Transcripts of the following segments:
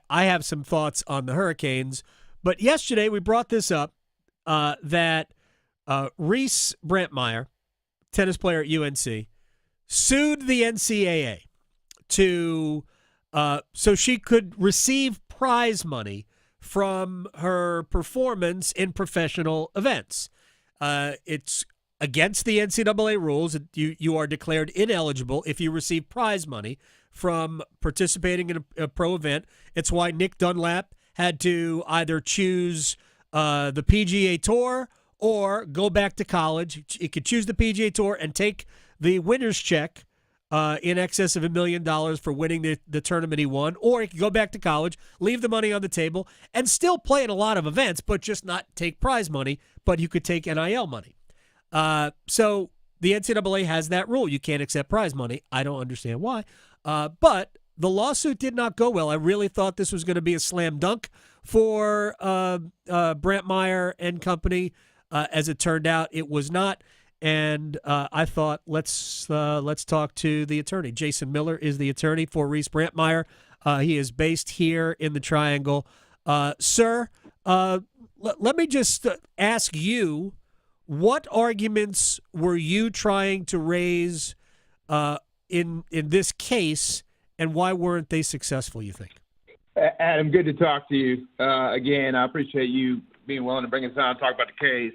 I have some thoughts on the Hurricanes, but yesterday we brought this up that Reese Brantmeier, tennis player at UNC, sued the NCAA to so she could receive prize money from her performance in professional events. It's against the NCAA rules. You are declared ineligible if you receive prize money from participating in a pro event. It's why Nick Dunlap had to either choose the PGA Tour or go back to college. He could choose the PGA Tour and take the winner's check in excess of $1 million for winning the tournament he won, or he could go back to college, leave the money on the table, and still play in a lot of events, but just not take prize money, but you could take NIL money. So the NCAA has that rule. You can't accept prize money. I don't understand why. But the lawsuit did not go well. I really thought this was going to be a slam dunk for Brantmeier and company. As it turned out, it was not. And I thought, let's talk to the attorney. Jason Miller is the attorney for Reese Brantmeier. He is based here in the Triangle. Sir, let me just ask you, what arguments were you trying to raise in this case, and why weren't they successful, you think? Adam, good to talk to you. Again, I appreciate you being willing to bring us on and talk about the case.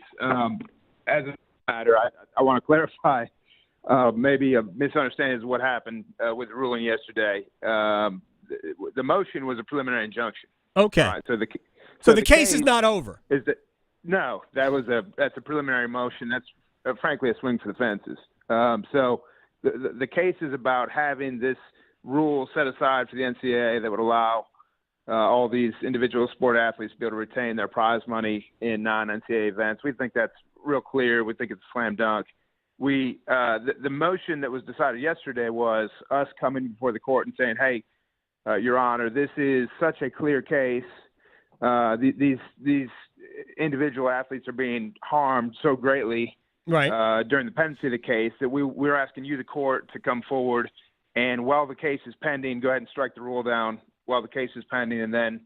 As a matter, I want to clarify maybe a misunderstanding of what happened with the ruling yesterday. The motion was a preliminary injunction. Okay. Right, so the case is not over. No, that's a preliminary motion. That's frankly a swing for the fences. So the case is about having this rule set aside for the NCAA that would allow all these individual sport athletes to be able to retain their prize money in non-NCAA events. We think that's real clear. We think it's a slam dunk. The motion that was decided yesterday was us coming before the court and saying, hey, Your Honor, this is such a clear case. These individual athletes are being harmed so greatly during the pendency of the case that we're asking you, the court, to come forward and while the case is pending, go ahead and strike the rule down while the case is pending, and then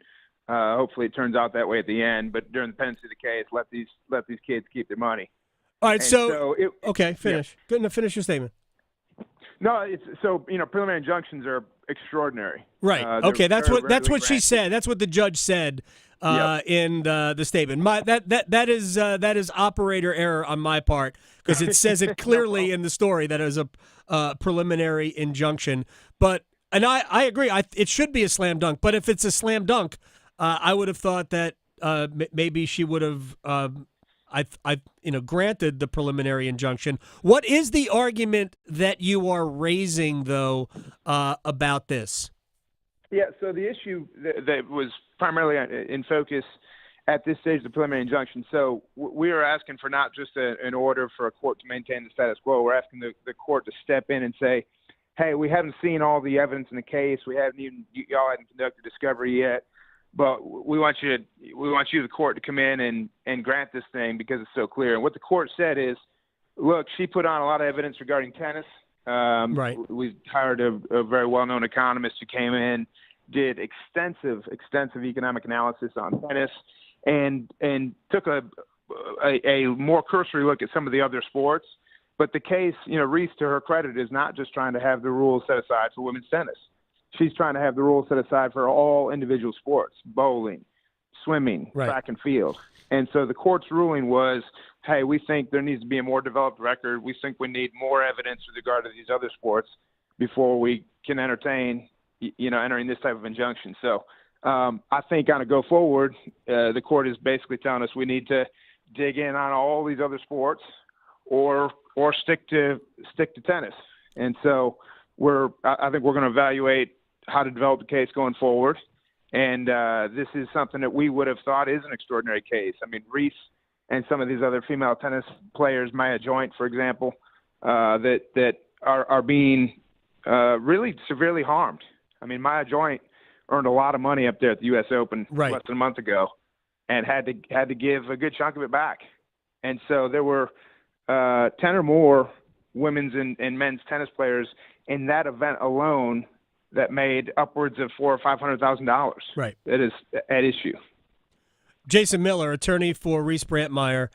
hopefully it turns out that way at the end. But during the pendency of the case, let these kids keep their money. All right. Okay, finish. Yeah. Good enough. Finish your statement. No, preliminary injunctions are extraordinary. Right. Okay. That's what she said. That's what the judge said in the statement. That is operator error on my part, because it says it clearly in the story that it was a preliminary injunction. And I agree. It should be a slam dunk. But if it's a slam dunk, I would have thought that maybe she would have granted the preliminary injunction. What is the argument that you are raising, though, about this? Yeah, so the issue that was primarily in focus at this stage of the preliminary injunction, so we are asking for not just an order for a court to maintain the status quo. We're asking the court to step in and say, hey, we haven't seen all the evidence in the case. Y'all hadn't conducted discovery yet. But we want you, the court, to come in and grant this thing because it's so clear. And what the court said is, look, she put on a lot of evidence regarding tennis. We hired a very well-known economist who came in, did extensive economic analysis on tennis, and took a more cursory look at some of the other sports. But the case, Reese, to her credit, is not just trying to have the rules set aside for women's tennis. She's trying to have the rules set aside for all individual sports: bowling, swimming, track and field. And so the court's ruling was, hey, we think there needs to be a more developed record. We think we need more evidence with regard to these other sports before we can entertain, entering this type of injunction. So I think on a go forward, the court is basically telling us we need to dig in on all these other sports or stick to tennis. And so I think we're going to evaluate how to develop the case going forward. And this is something that we would have thought is an extraordinary case. I mean, Reese and some of these other female tennis players, Maya Joint, for example, that are being really severely harmed. I mean, Maya Joint earned a lot of money up there at the U.S. Open less than a month ago and had to give a good chunk of it back. And so there were 10 or more women's and men's tennis players in that event alone that made upwards of $400,000 or $500,000. Right. That is at issue. Jason Miller, attorney for Reese Brantmeier.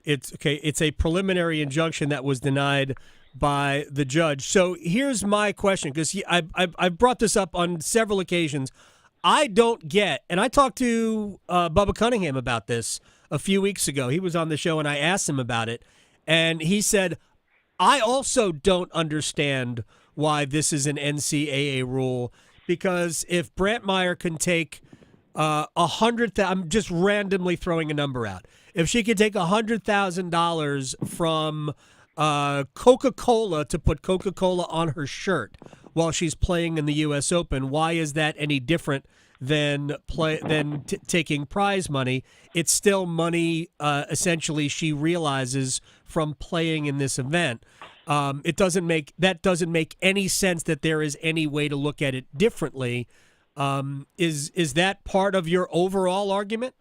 It's a preliminary injunction that was denied by the judge. So here's my question, because I've brought this up on several occasions. I don't get, and I talked to Bubba Cunningham about this a few weeks ago. He was on the show, and I asked him about it, and he said, I also don't understand why this is an NCAA rule, because if Brantmeier can take I'm just randomly throwing a number out. If she could take $100,000 from Coca-Cola to put Coca-Cola on her shirt while she's playing in the U.S. Open, why is that any different than taking prize money? It's still money, essentially, she realizes from playing in this event. It doesn't make any sense that there is any way to look at it differently. Is that part of your overall argument?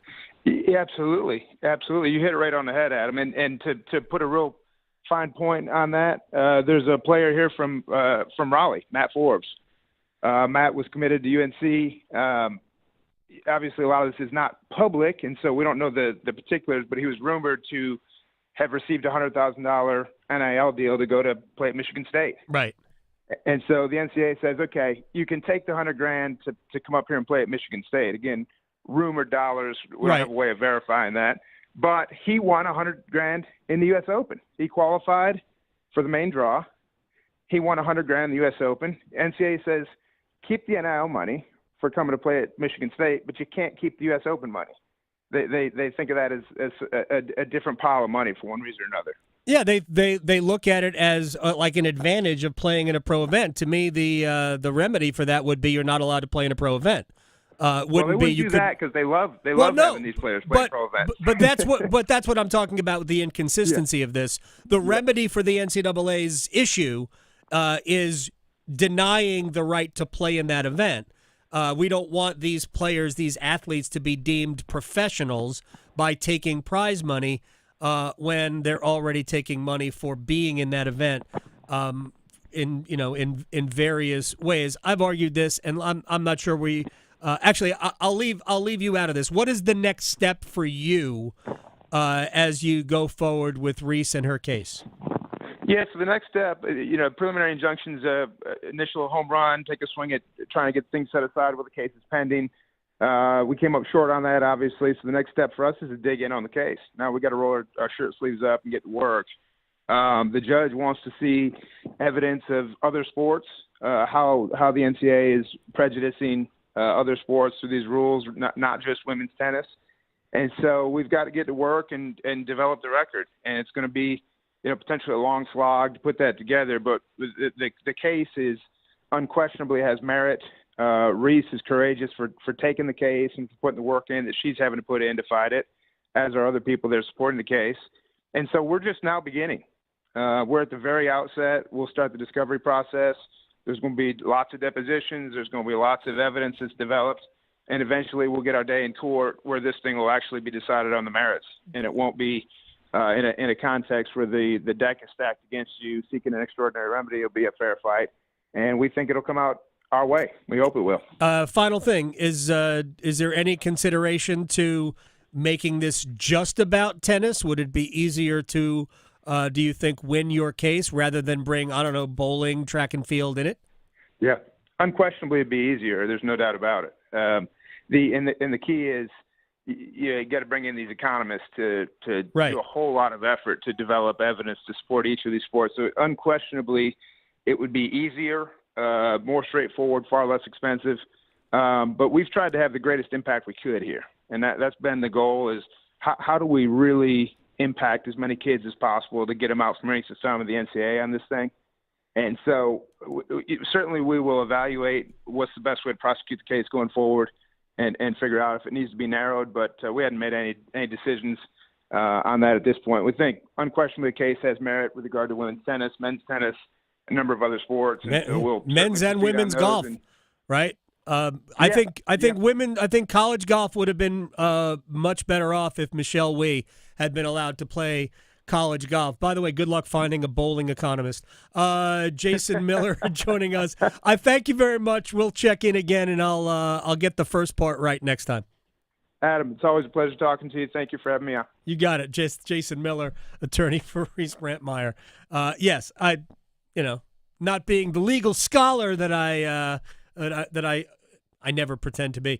Yeah, absolutely. You hit it right on the head, Adam. And to put a real fine point on that, there's a player here from Raleigh, Matt Forbes. Matt was committed to UNC. Obviously, a lot of this is not public, and so we don't know the particulars, but he was rumored to have received a $100,000 NIL deal to go to play at Michigan State. Right. And so the NCAA says, okay, you can take the $100,000 to come up here and play at Michigan State. Again, rumored dollars. We don't have a way of verifying that. But he won $100,000 in the U.S. Open. He qualified for the main draw. He won $100,000 in the U.S. Open. NCAA says, keep the NIL money for coming to play at Michigan State, but you can't keep the U.S. Open money. They think of that as a different pile of money for one reason or another. Yeah, they look at it as like an advantage of playing in a pro event. To me, the remedy for that would be you're not allowed to play in a pro event. They wouldn't do that because they love having these players play pro events. But that's what I'm talking about with the inconsistency of this. The remedy for the NCAA's issue is denying the right to play in that event. We don't want these players, these athletes, to be deemed professionals by taking prize money when they're already taking money for being in that event in various ways. I've argued this, and I'm not sure we actually I'll leave you out of this. What is the next step for you as you go forward with Reese and her case? Yeah, so the next step, preliminary injunctions, initial home run, take a swing at trying to get things set aside while the case is pending. We came up short on that, obviously. So the next step for us is to dig in on the case. Now we got to roll our shirt sleeves up and get to work. The judge wants to see evidence of other sports, how the NCAA is prejudicing other sports through these rules, not just women's tennis. And so we've got to get to work and develop the record. And it's going to be potentially a long slog to put that together. But the case unquestionably has merit. Reese is courageous for taking the case and putting the work in that she's having to put in to fight it, as are other people that are supporting the case. And so we're just now beginning. We're at the very outset. We'll start the discovery process. There's going to be lots of depositions. There's going to be lots of evidence that's developed. And eventually we'll get our day in court where this thing will actually be decided on the merits. And it won't be in a context where the deck is stacked against you seeking an extraordinary remedy. It'll be a fair fight. And we think it'll come out our way. We hope it will. Final thing, is there any consideration to making this just about tennis? Would it be easier to, do you think, win your case rather than bring, bowling, track and field in it? Yeah, unquestionably it'd be easier. There's no doubt about it. The key is you got to bring in these economists to right. do a whole lot of effort to develop evidence to support each of these sports. So unquestionably it would be easier, more straightforward, far less expensive. But we've tried to have the greatest impact we could here. And that's been the goal, is how do we really impact as many kids as possible to get them out from underneath the thumb of the NCAA on this thing. And so certainly we will evaluate what's the best way to prosecute the case going forward and figure out if it needs to be narrowed. But we hadn't made any decisions on that at this point. We think unquestionably the case has merit with regard to women's tennis, men's tennis, a number of other sports. And so we'll men's and women's golf, right? I think college golf would have been much better off if Michelle Wie had been allowed to play college golf. By the way, good luck finding a bowling economist. Jason Miller joining us. I thank you very much. We'll check in again, and I'll get the first part right next time. Adam, it's always a pleasure talking to you. Thank you for having me on. You got it. Jason Miller, attorney for Reese Brantmeier. Yes, not being the legal scholar that I never pretend to be.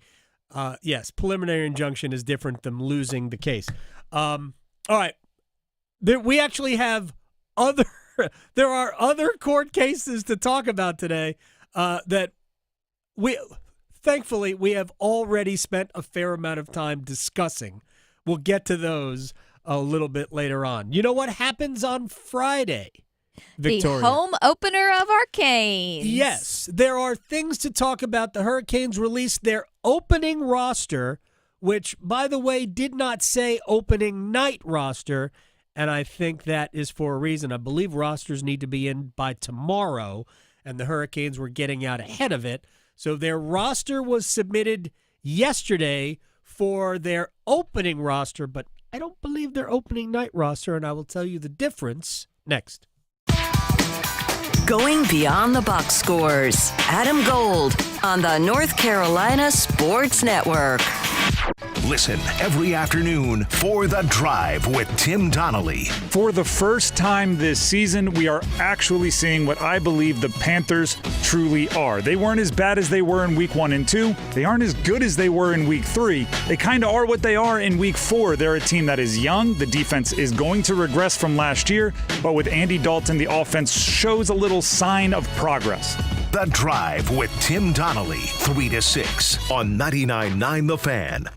Yes, preliminary injunction is different than losing the case. All right. We actually have there are other court cases to talk about today that thankfully we have already spent a fair amount of time discussing. We'll get to those a little bit later on. You know what happens on Friday, Victoria? The home opener of our Canes. Yes, there are things to talk about. The Hurricanes released their opening roster, which, by the way, did not say opening night roster, and I think that is for a reason. I believe rosters need to be in by tomorrow, and the Hurricanes were getting out ahead of it. So their roster was submitted yesterday for their opening roster, but I don't believe their opening night roster, and I will tell you the difference next. Going beyond the box scores. Adam Gold on the North Carolina Sports Network. Listen every afternoon for The Drive with Tim Donnelly. For the first time this season, we are actually seeing what I believe the Panthers truly are. They weren't as bad as they were in week 1 and 2. They aren't as good as they were in week 3. They kind of are what they are in week 4. They're a team that is young. The defense is going to regress from last year, but with Andy Dalton, the offense shows a little sign of progress. The Drive with Tim Donnelly, 3 to 6 on 99.9 The Fan.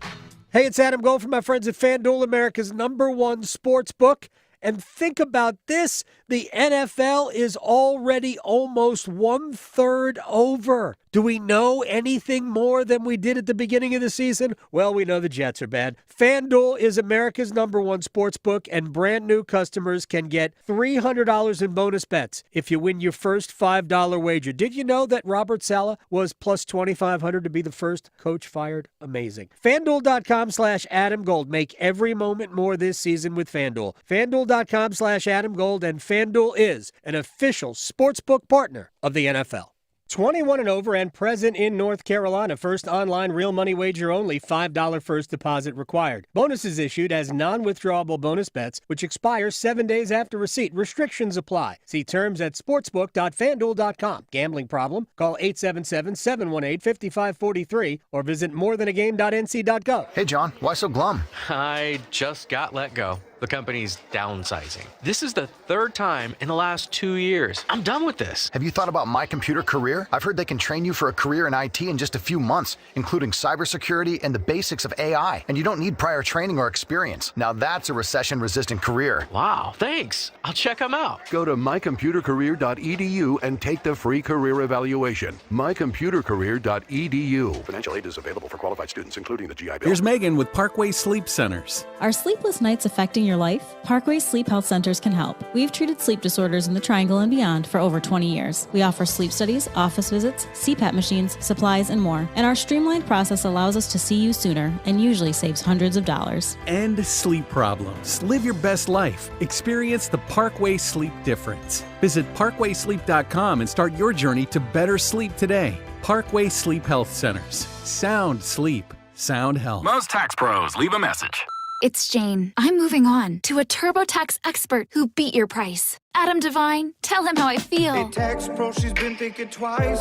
Hey, it's Adam Gold from my friends at FanDuel, America's #1 sports book. And think about this. The NFL is already almost 1/3 over. Do we know anything more than we did at the beginning of the season? Well, we know the Jets are bad. FanDuel is America's #1 sports book, and brand new customers can get $300 in bonus bets if you win your first $5 wager. Did you know that Robert Saleh was plus 2,500 to be the first coach fired? Amazing. FanDuel.com/Adam Gold. Make every moment more this season with FanDuel. FanDuel.com/Adam Gold, and FanDuel is an official sportsbook partner of the NFL. 21 and over and present in North Carolina. First online real money wager only. $5 first deposit required. Bonuses issued as non-withdrawable bonus bets, which expire 7 days after receipt. Restrictions apply. See terms at sportsbook.fanduel.com. Gambling problem? Call 877-718-5543 or visit morethanagame.nc.gov. Hey, John. Why so glum? I just got let go. The company's downsizing. This is the third time in the last 2 years. I'm done with this. Have you thought about My Computer Career? I've heard they can train you for a career in IT in just a few months, including cybersecurity and the basics of AI. And you don't need prior training or experience. Now that's a recession-resistant career. Wow, thanks. I'll check them out. Go to mycomputercareer.edu and take the free career evaluation. mycomputercareer.edu. Financial aid is available for qualified students, including the GI Bill. Here's Megan with Parkway Sleep Centers. Are sleepless nights affecting your life? Parkway Sleep Health Centers can help. We've treated sleep disorders in the Triangle and beyond for over 20 years. We offer sleep studies, office visits, CPAP machines, supplies, and more. And our streamlined process allows us to see you sooner and usually saves hundreds of dollars. End sleep problems. Live your best life. Experience the Parkway Sleep difference. Visit parkwaysleep.com and start your journey to better sleep today. Parkway Sleep Health Centers. Sound sleep. Sound health. Most tax pros leave a message. It's Jane. I'm moving on to a TurboTax expert who beat your price. Adam Devine, tell him how I feel. Hey, tax pro, she's been thinking twice.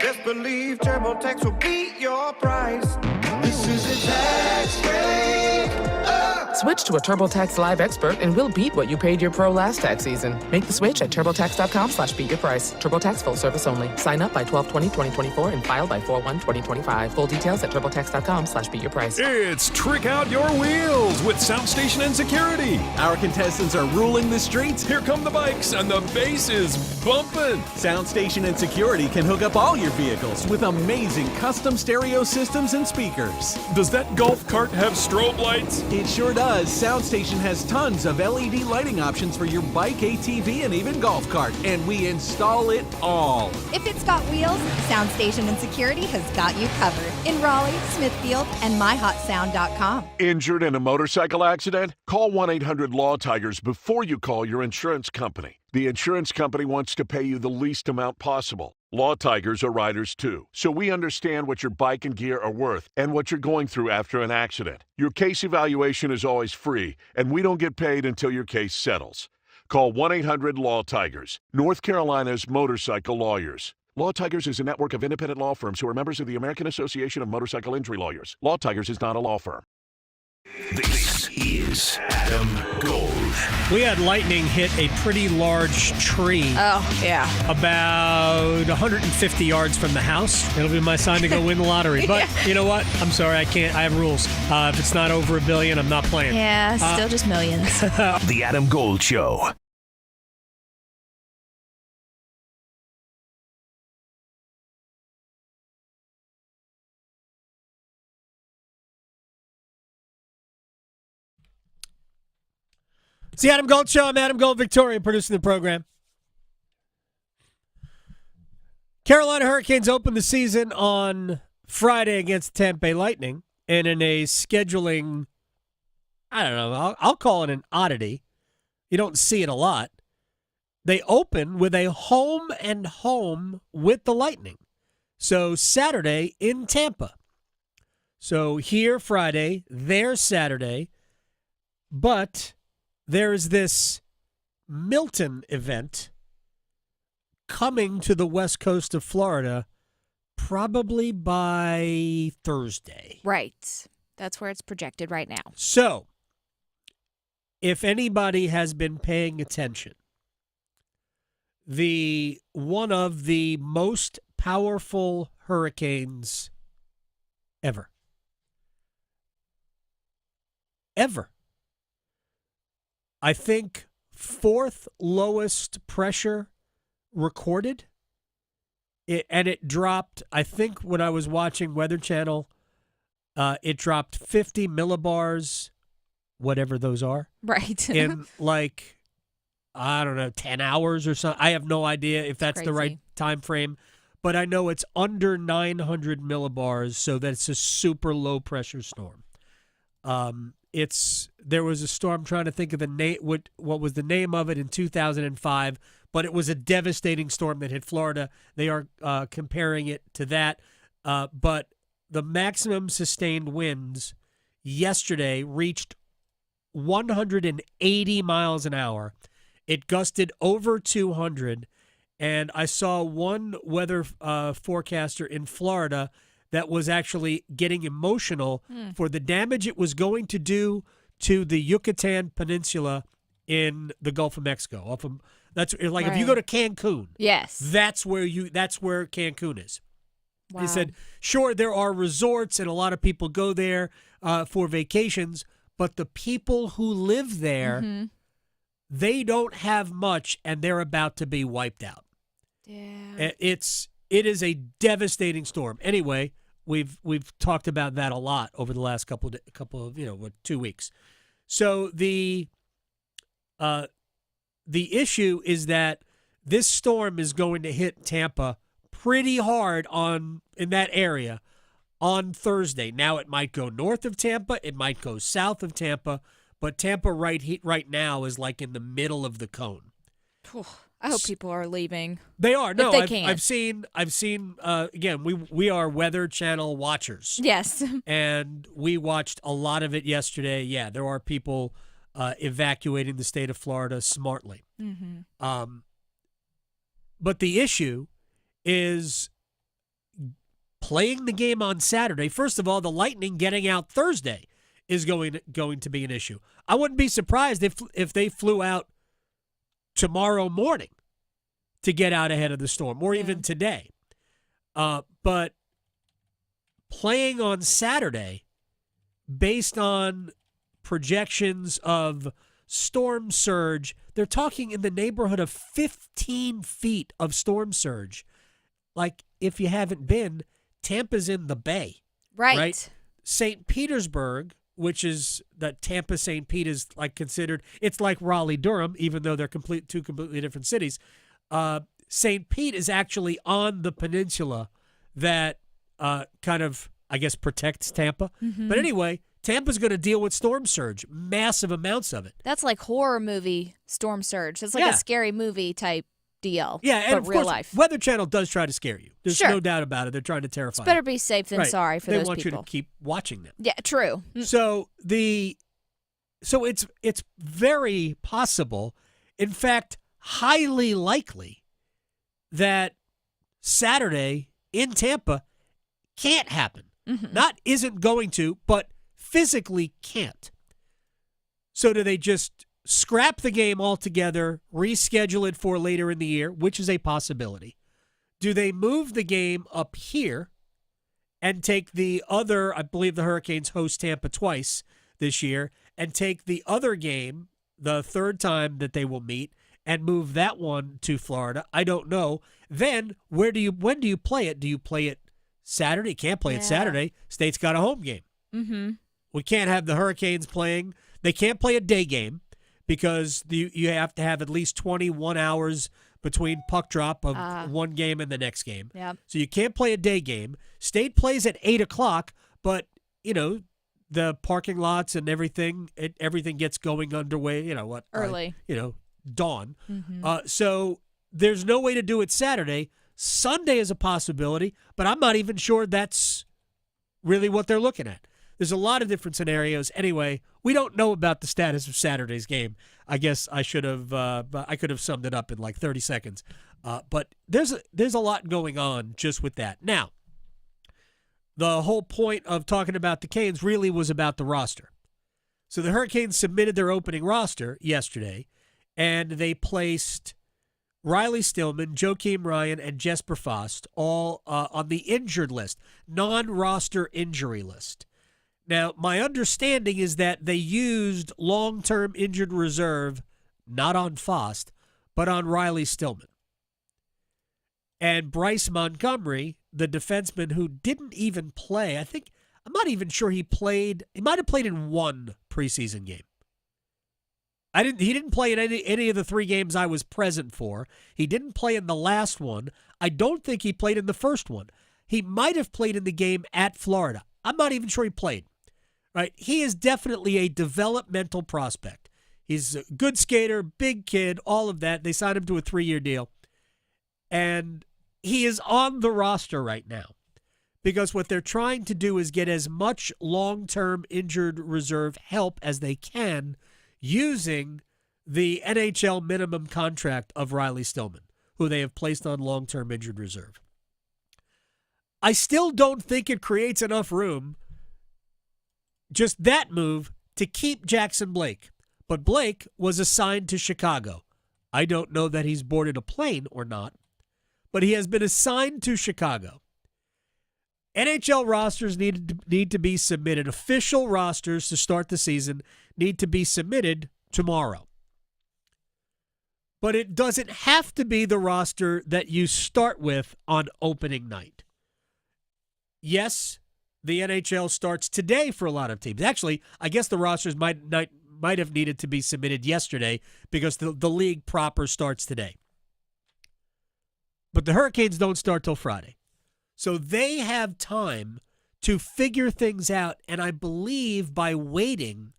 Best believe TurboTax will beat your price. This is a tax break. Switch to a TurboTax Live expert and we'll beat what you paid your pro last tax season. Make the switch at TurboTax.com/beatyourprice. TurboTax full service only. Sign up by 12/20/2024 and file by 4/1/2025. Full details at TurboTax.com/beatyourprice. It's Trick Out Your Wheels with Soundstation and Security. Our contestants are ruling the streets. Here come the bikes and the bass is bumping. Soundstation and Security can hook up all your vehicles with amazing custom stereo systems and speakers. Does that golf cart have strobe lights? It sure does. Because SoundStation has tons of LED lighting options for your bike, ATV, and even golf cart, and we install it all. If it's got wheels, SoundStation and Security has got you covered. In Raleigh, Smithfield, and MyHotSound.com. Injured in a motorcycle accident? Call 1-800-LAW-TIGERS before you call your insurance company. The insurance company wants to pay you the least amount possible. Law Tigers are riders too, so we understand what your bike and gear are worth and what you're going through after an accident. Your case evaluation is always free, and we don't get paid until your case settles. Call 1-800-LAW-TIGERS, North Carolina's motorcycle lawyers. Law Tigers is a network of independent law firms who are members of the American Association of Motorcycle Injury Lawyers. Law Tigers is not a law firm. This is Adam Gold. We had lightning hit a pretty large tree. Oh, yeah. About 150 yards from the house. It'll be my sign to go win the lottery. But you know what? I'm sorry, I can't. I have rules. If it's not over $1 billion, I'm not playing. Yeah, still just millions. The Adam Gold Show. It's the Adam Gold Show. I'm Adam Gold, Victoria, producing the program. Carolina Hurricanes opened the season on Friday against Tampa Bay Lightning, and in a scheduling, I don't know, I'll call it an oddity. You don't see it a lot. They open with a home and home with the Lightning. So Saturday in Tampa. So here Friday, there Saturday, but there is this Milton event coming to the west coast of Florida probably by Thursday. Right. That's where it's projected right now. So, if anybody has been paying attention, one of the most powerful hurricanes ever. I think fourth lowest pressure recorded. It dropped, I think when I was watching Weather Channel, it dropped 50 millibars, whatever those are. Right. In like, I don't know, 10 hours or something. I have no idea if that's the right time frame, but I know it's under 900 millibars, so that's a super low pressure storm. There was a storm, trying to think of the name, what was the name of it in 2005, but it was a devastating storm that hit Florida. They are comparing it to that. But the maximum sustained winds yesterday reached 180 miles an hour. It gusted over 200, and I saw one weather forecaster in Florida that was actually getting emotional for the damage it was going to do to the Yucatan Peninsula in the Gulf of Mexico. That's like if you go to Cancun, yes, that's where Cancun is. Wow. He said, sure, there are resorts and a lot of people go there for vacations, but the people who live there, they don't have much, and they're about to be wiped out. Yeah, it is a devastating storm. Anyway, we've talked about that a lot over the last couple of 2 weeks. So the issue is that this storm is going to hit Tampa pretty hard in that area on Thursday. Now it might go north of Tampa, it might go south of Tampa, but Tampa right now is like in the middle of the cone. I hope people are leaving. They are. No, if they can. I've seen. Again, we are Weather Channel watchers. Yes. And we watched a lot of it yesterday. Yeah, there are people evacuating the state of Florida smartly. Mm-hmm. But the issue is playing the game on Saturday. First of all, the Lightning getting out Thursday is going to be an issue. I wouldn't be surprised if they flew out tomorrow morning to get out ahead of the storm, or even today. But playing on Saturday, based on projections of storm surge, they're talking in the neighborhood of 15 feet of storm surge. Like, if you haven't been, Tampa's in the bay. Right. St. Petersburg, which is that Tampa St. Pete is like considered, it's like Raleigh Durham, even though they're two completely different cities. St. Pete is actually on the peninsula that kind of, I guess, protects Tampa. Mhm. But anyway, Tampa's going to deal with storm surge, massive amounts of it. That's like horror movie storm surge. It's like a scary movie type deal. Yeah, and but of real course, life. Weather Channel does try to scare you. There's Sure. no doubt about it. They're trying to terrify It's better you. be safe than Right. sorry for they those want people. you to keep watching them. Yeah, true. So it's very possible, in fact, highly likely, that Saturday in Tampa can't happen. Not isn't going to, but physically can't. So do they just scrap the game altogether, reschedule it for later in the year, which is a possibility? Do they move the game up here and take the other, I believe the Hurricanes host Tampa twice this year, and take the other game, the third time that they will meet, and move that one to Florida? I don't know. Then when do you play it? Do you play it Saturday? You can't play it Saturday. State's got a home game. Mm-hmm. We can't have the Hurricanes playing. They can't play a day game because you have to have at least 21 hours between puck drop of one game and the next game. Yep. So you can't play a day game. State plays at 8 o'clock, but, the parking lots and everything gets going underway, early. Dawn. Mhm. So there's no way to do it Saturday. Sunday is a possibility, but I'm not even sure that's really what they're looking at. There's a lot of different scenarios. Anyway, we don't know about the status of Saturday's game. I guess I could have summed it up in like 30 seconds. But there's a lot going on just with that. Now, the whole point of talking about the Canes really was about the roster. So the Hurricanes submitted their opening roster yesterday, and they placed Riley Stillman, Joakim Ryan, and Jesper Fast all on the injured list, non-roster injury list. Now, my understanding is that they used long-term injured reserve, not on Fast, but on Riley Stillman. And Bryce Montgomery, the defenseman who didn't even play, I'm not even sure he played. He might have played in one preseason game. He didn't play in any of the 3 games I was present for. He didn't play in the last one. I don't think he played in the first one. He might have played in the game at Florida. I'm not even sure he played. Right? He is definitely a developmental prospect. He's a good skater, big kid, all of that. They signed him to a 3-year deal. And he is on the roster right now because what they're trying to do is get as much long-term injured reserve help as they can using the NHL minimum contract of Riley Stillman, who they have placed on long-term injured reserve. I still don't think it creates enough room, just that move, to keep Jackson Blake. But Blake was assigned to Chicago. I don't know that he's boarded a plane or not, but he has been assigned to Chicago. NHL rosters need to be submitted. Official rosters to start the season need to be submitted tomorrow. But it doesn't have to be the roster that you start with on opening night. Yes, the NHL starts today for a lot of teams. Actually, I guess the rosters might have needed to be submitted yesterday because the league proper starts today. But the Hurricanes don't start till Friday. So they have time to figure things out, and I believe by waiting,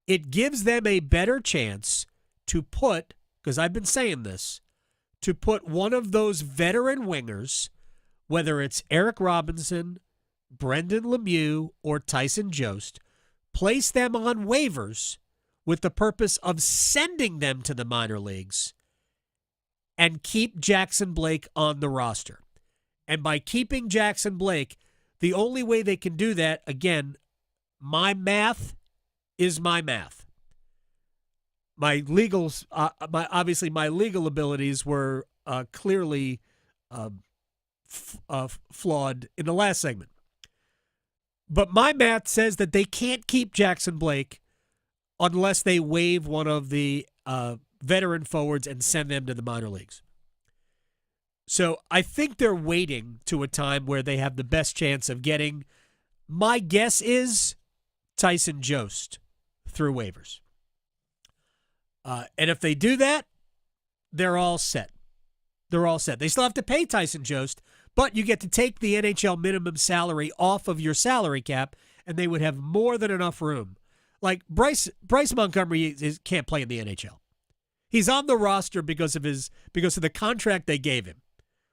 it gives them a better chance to put, because I've been saying this, to put one of those veteran wingers, whether it's Eric Robinson, Brendan Lemieux, or Tyson Jost, place them on waivers with the purpose of sending them to the minor leagues and keep Jackson Blake on the roster. And by keeping Jackson Blake, the only way they can do that, again, my math is my math. My legals, obviously my legal abilities were clearly flawed in the last segment. But my math says that they can't keep Jackson Blake unless they waive one of the veteran forwards and send them to the minor leagues. So I think they're waiting to a time where they have the best chance of getting, my guess is Tyson Jost through waivers. And if they do that, they're all set. They're all set. They still have to pay Tyson Jost, but you get to take the NHL minimum salary off of your salary cap, and they would have more than enough room. Like Bryce Montgomery can't play in the NHL. He's on the roster because of the contract they gave him,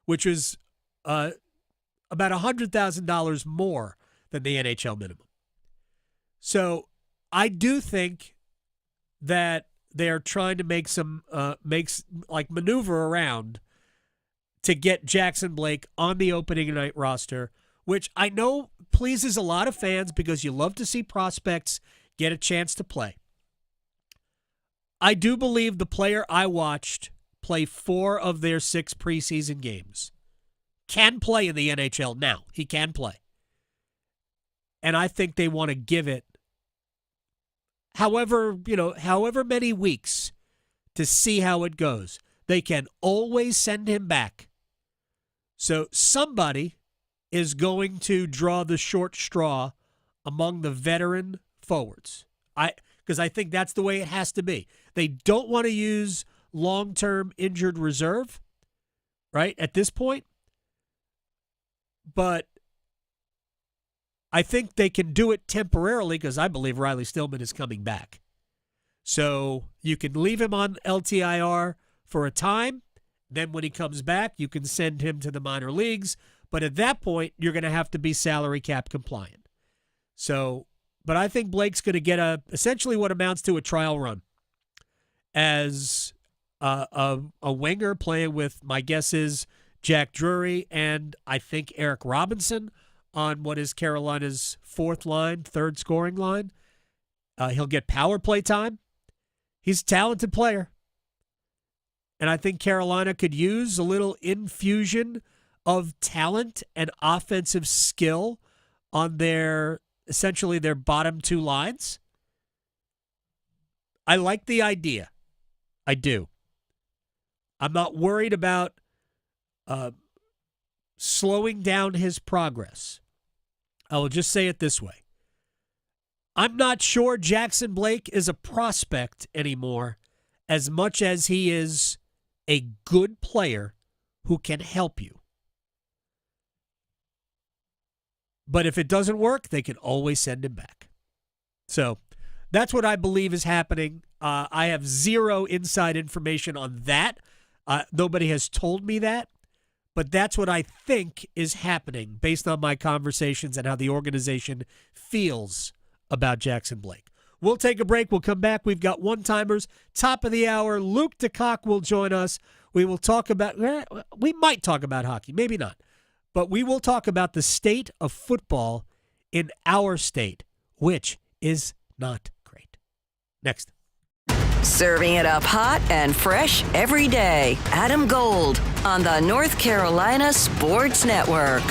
which was about $100,000 more than the NHL minimum. So I do think that they are trying to make some maneuver around to get Jackson Blake on the opening night roster, which I know pleases a lot of fans because you love to see prospects get a chance to play. I do believe the player I watched play 4 of their 6 preseason games can play in the NHL now. He can play. And I think they want to give it however many weeks to see how it goes. They can always send him back. So somebody is going to draw the short straw among the veteran forwards. Because I think that's the way it has to be. They don't want to use long-term injured reserve, right, at this point. But I think they can do it temporarily because I believe Riley Stillman is coming back. So you can leave him on LTIR for a time. Then when he comes back, you can send him to the minor leagues. But at that point, you're going to have to be salary cap compliant. So, but I think Blake's going to get essentially what amounts to a trial run as a winger playing with, my guess is, Jack Drury and I think Eric Robinson on what is Carolina's third scoring line. He'll get power play time. He's a talented player. And I think Carolina could use a little infusion of talent and offensive skill on essentially their bottom 2 lines. I like the idea. I do. I'm not worried about slowing down his progress. I will just say it this way. I'm not sure Jackson Blake is a prospect anymore as much as he is a good player who can help you. But if it doesn't work, they can always send him back. So that's what I believe is happening. I have zero inside information on that. Nobody has told me that. But that's what I think is happening based on my conversations and how the organization feels about Jackson Blake. We'll take a break. We'll come back. We've got one-timers. Top of the hour, Luke DeCock will join us. We will talk about, we might talk about hockey, maybe not. But we will talk about the state of football in our state, which is not great. Next. Serving it up hot and fresh every day. Adam Gold on the North Carolina Sports Network.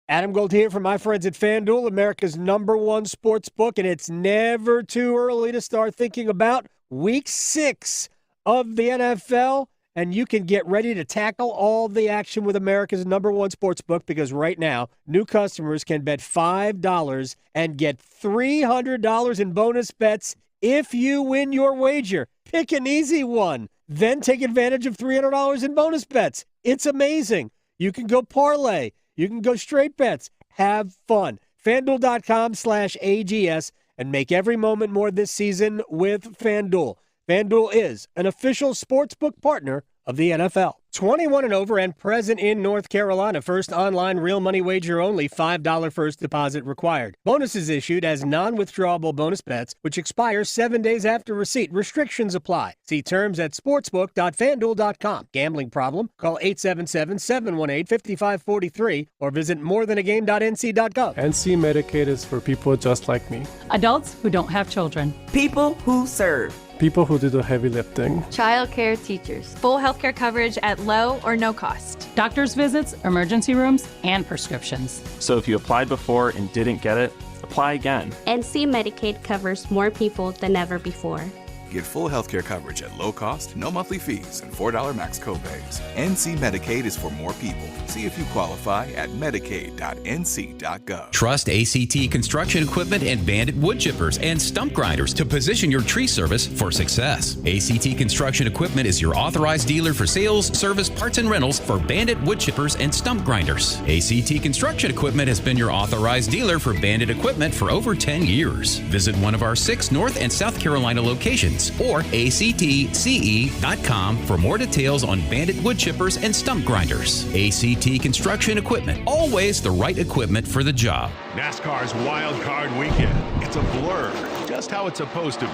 Adam Gold here from my friends at FanDuel, America's #1 sports book, and it's never too early to start thinking about Week 6 of the NFL, and you can get ready to tackle all the action with America's #1 sports book because right now, new customers can bet $5 and get $300 in bonus bets if you win your wager. Pick an easy one, then take advantage of $300 in bonus bets. It's amazing. You can go parlay. You can go straight bets. Have fun. FanDuel.com/AGS and make every moment more this season with FanDuel. FanDuel is an official sportsbook partner of the NFL. 21 and over and present in North Carolina. First online real money wager only. $5 first deposit required. Bonuses issued as non-withdrawable bonus bets, which expire 7 days after receipt. Restrictions apply. See terms at sportsbook.fanduel.com. Gambling problem? Call 877-718-5543 or visit morethanagame.nc.gov. NC Medicaid is for people just like me. Adults who don't have children. People who serve. People who do the heavy lifting. Child care teachers. Full healthcare coverage at low or no cost. Doctor's visits, emergency rooms, and prescriptions. So if you applied before and didn't get it, apply again. NC Medicaid covers more people than ever before. Get full healthcare coverage at low cost, no monthly fees, and $4 max copays. NC Medicaid is for more people. See if you qualify at medicaid.nc.gov. Trust ACT Construction Equipment and Bandit Wood Chippers and Stump Grinders to position your tree service for success. ACT Construction Equipment is your authorized dealer for sales, service, parts, and rentals for Bandit Wood Chippers and Stump Grinders. ACT Construction Equipment has been your authorized dealer for Bandit equipment for over 10 years. Visit one of our 6 North and South Carolina locations or actce.com for more details on Bandit Wood Chippers and Stump Grinders. ACT Construction Equipment, always the right equipment for the job. NASCAR's Wild Card Weekend. It's a blur, just how it's supposed to be.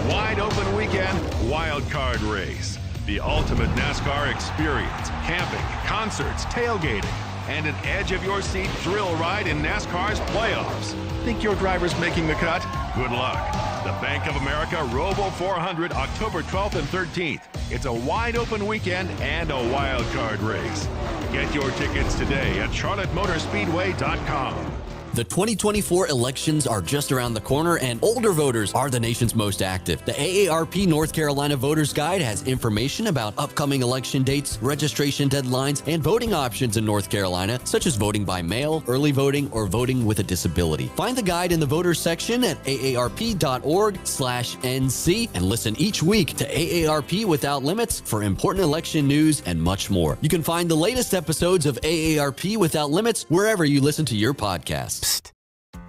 Wide open weekend, Wild Card Race. The ultimate NASCAR experience. Camping, concerts, tailgating, and an edge-of-your-seat thrill ride in NASCAR's playoffs. Think your driver's making the cut? Good luck. The Bank of America Roval 400, October 12th and 13th. It's a wide-open weekend and a wild card race. Get your tickets today at charlottemotorspeedway.com. The 2024 elections are just around the corner, and older voters are the nation's most active. The AARP North Carolina Voters Guide has information about upcoming election dates, registration deadlines, and voting options in North Carolina, such as voting by mail, early voting, or voting with a disability. Find the guide in the voters section at aarp.org/NC and listen each week to AARP Without Limits for important election news and much more. You can find the latest episodes of AARP Without Limits wherever you listen to your podcasts. Psst.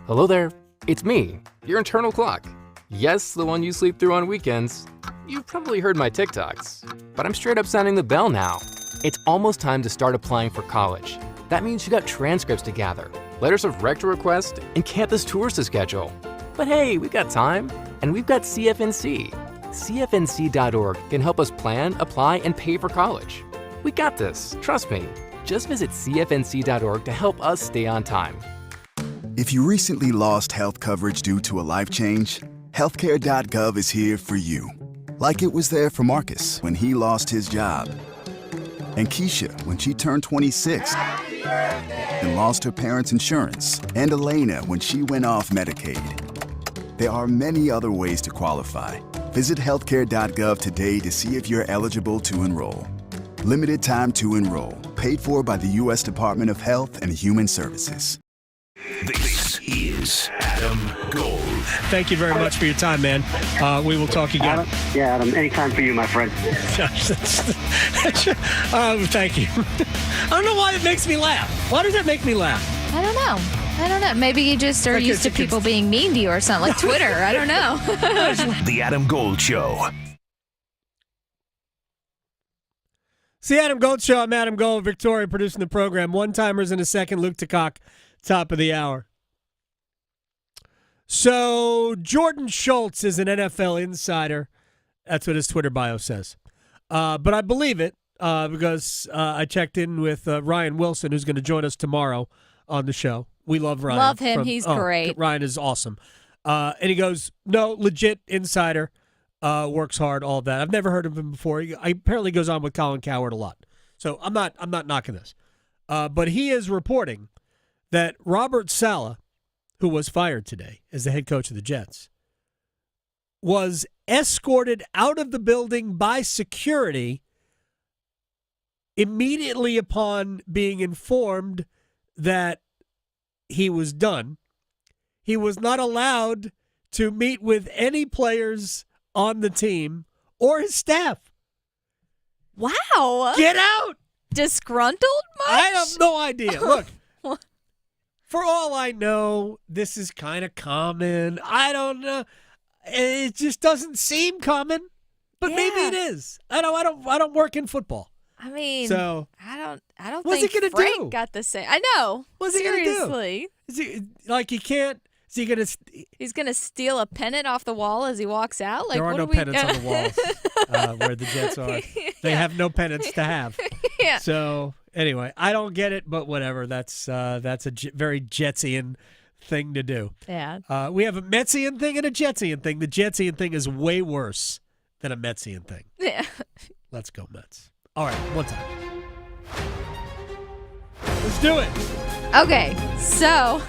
Hello there. It's me, your internal clock. Yes, the one you sleep through on weekends. You've probably heard my TikToks, but I'm straight up sounding the bell now. It's almost time to start applying for college. That means you got transcripts to gather, letters of rec to request, and campus tours to schedule. But hey, we've got time, and we've got CFNC. CFNC.org can help us plan, apply, and pay for college. We got this, trust me. Just visit CFNC.org to help us stay on time. If you recently lost health coverage due to a life change, healthcare.gov is here for you. Like it was there for Marcus when he lost his job, and Keisha when she turned 26 and lost her parents' insurance, and Elena when she went off Medicaid. There are many other ways to qualify. Visit healthcare.gov today to see if you're eligible to enroll. Limited time to enroll. Paid for by the U.S. Department of Health and Human Services. This is Adam Gold. Thank you very much for your time, man. We will talk again. Adam, anytime for you, my friend. Thank you. I don't know why it makes me laugh. Why does that make me laugh? I don't know. Maybe you just are used to people being mean to you or something, like Twitter. I don't know. The Adam Gold Show. It's the Adam Gold Show. I'm Adam Gold, Victoria producing the program. One-timers in a second, Luke DeCock, top of the hour. So Jordan Schultz is an NFL insider. That's what his Twitter bio says. But I believe it because I checked in with Ryan Wilson, who's going to join us tomorrow on the show. We love Ryan. Love him. He's great. Ryan is awesome. And he goes, no, legit insider. Works hard, all of that. I've never heard of him before. He apparently goes on with Colin Cowherd a lot. So I'm not knocking this. But he is reporting that Robert Saleh, who was fired today as the head coach of the Jets, was escorted out of the building by security immediately upon being informed that he was done. He was not allowed to meet with any players on the team or his staff. Wow. Get out. Disgruntled much? I have no idea. Look, for all I know, this is kind of common. I don't know. It just doesn't seem common, but maybe it is. I don't work in football. I mean, so I don't what's think he gonna Frank do? got the same. I know. What's he gonna do? Seriously. Is he, like he can't? Is he gonna? He's gonna steal a pennant off the wall as he walks out. Like there are no pennants on the walls where the Jets are. They have no pennants to have. Yeah. So anyway, I don't get it, but whatever. That's a very Jetsian thing to do. Yeah. We have a Metsian thing and a Jetsian thing. The Jetsian thing is way worse than a Metsian thing. Yeah. Let's go Mets. All right, one time. Let's do it. Okay, so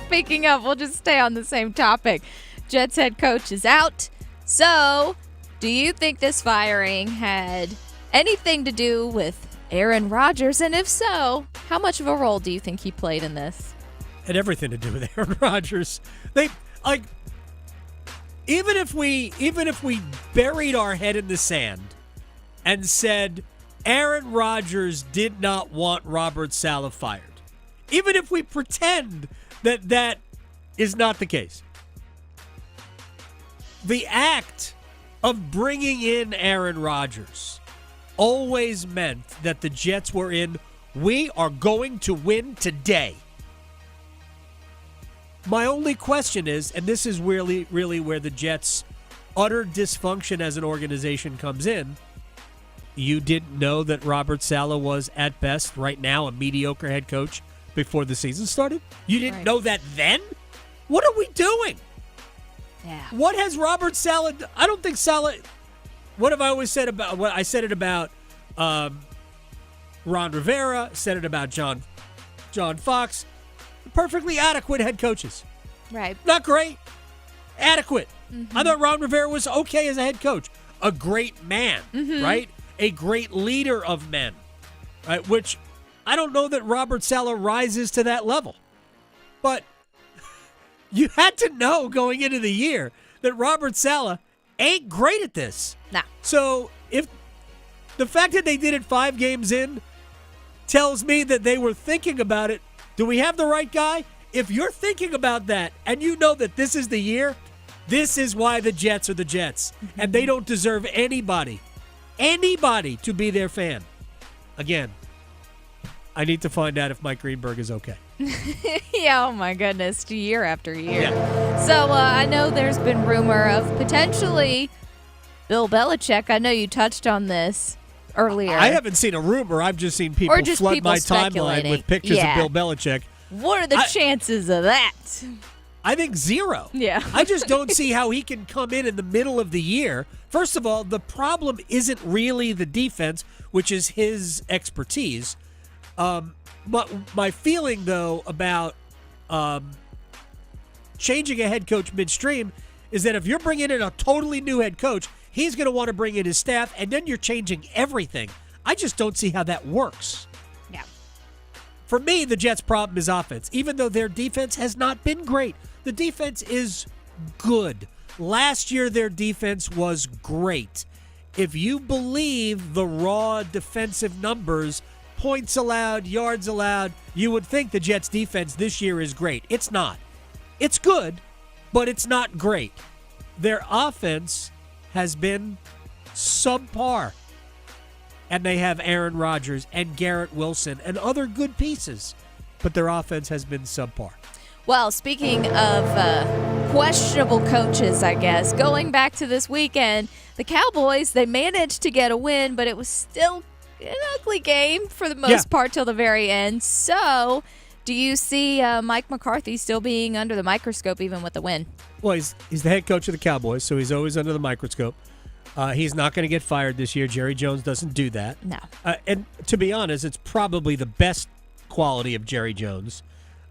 speaking of, we'll just stay on the same topic. Jets head coach is out. So, do you think this firing had anything to do with Aaron Rodgers? And if so, how much of a role do you think he played in this? Had everything to do with Aaron Rodgers. Even if we buried our head in the sand and said Aaron Rodgers did not want Robert Saleh fired, even if we pretend that is not the case, the act of bringing in Aaron Rodgers always meant that the Jets were in, we are going to win today. My only question is, and this is really, really where the Jets' utter dysfunction as an organization comes in, you didn't know that Robert Saleh was, at best, right now, a mediocre head coach before the season started? You didn't know that then? What are we doing? Yeah. What has Robert Saleh... I don't think Saleh... What have I always said about... What I said it about Ron Rivera, said it about John Fox. Perfectly adequate head coaches. Right. Not great. Adequate. Mm-hmm. I thought Ron Rivera was okay as a head coach. A great man, right? A great leader of men, right? Which I don't know that Robert Saleh rises to that level. But you had to know going into the year that Robert Saleh ain't great at this. Nah. So if the fact that they did it 5 games in tells me that they were thinking about it, do we have the right guy? If you're thinking about that and you know that this is the year, this is why the Jets are the Jets. And they don't deserve anybody to be their fan. Again, I need to find out if Mike Greenberg is okay. Yeah, oh my goodness, year after year. Yeah. So I know there's been rumor of potentially Bill Belichick. I know you touched on this earlier. I haven't seen a rumor. I've just seen people flood my timeline with pictures of Bill Belichick. What are the chances of that? I think 0. Yeah. I just don't see how he can come in the middle of the year. First of all, the problem isn't really the defense, which is his expertise. But my feeling, though, about changing a head coach midstream is that if you're bringing in a totally new head coach, he's going to want to bring in his staff, and then you're changing everything. I just don't see how that works. Yeah. For me, the Jets' problem is offense. Even though their defense has not been great, the defense is good. Last year, their defense was great. If you believe the raw defensive numbers, points allowed, yards allowed, you would think the Jets' defense this year is great. It's not. It's good, but it's not great. Their offense has been subpar. And they have Aaron Rodgers and Garrett Wilson and other good pieces. But their offense has been subpar. Well, speaking of questionable coaches, I guess, going back to this weekend, the Cowboys, they managed to get a win, but it was still an ugly game for the most part till the very end. So, do you see Mike McCarthy still being under the microscope even with the win? Well, he's the head coach of the Cowboys, so he's always under the microscope. He's not going to get fired this year. Jerry Jones doesn't do that. No. And to be honest, it's probably the best quality of Jerry Jones.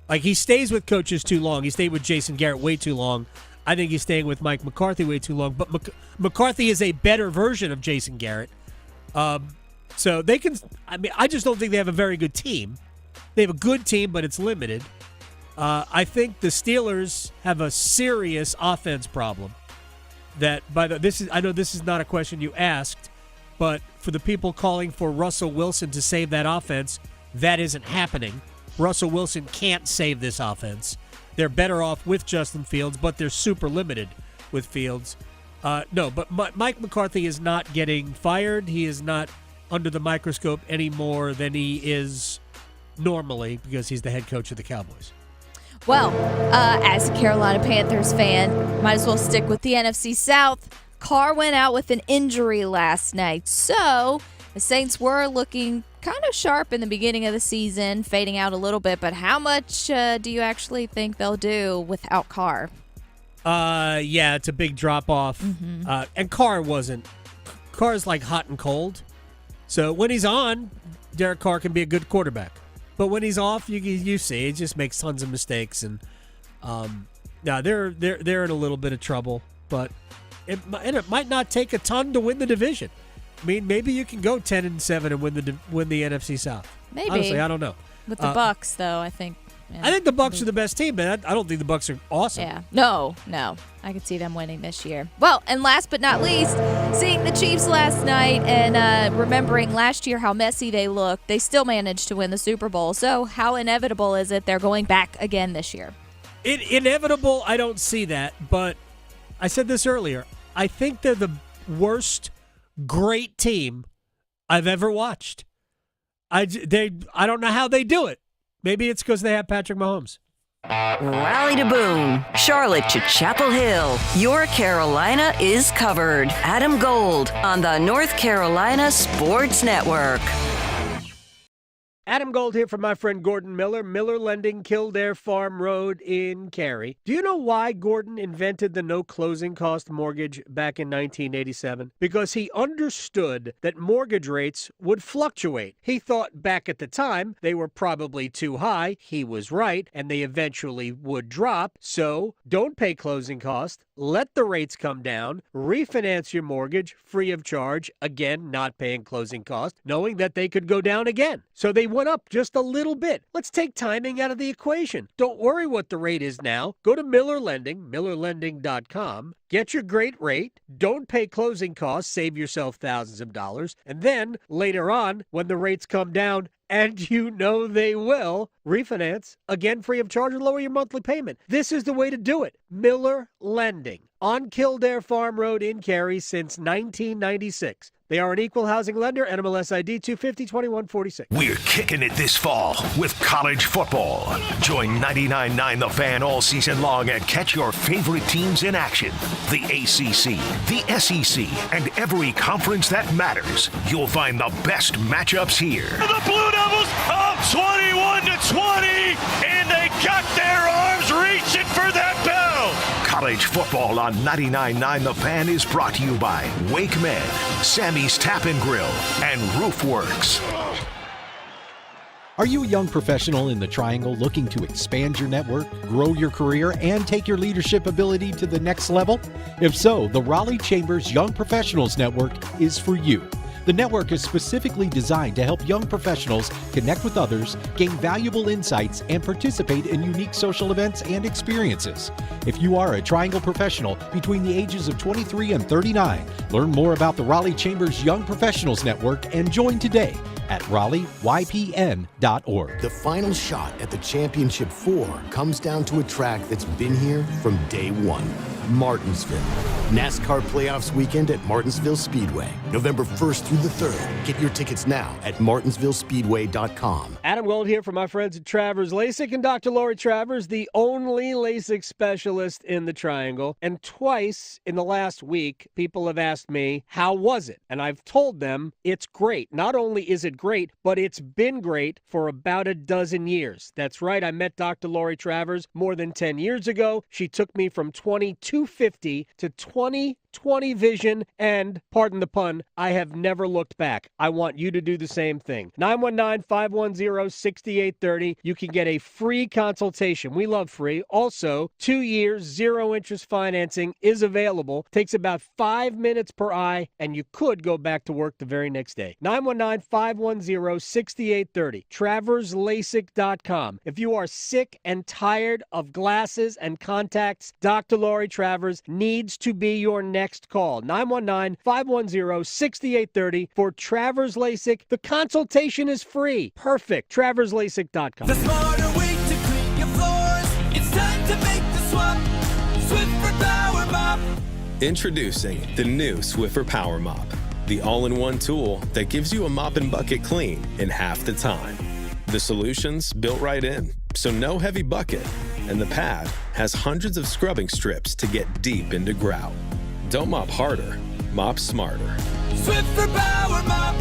Like, he stays with coaches too long. He stayed with Jason Garrett way too long. I think he's staying with Mike McCarthy way too long. But McCarthy is a better version of Jason Garrett. So they can – I mean, I just don't think they have a very good team. They have a good team, but it's limited. I think the Steelers have a serious offense problem. That I know this is not a question you asked, but for the people calling for Russell Wilson to save that offense, that isn't happening. Russell Wilson can't save this offense. They're better off with Justin Fields, but they're super limited with Fields. No, but Mike McCarthy is not getting fired. He is not under the microscope any more than he is normally because he's the head coach of the Cowboys. Well, as a Carolina Panthers fan, might as well stick with the NFC South. Carr went out with an injury last night, so the Saints were looking kind of sharp in the beginning of the season, fading out a little bit, but how much do you actually think they'll do without Carr? Yeah, it's a big drop-off. And Carr's like hot and cold. So when he's on, Derek Carr can be a good quarterback. But when he's off, you see, he just makes tons of mistakes. And they're in a little bit of trouble. But And it might not take a ton to win the division. I mean, maybe you can go 10-7 and win the NFC South. Maybe. Honestly, I don't know. With the Bucs, though, I think. Yeah. I think the Bucs are the best team, but I don't think the Bucs are awesome. Yeah. No. I could see them winning this year. Well, and last but not least, seeing the Chiefs last night and remembering last year how messy they looked, they still managed to win the Super Bowl. So how inevitable is it they're going back again this year? Inevitable, I don't see that, but I said this earlier. I think they're the worst great team I've ever watched. I don't know how they do it. Maybe it's because they have Patrick Mahomes. Raleigh to Boone, Charlotte to Chapel Hill. Your Carolina is covered. Adam Gold on the North Carolina Sports Network. Adam Gold here from my friend Gordon Miller, Miller Lending, Kildare Farm Road in Cary. Do you know why Gordon invented the no closing cost mortgage back in 1987? Because he understood that mortgage rates would fluctuate. He thought back at the time they were probably too high. He was right, and they eventually would drop. So don't pay closing cost. Let the rates come down. Refinance your mortgage free of charge. Again, not paying closing cost, knowing that they could go down again. So they went up just a little bit. Let's take timing out of the equation. Don't worry what the rate is now. Go to Miller Lending, MillerLending.com. Get your great rate. Don't pay closing costs. Save yourself thousands of dollars. And then later on, when the rates come down, and you know they will, refinance, again free of charge, and lower your monthly payment. This is the way to do it. Miller Lending on Kildare Farm Road in Cary since 1996. They are an equal housing lender, NMLS ID 250-2146. We're kicking it this fall with college football. Join 99.9 The Fan all season long and catch your favorite teams in action. The ACC, the SEC, and every conference that matters. You'll find the best matchups here. The Blue Devils up 21-20, and they got their arms reaching for that bell. College football on 99.9 The Fan is brought to you by Wake Med, Sammy's Tap and Grill, and Roofworks. Are you a young professional in the Triangle looking to expand your network, grow your career, and take your leadership ability to the next level? If so, the Raleigh Chambers Young Professionals Network is for you. The network is specifically designed to help young professionals connect with others, gain valuable insights, and participate in unique social events and experiences. If you are a Triangle professional between the ages of 23 and 39, learn more about the Raleigh Chambers Young Professionals Network and join today at RaleighYPN.org. The final shot at the Championship 4 comes down to a track that's been here from day one. Martinsville. NASCAR Playoffs weekend at Martinsville Speedway, November 1st through the 3rd. Get your tickets now at martinsvillespeedway.com. Adam Gold here from my friends at Travers LASIK and Dr. Lori Travers, the only LASIK specialist in the Triangle. And twice in the last week, people have asked me, how was it? And I've told them it's great. Not only is it great, but it's been great for about a dozen years. That's right, I met Dr. Lori Travers more than 10 years ago. She took me from 2250 to 20/20 vision, and, pardon the pun, I have never looked back. I want you to do the same thing. 919-510-6830. You can get a free consultation. We love free. Also, 2 years, 0 interest financing is available. Takes about 5 minutes per eye, and you could go back to work the very next day. 919-510-6830. TraversLASIK.com. If you are sick and tired of glasses and contacts, Dr. Lori Travers needs to be your next call. 919-510-6830 for Travers LASIK. The consultation is free. Perfect. TraversLASIK.com. The smarter way to clean your floors. It's time to make the swap. Swiffer Power Mop. Introducing the new Swiffer Power Mop, the all-in-one tool that gives you a mop and bucket clean in half the time. The solution's built right in, so no heavy bucket, and the pad has hundreds of scrubbing strips to get deep into grout. Don't mop harder, mop smarter. Swiffer Power Mop.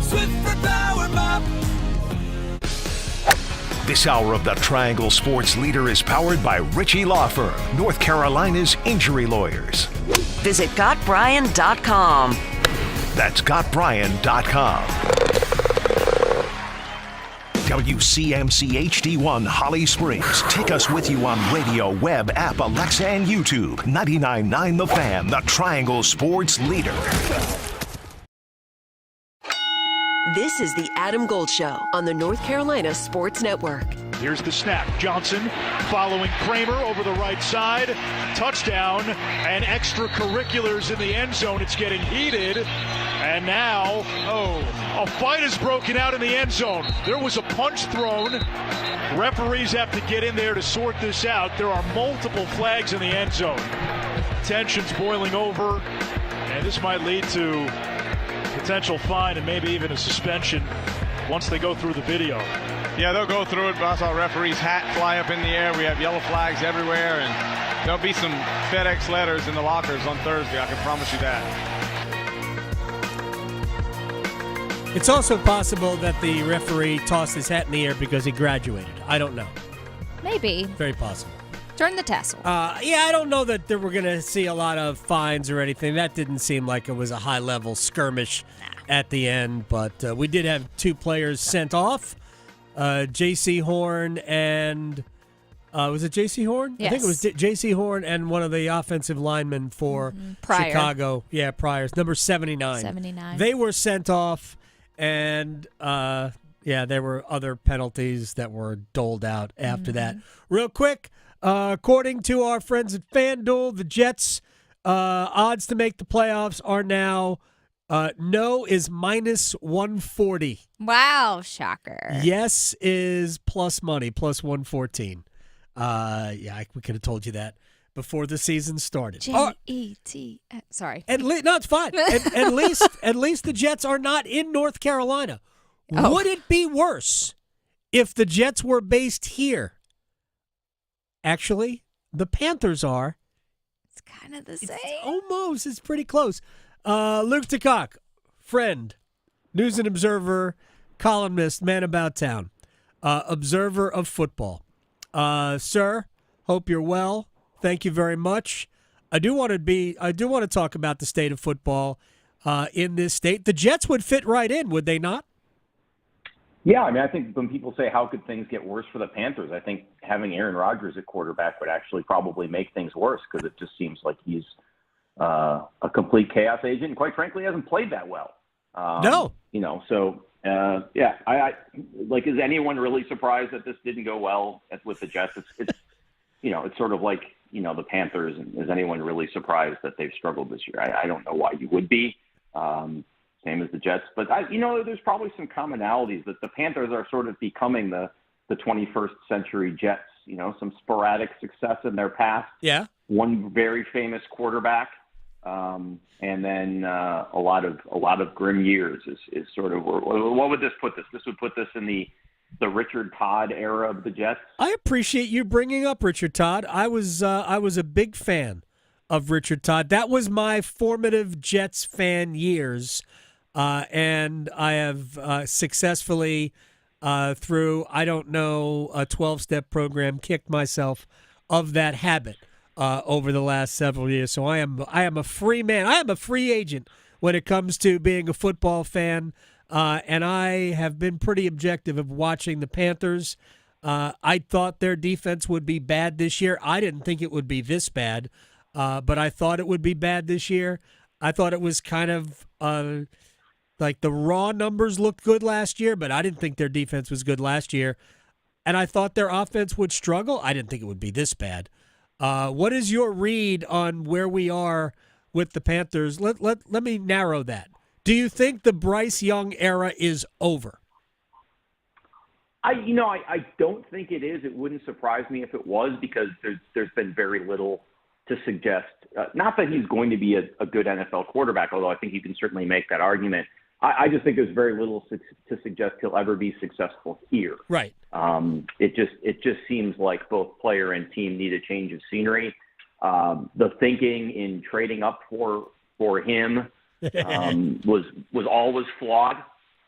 Swiffer Power Mop. This hour of the Triangle Sports Leader is powered by Ritchie Law Firm, North Carolina's injury lawyers. Visit GotBryan.com. That's GotBryan.com. WCMC HD1 Holly Springs. Take us with you on radio, web, app, Alexa, and YouTube. 99.9 The Fan, the Triangle Sports leader. This is the Adam Gold Show on the North Carolina Sports Network. Here's the snap. Johnson following Kramer over the right side. Touchdown and extracurriculars in the end zone. It's getting heated. And now, a fight has broken out in the end zone. There was a punch thrown. Referees have to get in there to sort this out. There are multiple flags in the end zone. Tension's boiling over. And this might lead to potential fine and maybe even a suspension once they go through the video. Yeah, they'll go through it, but I saw referee's hat fly up in the air. We have yellow flags everywhere, and there'll be some FedEx letters in the lockers on Thursday. I can promise you that. It's also possible that the referee tossed his hat in the air because he graduated. I don't know. Maybe. Very possible. Turn the tassel. Yeah, I don't know that we're going to see a lot of fines or anything. That didn't seem like it was a high-level skirmish at the end, but we did have two players sent off. J.C. Horn and was it J.C. Horn? Yes. I think it was J.C. Horn and one of the offensive linemen for Pryor. Chicago. Yeah, Pryor. Number 79. 79. They were sent off, and there were other penalties that were doled out after that. Real quick, according to our friends at FanDuel, the Jets' odds to make the playoffs are now no is minus 140. Wow, shocker. Yes is plus money, plus 114. We could have told you that before the season started. J-E-T. Sorry. No, it's fine. At least the Jets are not in North Carolina. Oh. Would it be worse if the Jets were based here? Actually, the Panthers are. It's kind of the same. Almost. It's pretty close. Luke DeCock, friend, News and Observer, columnist, man about town, observer of football. Sir, hope you're well. Thank you very much. I do want to talk about the state of football in this state. The Jets would fit right in, would they not? Yeah, I mean, I think when people say how could things get worse for the Panthers, I think having Aaron Rodgers at quarterback would actually probably make things worse because it just seems like he's a complete chaos agent, and quite frankly, hasn't played that well. No. I like, is anyone really surprised that this didn't go well with the Jets? It's it's sort of like, the Panthers, and is anyone really surprised that they've struggled this year? I don't know why you would be. Same as the Jets, but there's probably some commonalities that the Panthers are sort of becoming the 21st century Jets. Some sporadic success in their past. Yeah. One very famous quarterback, and then a lot of grim years is sort of what would this put this? This would put this in the Richard Todd era of the Jets. I appreciate you bringing up Richard Todd. I was a big fan of Richard Todd. That was my formative Jets fan years, and I have successfully through a 12-step program kicked myself of that habit over the last several years. So I am a free man. I am a free agent when it comes to being a football fan, and I have been pretty objective of watching the Panthers. I thought their defense would be bad this year. I didn't think it would be this bad, but I thought it would be bad this year. I thought it was kind of like the raw numbers looked good last year, but I didn't think their defense was good last year. And I thought their offense would struggle. I didn't think it would be this bad. What is your read on where we are with the Panthers? Let me narrow that. Do you think the Bryce Young era is over? I don't think it is. It wouldn't surprise me if it was, because there's been very little to suggest. Not that he's going to be a good NFL quarterback, although I think you can certainly make that argument. I just think there's very little to suggest he'll ever be successful here. Right. It just seems like both player and team need a change of scenery. The thinking in trading up for him was always flawed.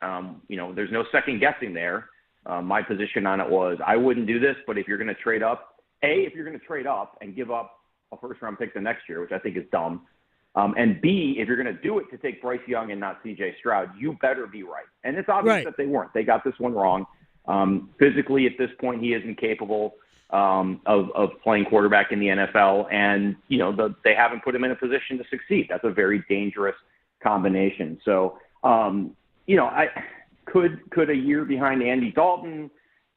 There's no second guessing there. My position on it was I wouldn't do this, but if you're going to trade up, if you're going to trade up and give up a first-round pick the next year, which I think is dumb, and B, if you're going to do it to take Bryce Young and not C.J. Stroud, you better be right. And it's obvious that they weren't. They got this one wrong. Physically, at this point, he isn't capable of playing quarterback in the NFL, and they haven't put him in a position to succeed. That's a very dangerous combination. So, I could a year behind Andy Dalton,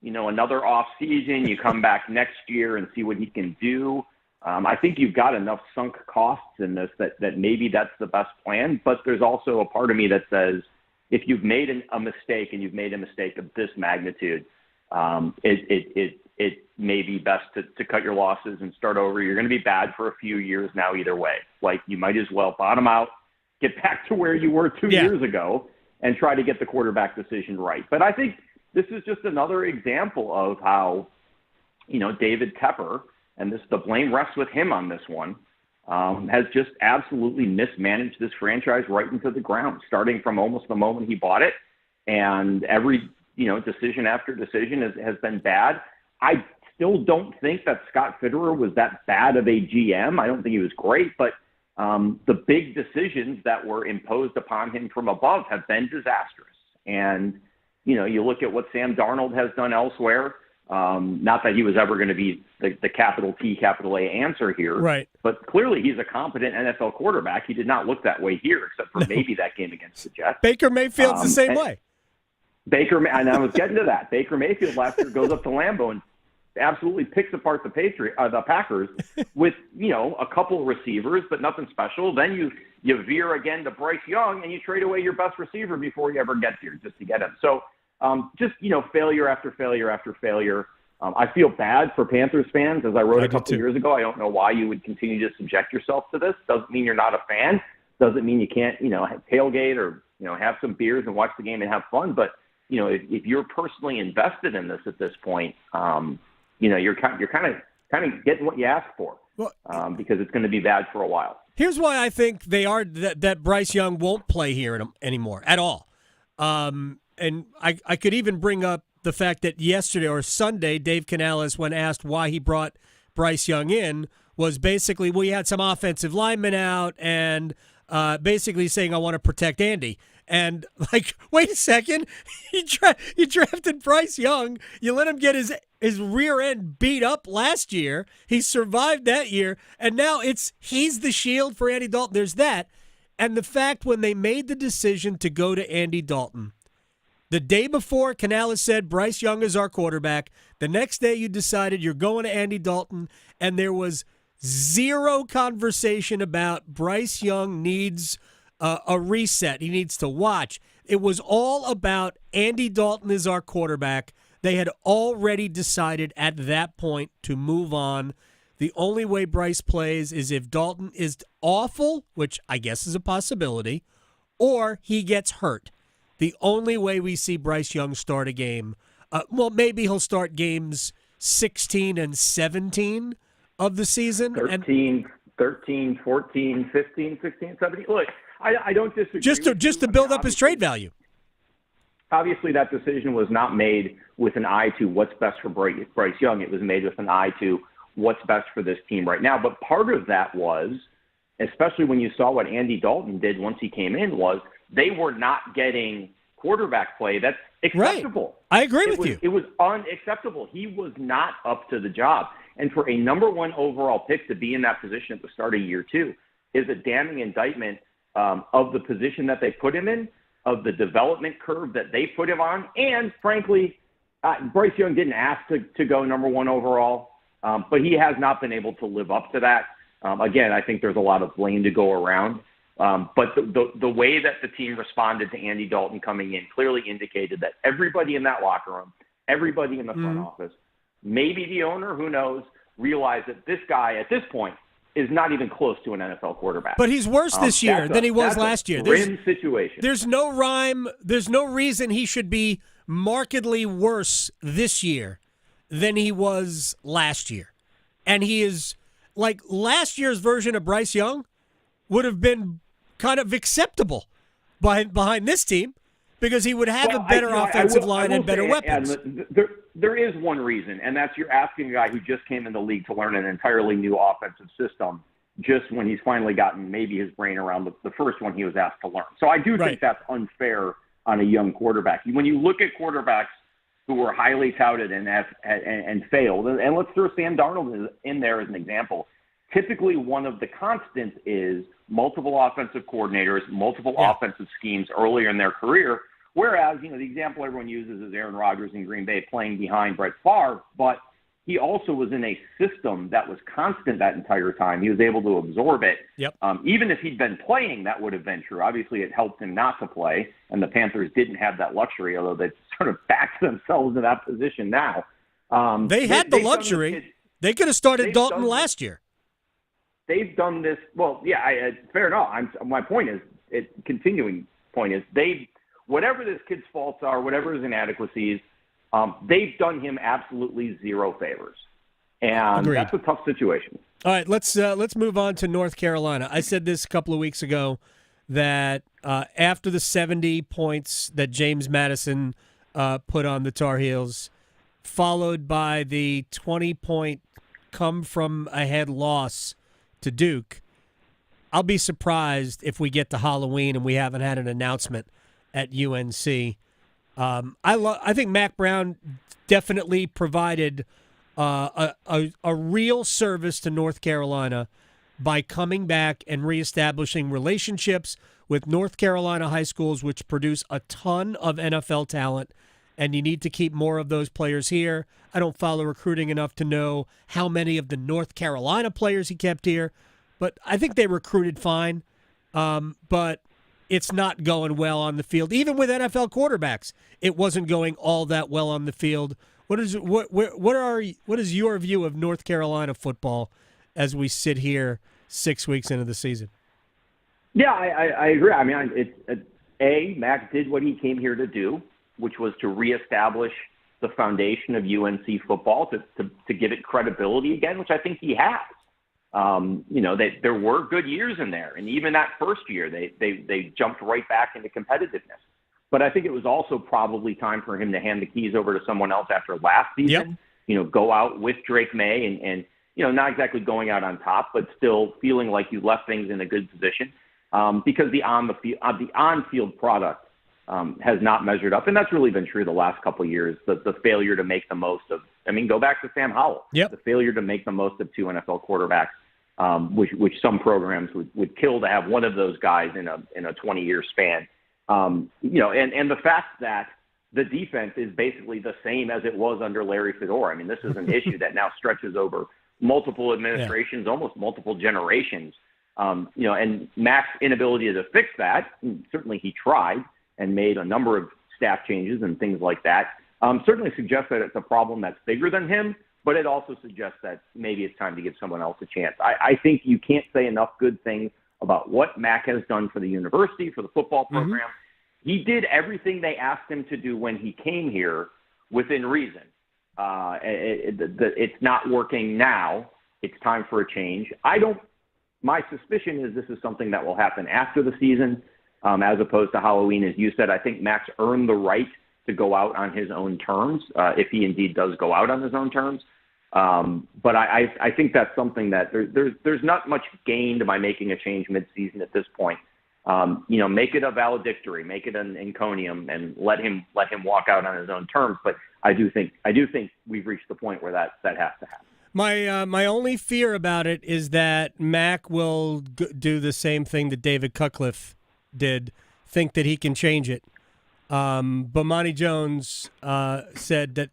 another off season, you come back next year and see what he can do. I think you've got enough sunk costs in this that maybe that's the best plan. But there's also a part of me that says, if you've made a mistake and you've made a mistake of this magnitude, it may be best to cut your losses and start over. You're going to be bad for a few years now either way. Like, you might as well bottom out, get back to where you were 2 years ago, and try to get the quarterback decision right. But I think this is just another example of how, David Tepper, and the blame rests with him on this one, has just absolutely mismanaged this franchise right into the ground, starting from almost the moment he bought it. And every, decision after decision has been bad. I still don't think that Scott Fitterer was that bad of a GM. I don't think he was great, but the big decisions that were imposed upon him from above have been disastrous. And, you look at what Sam Darnold has done elsewhere. Not that he was ever going to be the capital T, capital A answer here. Right. But clearly he's a competent NFL quarterback. He did not look that way here, except for maybe that game against the Jets. Baker Mayfield's the same way. And I was getting to that. Baker Mayfield last year goes up to Lambeau and absolutely picks apart the Packers with, a couple of receivers, but nothing special. Then you veer again to Bryce Young and you trade away your best receiver before you ever get here just to get him. So failure after failure after failure. I feel bad for Panthers fans, as I wrote a couple of years ago. I don't know why you would continue to subject yourself to this. Doesn't mean you're not a fan. Doesn't mean you can't, tailgate or, have some beers and watch the game and have fun. But, if you're personally invested in this at this point, you're kind of getting what you asked for, because it's going to be bad for a while. Here's why I think that Bryce Young won't play here anymore at all. And I could even bring up the fact that yesterday or Sunday, Dave Canales, when asked why he brought Bryce Young in, was basically, we had some offensive linemen out and basically saying, I want to protect Andy. And wait a second, you drafted Bryce Young. You let him get his rear end beat up last year. He survived that year. And now he's the shield for Andy Dalton. There's that. And the fact when they made the decision to go to Andy Dalton, the day before, Canales said, Bryce Young is our quarterback. The next day, you decided you're going to Andy Dalton, and there was zero conversation about Bryce Young needs a reset. He needs to watch. It was all about Andy Dalton is our quarterback. They had already decided at that point to move on. The only way Bryce plays is if Dalton is awful, which I guess is a possibility, or he gets hurt. The only way we see Bryce Young start a game, maybe he'll start games 16 and 17 of the season. 13, 14, 15, 16, 17. Look, I don't disagree. Just to build up his trade value. Obviously, that decision was not made with an eye to what's best for Bryce Young. It was made with an eye to what's best for this team right now. But part of that was, especially when you saw what Andy Dalton did once he came in, was they were not getting quarterback play that's acceptable. Right. I agree with you. It was unacceptable. He was not up to the job. And for a number one overall pick to be in that position at the start of year two is a damning indictment of the position that they put him in, of the development curve that they put him on. And frankly, Bryce Young didn't ask to go number one overall, but he has not been able to live up to that. Again, I think there's a lot of blame to go around. But the way that the team responded to Andy Dalton coming in clearly indicated that everybody in that locker room, everybody in the front office, maybe the owner, who knows, realized that this guy at this point is not even close to an NFL quarterback. But he's worse this year than he was last year. There's no rhyme. There's no reason he should be markedly worse this year than he was last year. And he is, like, last year's version of Bryce Young would have been kind of acceptable behind this team because he would have a better offensive line and better weapons. There is one reason, and that's you're asking a guy who just came in the league to learn an entirely new offensive system just when he's finally gotten maybe his brain around the first one he was asked to learn. So I do think that's unfair on a young quarterback. When you look at quarterbacks who were highly touted and failed. And let's throw Sam Darnold in there as an example. Typically, one of the constants is multiple offensive coordinators, multiple offensive schemes earlier in their career. Whereas, the example everyone uses is Aaron Rodgers in Green Bay playing behind Brett Favre, but he also was in a system that was constant that entire time. He was able to absorb it. Yep. Even if he'd been playing, that would have been true. Obviously, it helped him not to play, and the Panthers didn't have that luxury, although they sort of backed themselves in that position now. They had the luxury. They could have started Dalton last year. They've done this. Well, yeah, fair enough. My point is, continuing point is, whatever this kid's faults are, whatever his inadequacies, they've done him absolutely zero favors, and Agreed. That's a tough situation. All right, let's move on to North Carolina. I said this a couple of weeks ago that after the 70 points that James Madison put on the Tar Heels, followed by the 20-point come-from-ahead loss to Duke, I'll be surprised if we get to Halloween and we haven't had an announcement at UNC. I think Mac Brown definitely provided a real service to North Carolina by coming back and reestablishing relationships with North Carolina high schools, which produce a ton of NFL talent, and you need to keep more of those players here. I don't follow recruiting enough to know how many of the North Carolina players he kept here, but I think they recruited fine. But it's not going well on the field. Even with NFL quarterbacks, it wasn't going all that well on the field. What is your view of North Carolina football as we sit here 6 weeks into the season? Yeah, I agree. I mean, Mac did what he came here to do, which was to reestablish the foundation of UNC football, to give it credibility again, which I think he has. There were good years in there, and even that first year, they jumped right back into competitiveness. But I think it was also probably time for him to hand the keys over to someone else after last season. Yep. Go out with Drake May and not exactly going out on top, but still feeling like you left things in a good position, because the on-field product has not measured up, and that's really been true the last couple of years. The failure to make the most of, go back to Sam Howell. Yep. The failure to make the most of two NFL quarterbacks, which some programs would kill to have one of those guys in a 20-year span. And the fact that the defense is basically the same as it was under Larry Fedora. I mean, this is an issue that now stretches over multiple administrations, almost multiple generations. And Mac's inability to fix that, certainly he tried and made a number of staff changes and things like that, certainly suggests that it's a problem that's bigger than him, but it also suggests that maybe it's time to give someone else a chance. I think you can't say enough good things about what Mac has done for the university, for the football program. Mm-hmm. He did everything they asked him to do when he came here within reason. It's not working now. It's time for a change. My suspicion is this is something that will happen after the season, as opposed to Halloween. As you said, I think Mac's earned the right to go out on his own terms, if he indeed does go out on his own terms. But I think that's something that there's not much gained by making a change midseason at this point. Make it a valedictory, make it an encomium, and let him walk out on his own terms. But I do think we've reached the point where that has to happen. My only fear about it is that Mac will do the same thing that David Cutcliffe did, think that he can change it. Bomani Jones said that,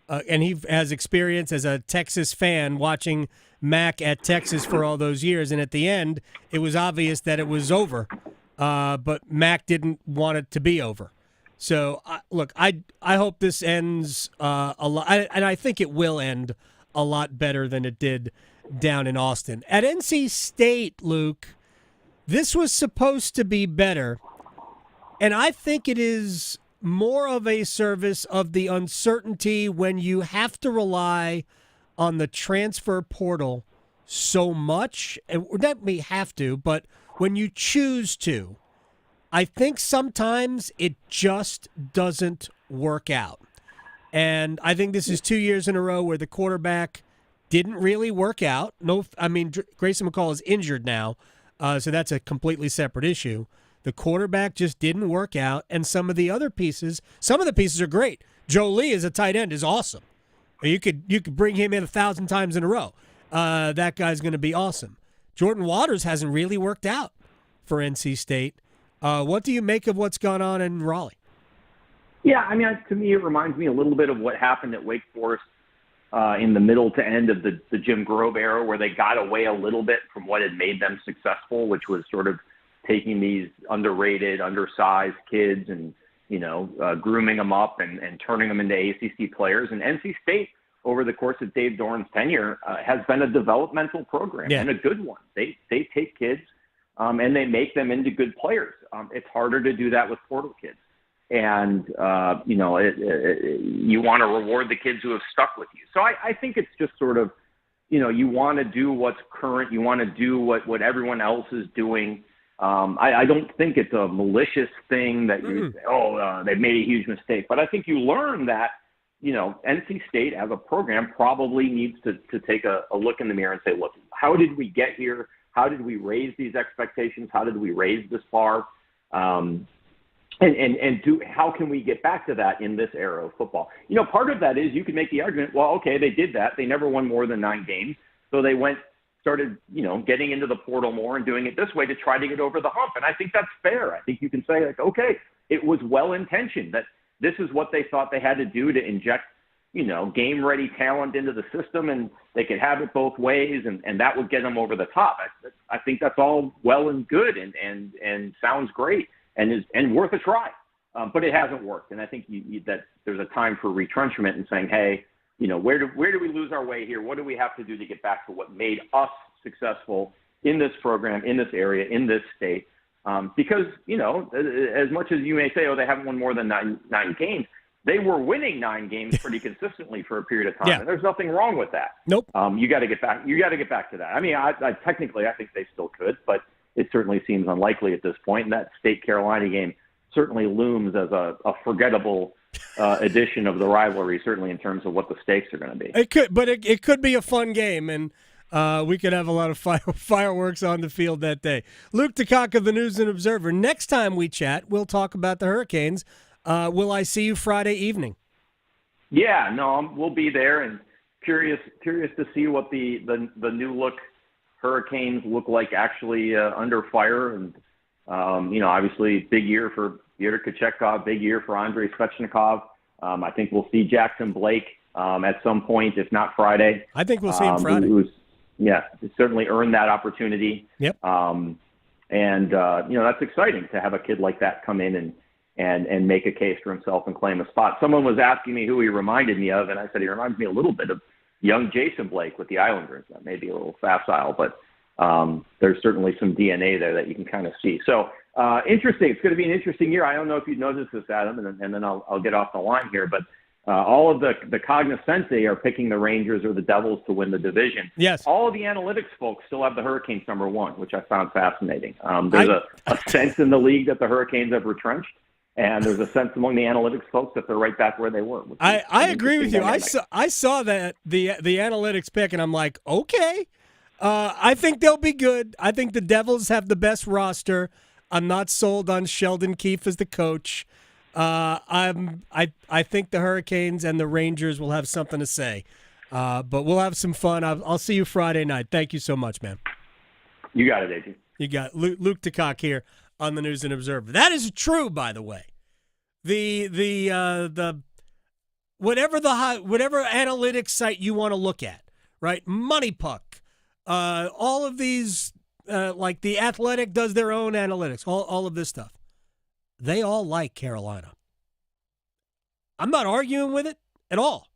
and he has experience as a Texas fan watching Mac at Texas for all those years, and at the end, it was obvious that it was over. But Mac didn't want it to be over. So, I hope this ends a lot, and I think it will end a lot better than it did down in Austin. At NC State, Luke, this was supposed to be better, and I think it is more of a service of the uncertainty when you have to rely on the transfer portal so much, and not we have to, but when you choose to, I think sometimes it just doesn't work out. And I think this is 2 years in a row where the quarterback didn't really work out. Grayson McCall is injured now, so that's a completely separate issue. The quarterback just didn't work out, and some of the pieces are great. Joe Lee as a tight end is awesome. You could bring him in 1,000 times in a row. That guy's going to be awesome. Jordan Waters hasn't really worked out for NC State. What do you make of what's gone on in Raleigh? Yeah, I mean, to me, it reminds me a little bit of what happened at Wake Forest in the middle to end of the Jim Grove era, where they got away a little bit from what had made them successful, which was sort of taking these underrated, undersized kids and grooming them up and turning them into ACC players. And NC State, over the course of Dave Doran's tenure, has been a developmental program and a good one. They take kids and they make them into good players. It's harder to do that with portal kids. And, you want to reward the kids who have stuck with you. So I think it's just sort of, you want to do what's current. You want to do what everyone else is doing. I don't think it's a malicious thing that you say, they've made a huge mistake. But I think you learn that, NC State as a program probably needs to take a look in the mirror and say, look, how did we get here? How did we raise these expectations? How did we raise this bar? And how can we get back to that in this era of football? Part of that is you can make the argument, well, okay, they did that. They never won more than 9 games. So they started getting into the portal more and doing it this way to try to get over the hump. And I think that's fair. I think you can say, like, okay, it was well-intentioned, that this is what they thought they had to do to inject, game-ready talent into the system, and they could have it both ways, and that would get them over the top. I think that's all well and good and sounds great and worth a try. But it hasn't worked. And I think that there's a time for retrenchment and saying, hey, where do we lose our way here? What do we have to do to get back to what made us successful in this program, in this area, in this state? Because, as much as you may say, they haven't won more than nine games, they were winning 9 games pretty consistently for a period of time. Yeah. And there's nothing wrong with that. Nope. You got to get back. You got to get back to that. I mean, technically, I think they still could, but it certainly seems unlikely at this point. And that State Carolina game certainly looms as a forgettable edition of the rivalry, certainly in terms of what the stakes are going to be. It could, but it could be a fun game, and we could have a lot of fireworks on the field that day. Luke DeCock of the News and Observer. Next time we chat, we'll talk about the Hurricanes. Will I see you Friday evening? Yeah, no, we'll be there, and curious to see what the new look Hurricanes look like actually under fire. And obviously big year for Yuri Kochetkov, big year for Andrei Svechnikov. I think we'll see Jackson Blake at some point, if not Friday. I think we'll see him Friday. Certainly earned that opportunity. Yep. That's exciting to have a kid like that come in and make a case for himself and claim a spot. Someone was asking me who he reminded me of, and I said he reminds me a little bit of young Jason Blake with the Islanders. That may be a little facile, but there's certainly some DNA there that you can kind of see. So interesting. It's going to be an interesting year. I don't know if you've noticed this, Adam, and then I'll get off the line here, but all of the cognoscenti are picking the Rangers or the Devils to win the division. Yes. All of the analytics folks still have the Hurricanes number 1, which I found fascinating. There's a sense in the league that the Hurricanes have retrenched, and there's a sense among the analytics folks that they're right back where they were. I agree with you. I saw that the analytics pick, and I'm like, okay. I think they'll be good. I think the Devils have the best roster. I'm not sold on Sheldon Keefe as the coach. I think the Hurricanes and the Rangers will have something to say. But we'll have some fun. I'll see you Friday night. Thank you so much, man. You got it, AJ. You got Luke DeCock here on the News and Observer. That is true, by the way. The whatever analytics site you want to look at, right? Money Puck, all of these, like The Athletic does their own analytics, all of this stuff. They all like Carolina. I'm not arguing with it at all.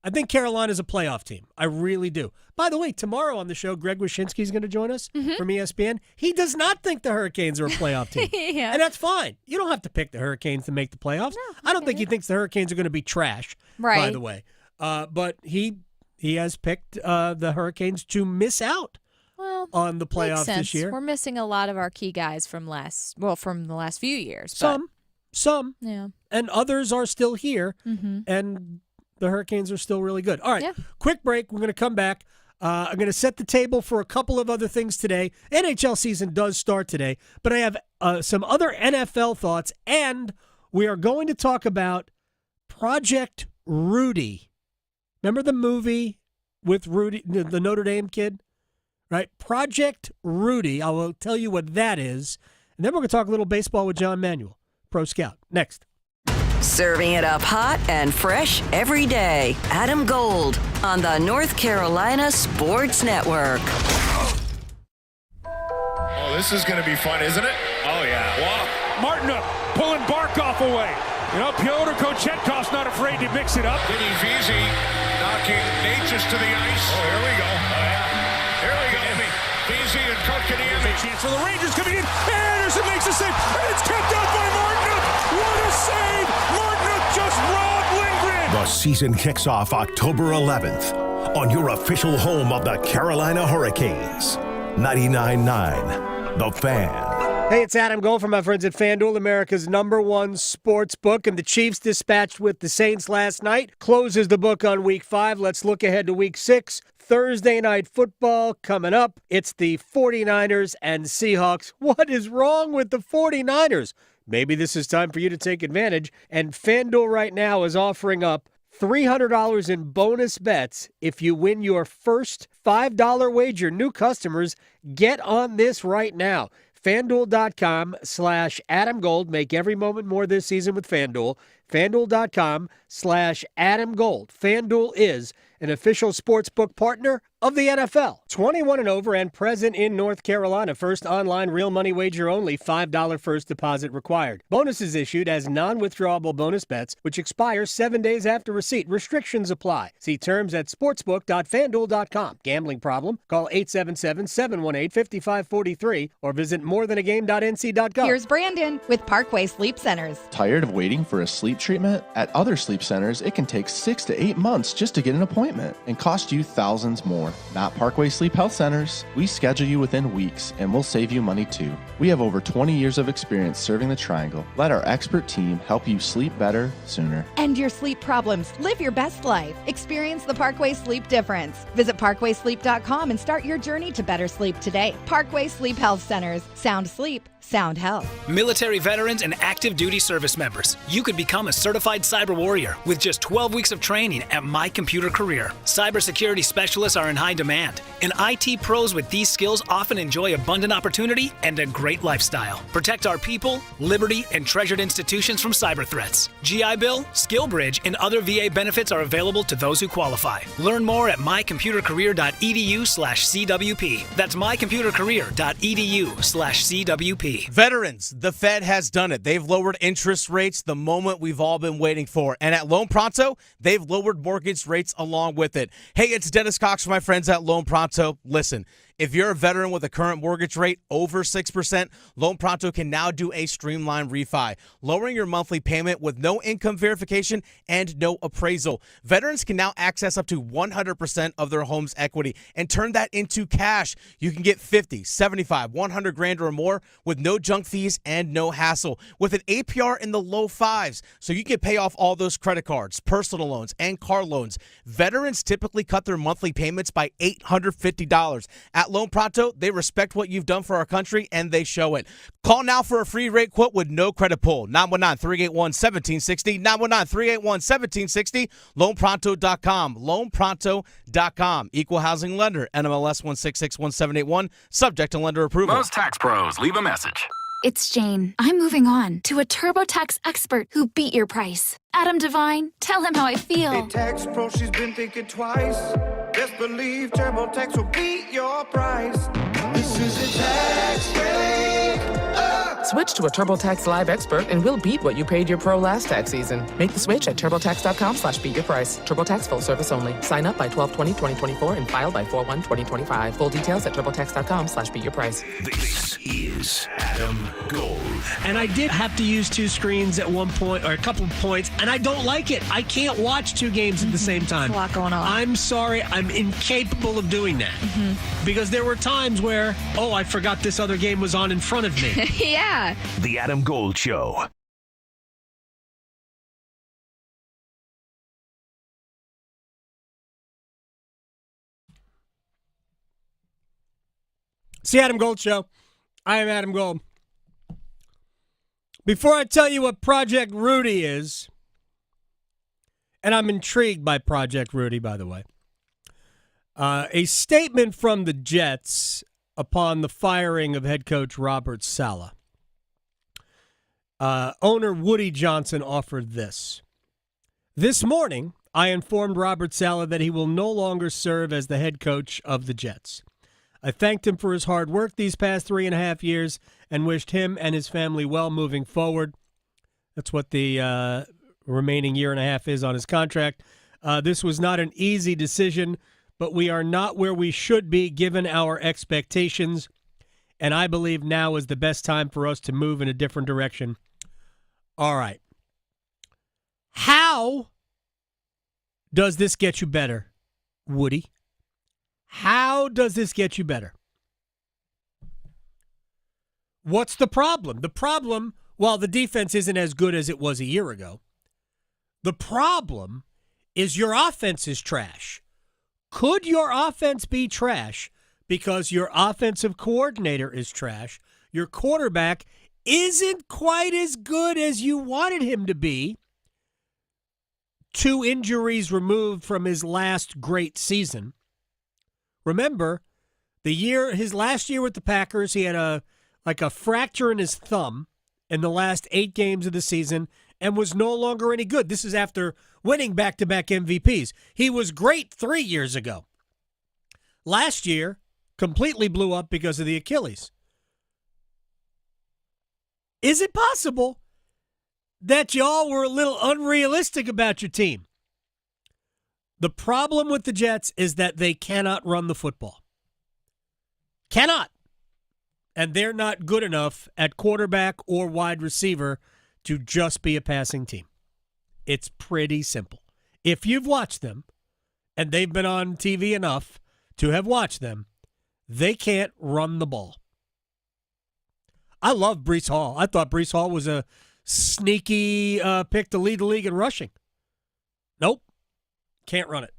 I think Carolina's a playoff team. I really do. By the way, tomorrow on the show, Greg Wyshynski is going to join us from ESPN. He does not think the Hurricanes are a playoff team. Yeah. And that's fine. You don't have to pick the Hurricanes to make the playoffs. No, I don't think he thinks the Hurricanes are going to be trash, by the way. But he has picked the Hurricanes to miss out on the playoffs this year. We're missing a lot of our key guys from the last few years. Some. Yeah. And others are still here. And the Hurricanes are still really good. All right, quick break. We're going to come back. I'm going to set the table for a couple of other things today. NHL season does start today, but I have some other NFL thoughts and We are going to talk about Project Rudy. Remember the movie with Rudy, the Notre Dame kid? Right? Project Rudy. I will tell you what that is. And then we're going to talk a little baseball with John Manuel, Pro Scout. Next. Serving it up hot and fresh every day. Adam Gold on the North Carolina Sports Network. Oh, this is going to be fun, isn't it? Oh, yeah. Wow. Martin pulling Barkov away. You know, Pyotr Kochetkov's not afraid to mix it up. Vinny Veazey knocking Natchez to the ice. Oh, here we go. Oh, yeah. Here we go. Veazey and Kotkaniemi. Chance for the Rangers coming in. Anderson makes a save, and it's kept out by Martin. What a save! Martin just robbed Lindgren. The season kicks off October 11th on your official home of the Carolina Hurricanes. 99.9 The Fan. Hey, it's Adam Gold from my friends at FanDuel, America's #1 sports book. And the Chiefs dispatched with the Saints last night. Closes the book on Week 5. Let's look ahead to Week 6. Thursday night football coming up. It's the 49ers and Seahawks. What is wrong with the 49ers? Maybe this is time for you to take advantage. And FanDuel right now is offering up $300 in bonus bets if you win your first $5 wager. New customers, get on this right now. FanDuel.com/AdamGold. Make every moment more this season with FanDuel. FanDuel.com/AdamGold. FanDuel is an official sportsbook partner of the NFL. 21 and over and present in North Carolina. First online real money wager only. $5 first deposit required. Bonuses issued as non-withdrawable bonus bets, which expire 7 days after receipt. Restrictions apply. See terms at sportsbook.fanduel.com. Gambling problem? Call 877-718-5543 or visit morethanagame.nc.gov. Here's Brandon with Parkway Sleep Centers. Tired of waiting for a sleep treatment? At other sleep centers, it can take 6 to 8 months just to get an appointment and cost you thousands more. Not Parkway Sleep Health Centers. We schedule you within weeks and we'll save you money too. We have over 20 years of experience serving the Triangle. Let our expert team help you sleep better sooner. End your sleep problems. Live your best life. Experience the Parkway Sleep difference. Visit parkwaysleep.com and start your journey to better sleep today. Parkway Sleep Health Centers. Sound sleep. Sound health. Military veterans and active duty service members, you could become a certified cyber warrior with just 12 weeks of training at My Computer Career. Cybersecurity specialists are in high demand, and IT pros with these skills often enjoy abundant opportunity and a great lifestyle. Protect our people, liberty, and treasured institutions from cyber threats. GI Bill, SkillBridge, and other VA benefits are available to those who qualify. Learn more at mycomputercareer.edu/CWP. That's mycomputercareer.edu/CWP. Veterans, the Fed has done it. They've lowered interest rates, the moment we've all been waiting for. And at Loan Pronto, they've lowered mortgage rates along with it. Hey, it's Dennis Cox for my friends at Loan Pronto. Listen, if you're a veteran with a current mortgage rate over 6%, Loan Pronto can now do a streamlined refi, lowering your monthly payment with no income verification and no appraisal. Veterans can now access up to 100% of their home's equity and turn that into cash. You can get 50, 75, 100 grand or more with no junk fees and no hassle, with an APR in the low 5s, so you can pay off all those credit cards, personal loans, and car loans. Veterans typically cut their monthly payments by $850. At Loan Pronto, they respect what you've done for our country, and they show it. Call now for a free rate quote with no credit pull. 919-381-1760. 919-381-1760. LoanPronto.com. LoanPronto.com. Equal housing lender. NMLS 1661781. Subject to lender approval. Most tax pros leave a message. It's Jane. I'm moving on to a TurboTax expert who beat your price. Adam Devine, tell him how I feel. Hey, tax pro, she's been thinking twice. Best believe TurboTax will beat your price. This is a tax break. Switch to a TurboTax Live expert and we'll beat what you paid your pro last tax season. Make the switch at TurboTax.com/beatyourprice. TurboTax full service only. Sign up by 12/20/2024 and file by 4/1/2025. Full details at TurboTax.com/beatyourprice. This is Adam Gold. And I did have to use two screens at one point, or a couple of points, and I don't like it. I can't watch two games at the same time. There's a lot going on. I'm sorry. I'm incapable of doing that. Because there were times where, I forgot this other game was on in front of me. Yeah. The Adam Gold Show. It's the Adam Gold Show. I am Adam Gold. Before I tell you what Project Rudy is, and I'm intrigued by Project Rudy, by the way, a statement from the Jets upon the firing of head coach Robert Saleh. Owner Woody Johnson offered this. This morning, I informed Robert Saleh that he will no longer serve as the head coach of the Jets. I thanked him for his hard work these past 3.5 years and wished him and his family well moving forward. That's what the remaining 1.5 years is on his contract. This was not an easy decision, but we are not where we should be given our expectations, and I believe now is the best time for us to move in a different direction. All right. How does this get you better, Woody? How does this get you better? What's the problem? The problem, while the defense isn't as good as it was a year ago, the problem is your offense is trash. Could your offense be trash because your offensive coordinator is trash? Your quarterback isn't quite as good as you wanted him to be, 2 injuries removed from his last great season. Remember, his last year with the Packers, he had a fracture in his thumb in the last 8 games of the season and was no longer any good. This is after winning back-to-back MVPs. He was great 3 years ago. Last year, completely blew up because of the Achilles. Is it possible that y'all were a little unrealistic about your team? The problem with the Jets is that they cannot run the football. Cannot. And they're not good enough at quarterback or wide receiver to just be a passing team. It's pretty simple. If you've watched them, and they've been on TV enough to have watched them, they can't run the ball. I love Bryce Hall. I thought Bryce Hall was a sneaky pick to lead the league in rushing. Nope. Can't run it.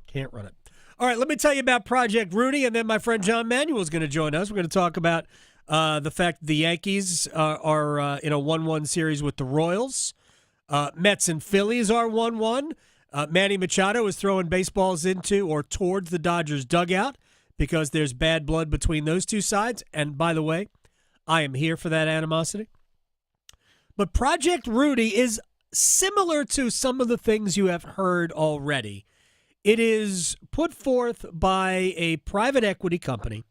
Can't run it. All right, let me tell you about Project Rudy, and then my friend John Manuel is going to join us. We're going to talk about the fact that the Yankees are in a 1-1 series with the Royals. Mets and Phillies are 1-1. Manny Machado is throwing baseballs into or towards the Dodgers dugout because there's bad blood between those two sides. And by the way, I am here for that animosity. But Project Rudy is similar to some of the things you have heard already. It is put forth by a private equity company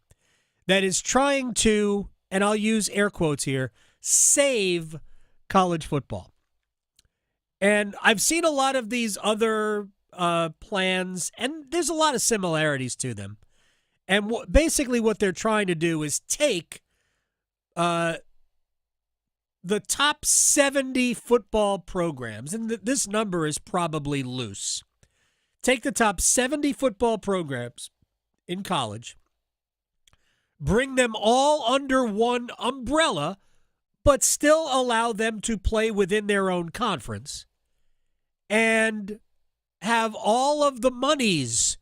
that is trying to, and I'll use air quotes here, save college football. And I've seen a lot of these other plans, and there's a lot of similarities to them. And basically what they're trying to do is take the top 70 football programs, and this number is probably loose. Take the top 70 football programs in college, bring them all under one umbrella, but still allow them to play within their own conference, and have all of the monies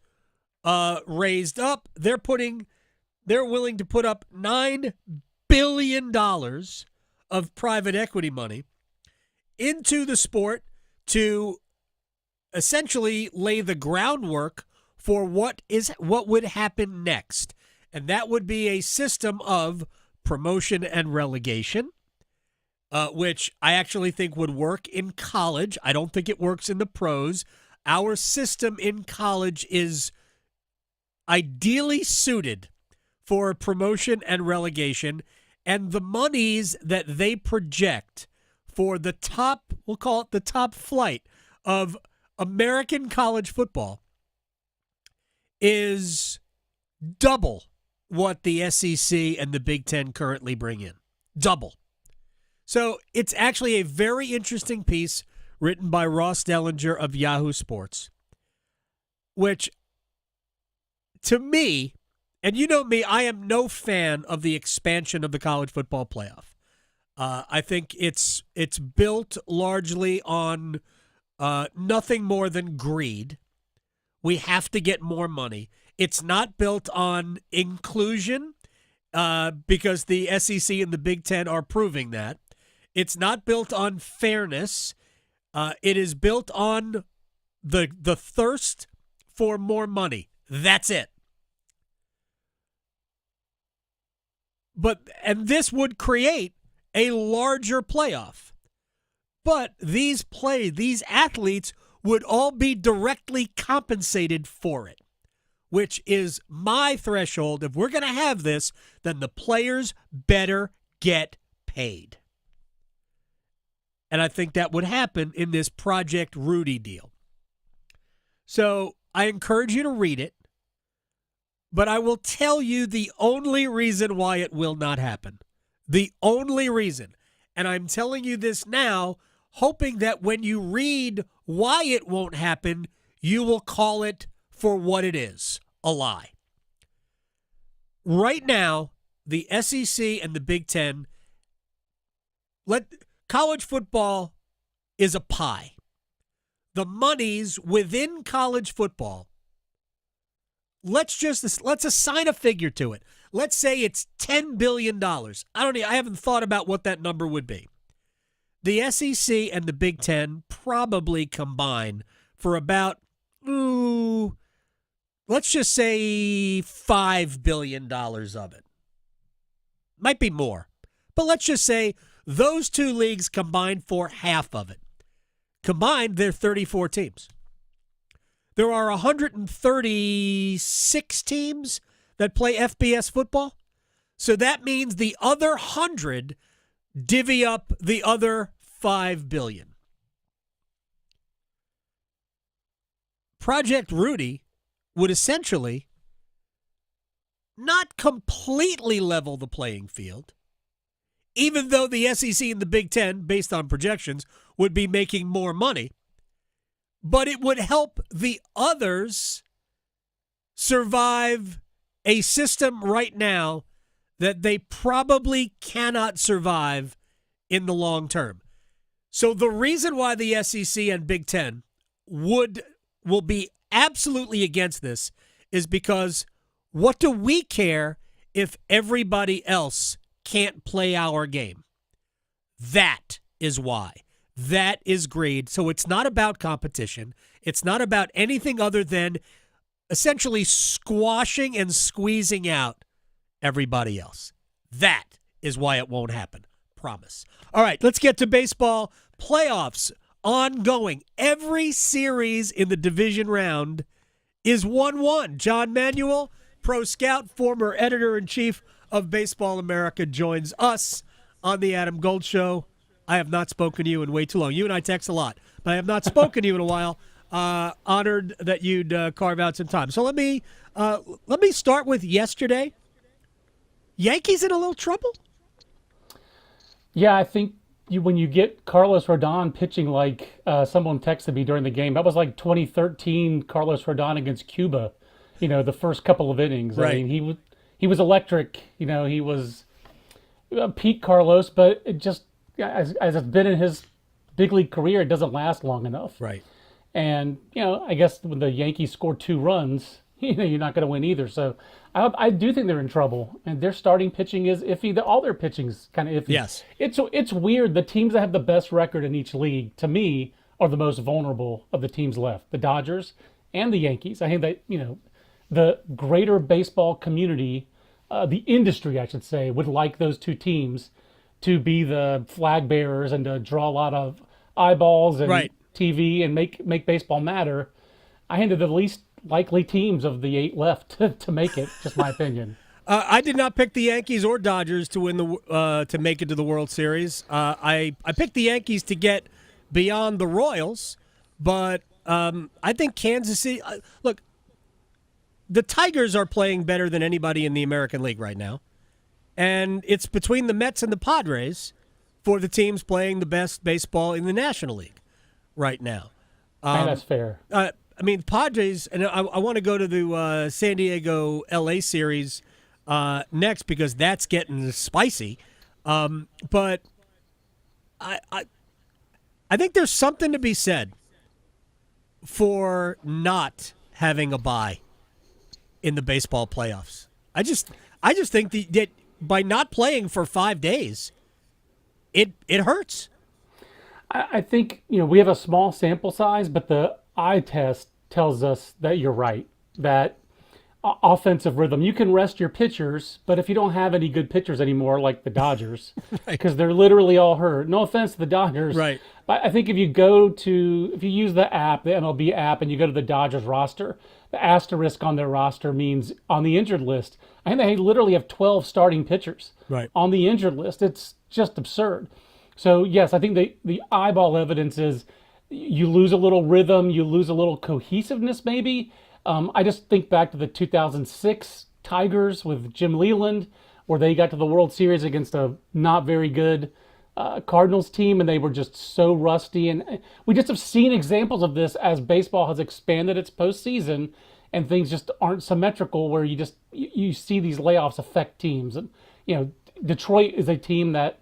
raised up. They're willing to put up $9 billion of private equity money into the sport to essentially lay the groundwork for what would happen next. And that would be a system of promotion and relegation, which I actually think would work in college. I don't think it works in the pros. Our system in college is ideally suited for promotion and relegation, and the monies that they project for the top, we'll call it the top flight of American college football, is double what the SEC and the Big Ten currently bring in. Double. So it's actually a very interesting piece written by Ross Dellinger of Yahoo Sports, which to me, and you know me, I am no fan of the expansion of the college football playoff. I think it's built largely on nothing more than greed. We have to get more money. It's not built on inclusion because the SEC and the Big Ten are proving that. It's not built on fairness. It is built on the thirst for more money. That's it. And this would create a larger playoff. But these athletes would all be directly compensated for it, which is my threshold. If we're going to have this, then the players better get paid. And I think that would happen in this Project Rudy deal. So I encourage you to read it, but I will tell you the only reason why it will not happen. The only reason. And I'm telling you this now, hoping that when you read why it won't happen, you will call it for what it is, a lie. Right now, the SEC and the Big Ten, college football is a pie. The monies within college football, let's assign a figure to it. Let's say it's $10 billion. I haven't thought about what that number would be. The SEC and the Big Ten probably combine for about, let's just say $5 billion of it. Might be more. But let's just say those two leagues combined for half of it. Combined, they're 34 teams. There are 136 teams that play FBS football. So that means the other 100 divvy up the other $5 billion. Project Rudy would essentially not completely level the playing field, even though the SEC and the Big Ten, based on projections, would be making more money. But it would help the others survive a system right now that they probably cannot survive in the long term. So the reason why the SEC and Big Ten will be absolutely against this is because what do we care if everybody else can't play our game? That is why. That is greed. So it's not about competition. It's not about anything other than essentially squashing and squeezing out everybody else. That is why it won't happen. Promise. All right, let's get to baseball. Playoffs ongoing. Every series in the division round is 1-1. John Manuel, pro scout, former editor-in-chief of Baseball America, joins us on the Adam Gold Show. I have not spoken to you in way too long. You and I text a lot, but I have not spoken to you in a while. Honored that you'd carve out some time. So let me start with yesterday. Yankees in a little trouble? Yeah, I think when you get Carlos Rodon pitching like someone texted me during the game, that was like 2013 Carlos Rodon against Cuba. The first couple of innings. Right. I mean, he was electric. He was peak Carlos, but it just as it's been in his big league career, it doesn't last long enough. Right. And I guess when the Yankees score 2 runs, you're not going to win either. So I do think they're in trouble, and their starting pitching is iffy. All their pitching's kind of iffy. Yes. It's weird. The teams that have the best record in each league, to me, are the most vulnerable of the teams left. The Dodgers and the Yankees. I think that the greater baseball community, the industry, I should say, would like those two teams to be the flag bearers and to draw a lot of eyeballs and right. TV and make baseball matter. I think they're the least likely teams of the 8 left to make it. Just my opinion. I did not pick the Yankees or Dodgers to win to make it to the World Series. I picked the Yankees to get beyond the Royals, but I think Kansas City. Look, the Tigers are playing better than anybody in the American League right now. And it's between the Mets and the Padres for the teams playing the best baseball in the National League right now. That's fair. I mean, Padres, and I want to go to the San Diego-LA series next because that's getting spicy. But I think there's something to be said for not having a bye in the baseball playoffs. I just think that by not playing for 5 days, it hurts. I think, we have a small sample size, but the eye test tells us that you're right, that offensive rhythm, you can rest your pitchers, but if you don't have any good pitchers anymore, like the Dodgers, because they're literally all hurt. No offense to the Dodgers. Right. But I think if you use the app, the MLB app, and you go to the Dodgers roster, the asterisk on their roster means on the injured list. I think they literally have 12 starting pitchers on the injured list. It's just absurd. So, yes, I think the eyeball evidence is you lose a little rhythm, you lose a little cohesiveness maybe. I just think back to the 2006 Tigers with Jim Leland, where they got to the World Series against a not very good Cardinals team, and they were just so rusty. And we just have seen examples of this as baseball has expanded its postseason, and things just aren't symmetrical, where you see these layoffs affect teams. And Detroit is a team that,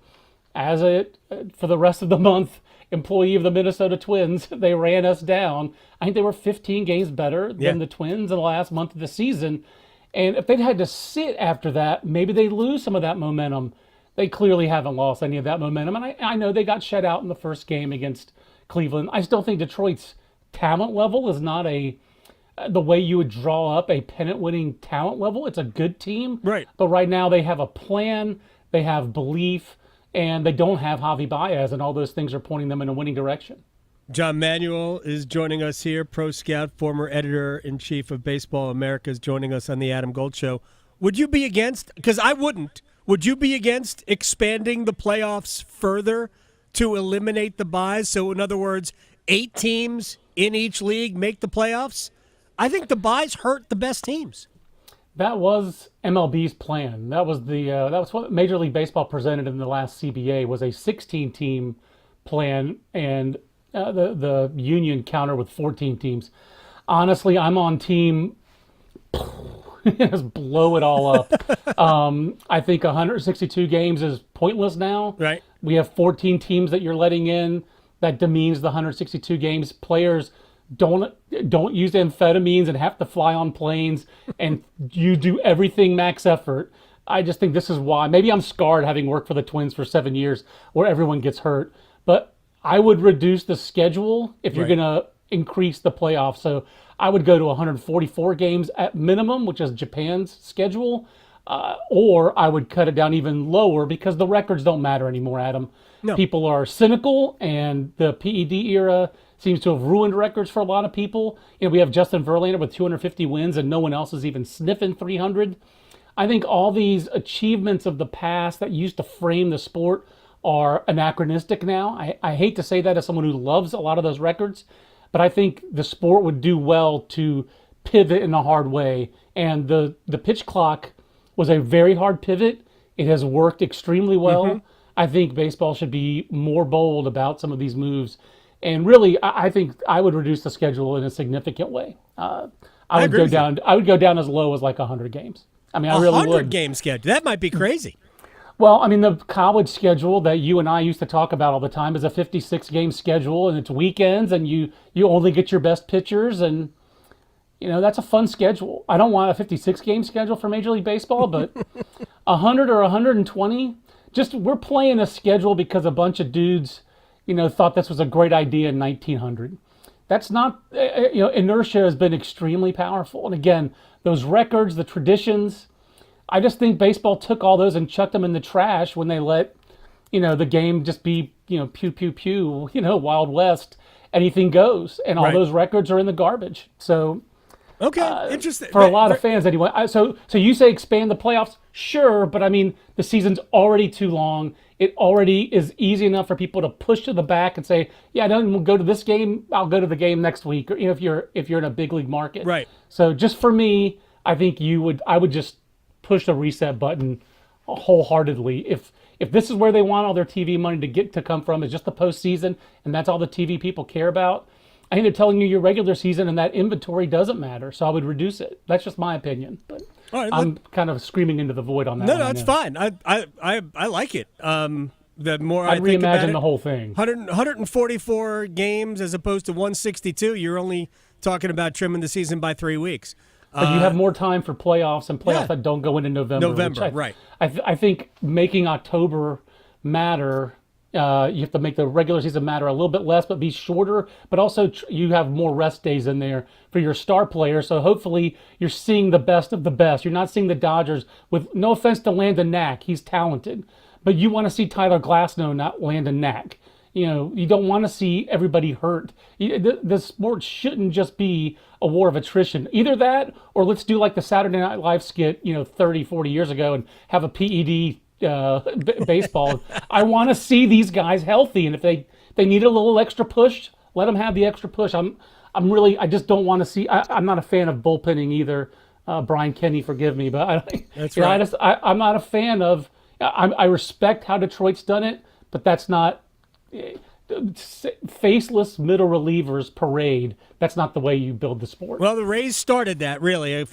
for the rest of the month, employee of the Minnesota Twins, they ran us down. I think they were 15 games better than the Twins in the last month of the season. And if they'd had to sit after that, maybe they lose some of that momentum. They clearly haven't lost any of that momentum. And I know they got shut out in the first game against Cleveland. I still think Detroit's talent level is not the way you would draw up a pennant-winning talent level. It's a good team. Right. But right now they have a plan, they have belief, and they don't have Javi Baez, and all those things are pointing them in a winning direction. John Manuel is joining us here, pro scout, former editor-in-chief of Baseball America, is joining us on the Adam Gold Show. Would you be against, because I wouldn't, would you be against expanding the playoffs further to eliminate the byes? So, in other words, 8 teams in each league make the playoffs? I think the byes hurt the best teams. That was MLB's plan. That was what Major League Baseball presented in the last CBA, was a 16-team plan, and the union counter with 14 teams. Honestly, I'm on team just blow it all up. I think 162 games is pointless now. Right. We have 14 teams that you're letting in. That demeans the 162 games. Players don't use amphetamines and have to fly on planes, and you do everything max effort. I just think this is why. Maybe I'm scarred having worked for the Twins for 7 years where everyone gets hurt, but I would reduce the schedule if you're going to increase the playoffs. So I would go to 144 games at minimum, which is Japan's schedule, or I would cut it down even lower because the records don't matter anymore, Adam. No. People are cynical, and the PED era seems to have ruined records for a lot of people. We have Justin Verlander with 250 wins, and no one else is even sniffing 300. I think all these achievements of the past that used to frame the sport are anachronistic now. I hate to say that as someone who loves a lot of those records, but I think the sport would do well to pivot in a hard way. And the pitch clock was a very hard pivot. It has worked extremely well. Mm-hmm. I think baseball should be more bold about some of these moves. And really, I think I would reduce the schedule in a significant way. I would go down as low as like 100 games. I mean, I really would. 100 game schedule. That might be crazy. Well, I mean, the college schedule that you and I used to talk about all the time is a 56-game schedule, and it's weekends, and you only get your best pitchers, and that's a fun schedule. I don't want a 56-game schedule for Major League Baseball, but 100 or 120, we're playing a schedule because a bunch of dudes thought this was a great idea in 1900. That's not, inertia has been extremely powerful. And again, those records, the traditions, I just think baseball took all those and chucked them in the trash when they let, the game just be, pew, pew, pew, Wild West, anything goes. And all those records are in the garbage. So, okay, interesting. For a lot of fans anyway. So you say expand the playoffs? Sure, but I mean, the season's already too long. It already is easy enough for people to push to the back and say, yeah, I don't go to this game, I'll go to the game next week, or if you're in a big league market. Right. So just for me, I think I would just push the reset button wholeheartedly. If this is where they want all their TV money to come from, is just the postseason, and that's all the TV people care about, I think they're telling you your regular season and that inventory doesn't matter, so I would reduce it. That's just my opinion. But I'm kind of screaming into the void on that. No, it's fine. I like it. The more I'd I think about reimagine the whole thing. 144 games as opposed to 162. You're only talking about trimming the season by 3 weeks. But you have more time for playoffs and playoffs that don't go into November. Right. I think making October matter You have to make the regular season matter a little bit less, but be shorter. But also, you have more rest days in there for your star players. So hopefully, you're seeing the best of the best. You're not seeing the Dodgers with no offense to Landon Knack, he's talented, but you want to see Tyler Glasnow, not Landon Knack. You don't want to see everybody hurt. The sport shouldn't just be a war of attrition. Either that, or let's do like the Saturday Night Live skit, 30, 40 years ago, and have a PED baseball. I want to see these guys healthy, and if they need a little extra push, let them have the extra push. I just don't want to see. I'm not a fan of bullpenning either. Brian Kenny, forgive me, but That's right. I'm not a fan of. I respect how Detroit's done it, but that's not. Faceless middle relievers parade. That's not the way you build the sport. Well, the Rays started that really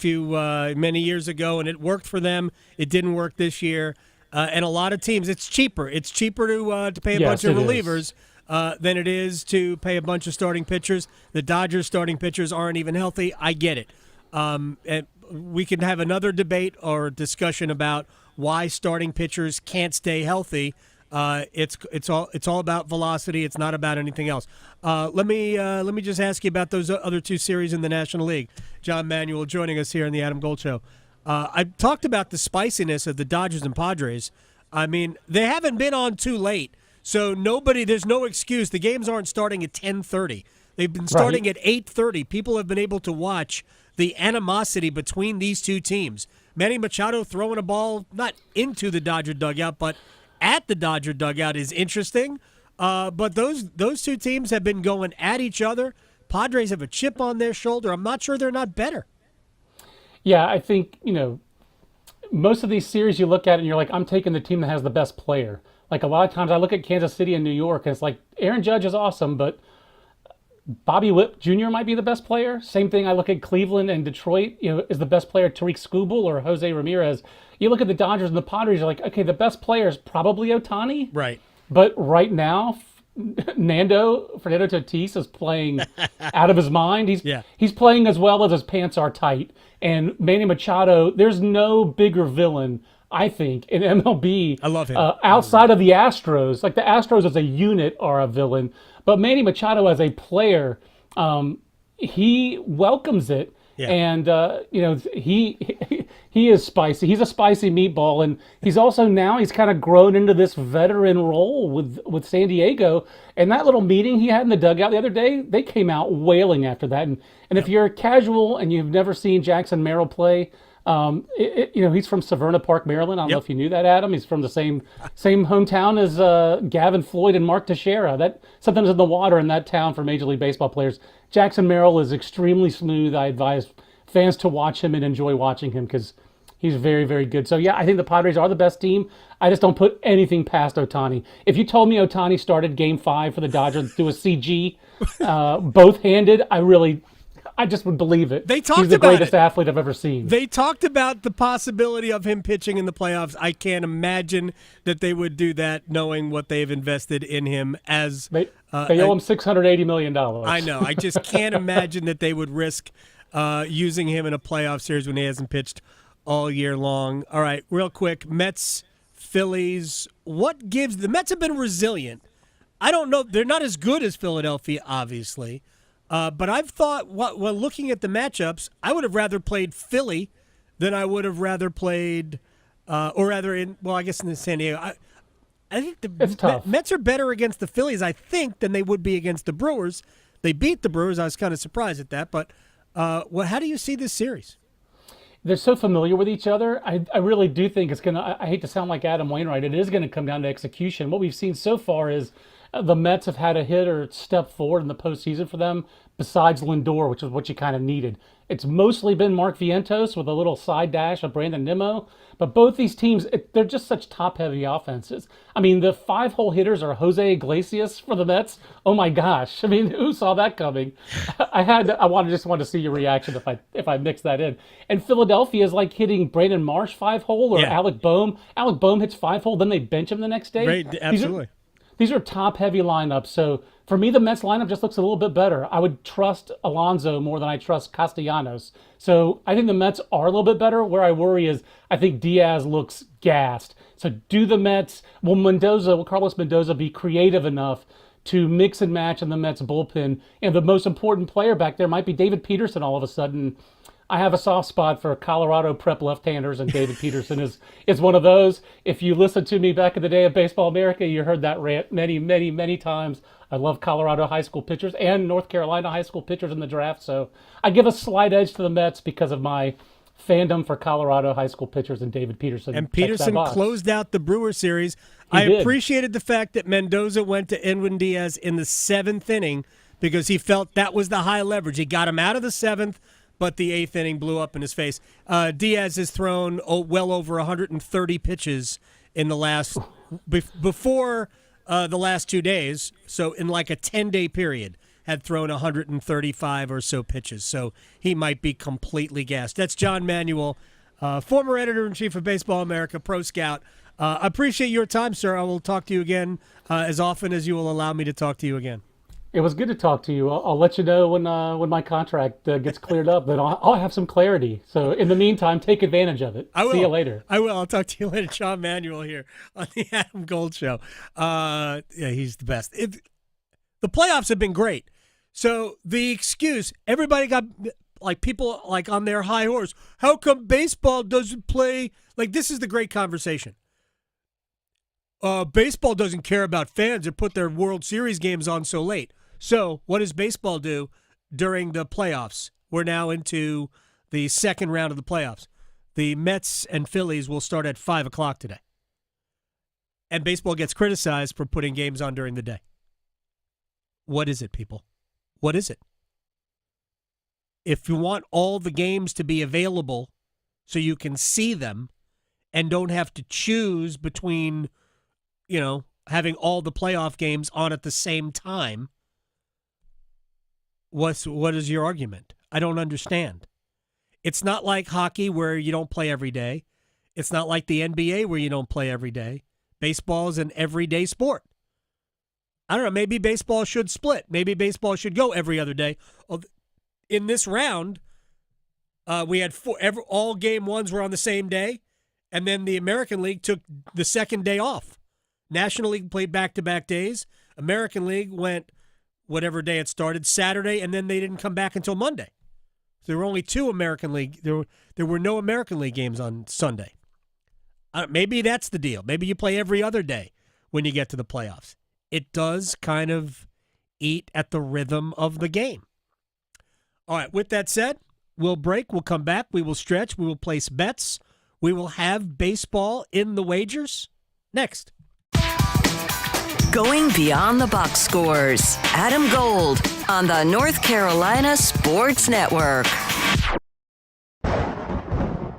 many years ago, and it worked for them. It didn't work this year, and a lot of teams. It's cheaper. It's cheaper to pay a bunch of relievers than it is to pay a bunch of starting pitchers. The Dodgers' starting pitchers aren't even healthy. I get it. And we can have another debate or discussion about why starting pitchers can't stay healthy. It's all about velocity. It's not about anything else. Let me just ask you about those other two series in the National League. John Manuel joining us here in the Adam Gold Show. I talked about the spiciness of the Dodgers and Padres. I mean, they haven't been on too late, so there's no excuse. The games aren't starting at 10:30. They've been starting at 8:30. People have been able to watch the animosity between these two teams. Manny Machado throwing a ball not into the Dodger dugout, but at the Dodger dugout is interesting, but those two teams have been going at each other. Padres have a chip on their shoulder. I'm not sure they're not better. Yeah, I think, most of these series you look at it and you're like, I'm taking the team that has the best player. Like a lot of times I look at Kansas City and New York and it's like, Aaron Judge is awesome, but Bobby Witt Jr. might be the best player. Same thing, I look at Cleveland and Detroit, is the best player Tariq Skubal or Jose Ramirez. You look at the Dodgers and the Padres, you're like, okay, the best player is probably Ohtani. Right. But right now, Fernando Tatis is playing out of his mind. He's playing as well as his pants are tight. And Manny Machado, there's no bigger villain, I think, in MLB. I love him. Outside of the Astros. Like the Astros as a unit are a villain. But Manny Machado as a player, he welcomes it. Yeah. And, he is spicy. He's a spicy meatball. And he's kind of grown into this veteran role with San Diego. And that little meeting he had in the dugout the other day, they came out wailing after that. And if you're casual and you've never seen Jackson Merrill play, he's from Severna Park, Maryland. I don't know if you knew that, Adam. He's from the same hometown as Gavin Floyd and Mark Teixeira. That something's in the water in that town for Major League Baseball players. Jackson Merrill is extremely smooth. I advise fans to watch him and enjoy watching him because he's very, very good. So, yeah, I think the Padres are the best team. I just don't put anything past Ohtani. If you told me Ohtani started Game 5 for the Dodgers through a CG, both-handed, I just would believe it. They talked He's the about greatest athlete I've ever seen. They talked about the possibility of him pitching in the playoffs. I can't imagine that they would do that, knowing what they've invested in him as. They owe him $680 million. I know. I just can't imagine that they would risk using him in a playoff series when he hasn't pitched all year long. All right, real quick, Mets, Phillies. What gives the Mets have been resilient? I don't know. They're not as good as Philadelphia, obviously. But I've thought, while looking at the matchups, I would have rather played Philly than I would have rather played, in the San Diego. I think the Mets are better against the Phillies, I think, than they would be against the Brewers. They beat the Brewers. I was kind of surprised at that. But how do you see this series? They're so familiar with each other. I really do think it's going to, I hate to sound like Adam Wainwright, it is going to come down to execution. What we've seen so far is the Mets have had a hitter step forward in the postseason for them besides Lindor, which is what you kind of needed. It's mostly been Mark Vientos with a little side dash of Brandon Nimmo. But both these teams, they're just such top-heavy offenses. I mean, the 5-hole hitters are Jose Iglesias for the Mets. Oh my gosh! I mean, who saw that coming? I just wanted to see your reaction if I mix that in. And Philadelphia is like hitting Brandon Marsh 5-hole or Alec Boehm. Alec Boehm hits 5-hole, then they bench him the next day. Right, absolutely. These are top-heavy lineups. So For me, the Mets lineup just looks a little bit better. I would trust Alonso more than I trust Castellanos. So I think the Mets are a little bit better. Where I worry is I think Diaz looks gassed. So will Carlos Mendoza be creative enough to mix and match in the Mets bullpen? And the most important player back there might be David Peterson all of a sudden. I have a soft spot for Colorado prep left-handers, and David Peterson is one of those. If you listened to me back in the day of Baseball America, you heard that rant many, many, many times. I love Colorado high school pitchers and North Carolina high school pitchers in the draft, so I give a slight edge to the Mets because of my fandom for Colorado high school pitchers and David Peterson. And Peterson closed out the Brewer series. I appreciated the fact that Mendoza went to Edwin Diaz in the 7th inning because he felt that was the high leverage. He got him out of the 7th, but the 8th inning blew up in his face. Diaz has thrown well over 130 pitches in the last before the last 2 days. So in like a 10-day period, had thrown 135 or so pitches. So he might be completely gassed. That's John Manuel, former editor-in-chief of Baseball America, Pro Scout. I appreciate your time, sir. I will talk to you again as often as you will allow me to talk to you again. It was good to talk to you. I'll let you know when my contract gets cleared up, but I'll have some clarity. So in the meantime, take advantage of it. See you later. I will. I'll talk to you later. John Manuel here on the Adam Gold Show. Yeah, he's the best. The playoffs have been great. So the excuse, everybody got like people like on their high horse. How come baseball doesn't play? Like, this is the great conversation. Baseball doesn't care about fans and put their World Series games on so late. So what does baseball do during the playoffs? We're now into the second round of the playoffs. The Mets and Phillies will start at 5 o'clock today. And baseball gets criticized for putting games on during the day. What is it, people? What is it? If you want all the games to be available so you can see them and don't have to choose between, having all the playoff games on at the same time, what is your argument? I don't understand. It's not like hockey where you don't play every day. It's not like the NBA where you don't play every day. Baseball is an everyday sport. I don't know, maybe baseball should split. Maybe baseball should go every other day. In this round, we had all game ones were on the same day, and then the American League took the second day off. National League played back-to-back days. American League went whatever day it started, Saturday, and then they didn't come back until Monday. So there were only two American League. There were no American League games on Sunday. Maybe that's the deal. Maybe you play every other day when you get to the playoffs. It does kind of eat at the rhythm of the game. All right, with that said, we'll break. We'll come back. We will stretch. We will place bets. We will have baseball in the wagers next. Going beyond the box scores. Adam Gold on the North Carolina Sports Network.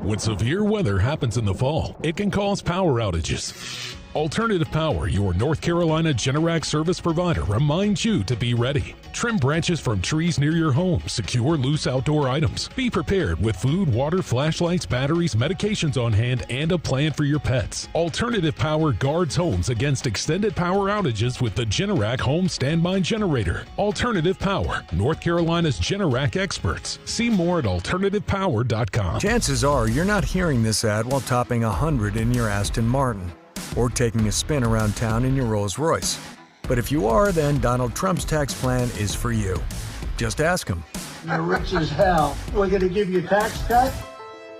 When severe weather happens in the fall, it can cause power outages. Alternative Power, your North Carolina Generac service provider, reminds you to be ready. Trim branches from trees near your home. Secure loose outdoor items. Be prepared with food, water, flashlights, batteries, medications on hand, and a plan for your pets. Alternative Power guards homes against extended power outages with the Generac Home Standby Generator. Alternative Power, North Carolina's Generac experts. See more at alternativepower.com. Chances are you're not hearing this ad while topping 100 in your Aston Martin or taking a spin around town in your Rolls-Royce. But if you are, then Donald Trump's tax plan is for you. Just ask him. You're rich as hell. We're going to give you a tax cut?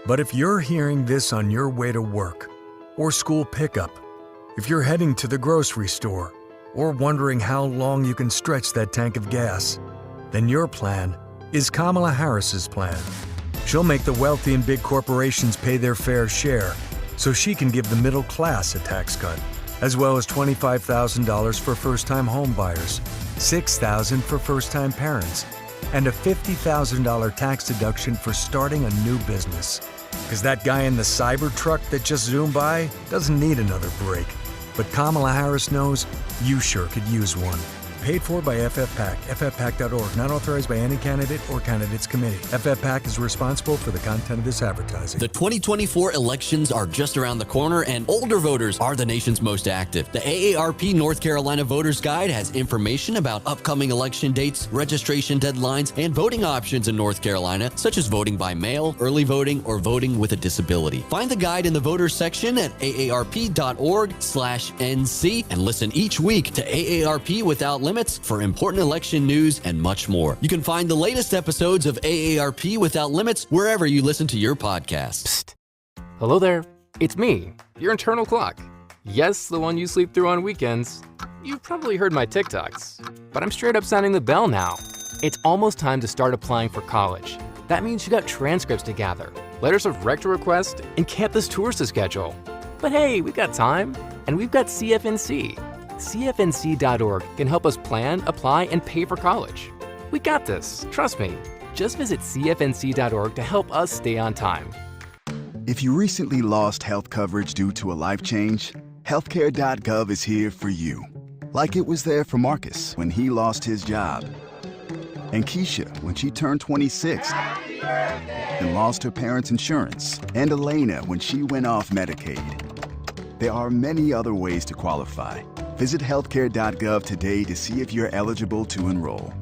But if you're hearing this on your way to work or school pickup, if you're heading to the grocery store or wondering how long you can stretch that tank of gas, then your plan is Kamala Harris's plan. She'll make the wealthy and big corporations pay their fair share so she can give the middle class a tax cut, as well as $25,000 for first-time home buyers, $6,000 for first-time parents, and a $50,000 tax deduction for starting a new business. Because that guy in the cyber truck that just zoomed by doesn't need another break. But Kamala Harris knows you sure could use one. Paid for by FFPAC, ffpac.org, not authorized by any candidate or candidates committee. FFPAC is responsible for the content of this advertising. The 2024 elections are just around the corner, and older voters are the nation's most active. The AARP North Carolina Voters Guide has information about upcoming election dates, registration deadlines, and voting options in North Carolina, such as voting by mail, early voting, or voting with a disability. Find the guide in the voters section at aarp.org/NC and listen each week to AARP Without Limits for important election news and much more. You can find the latest episodes of AARP Without Limits wherever you listen to your podcasts. Psst. Hello there. It's me, your internal clock. Yes, the one you sleep through on weekends. You've probably heard my TikToks, but I'm straight up sounding the bell now. It's almost time to start applying for college. That means you got transcripts to gather, letters of rec to request, and campus tours to schedule. But hey, we've got time, and we've got CFNC. CFNC.org can help us plan, apply, and pay for college. We got this, trust me. Just visit CFNC.org to help us stay on time. If you recently lost health coverage due to a life change, healthcare.gov is here for you. Like it was there for Marcus when he lost his job, and Keisha when she turned 26 and lost her parents' insurance, and Elena when she went off Medicaid. There are many other ways to qualify. Visit healthcare.gov today to see if you're eligible to enroll.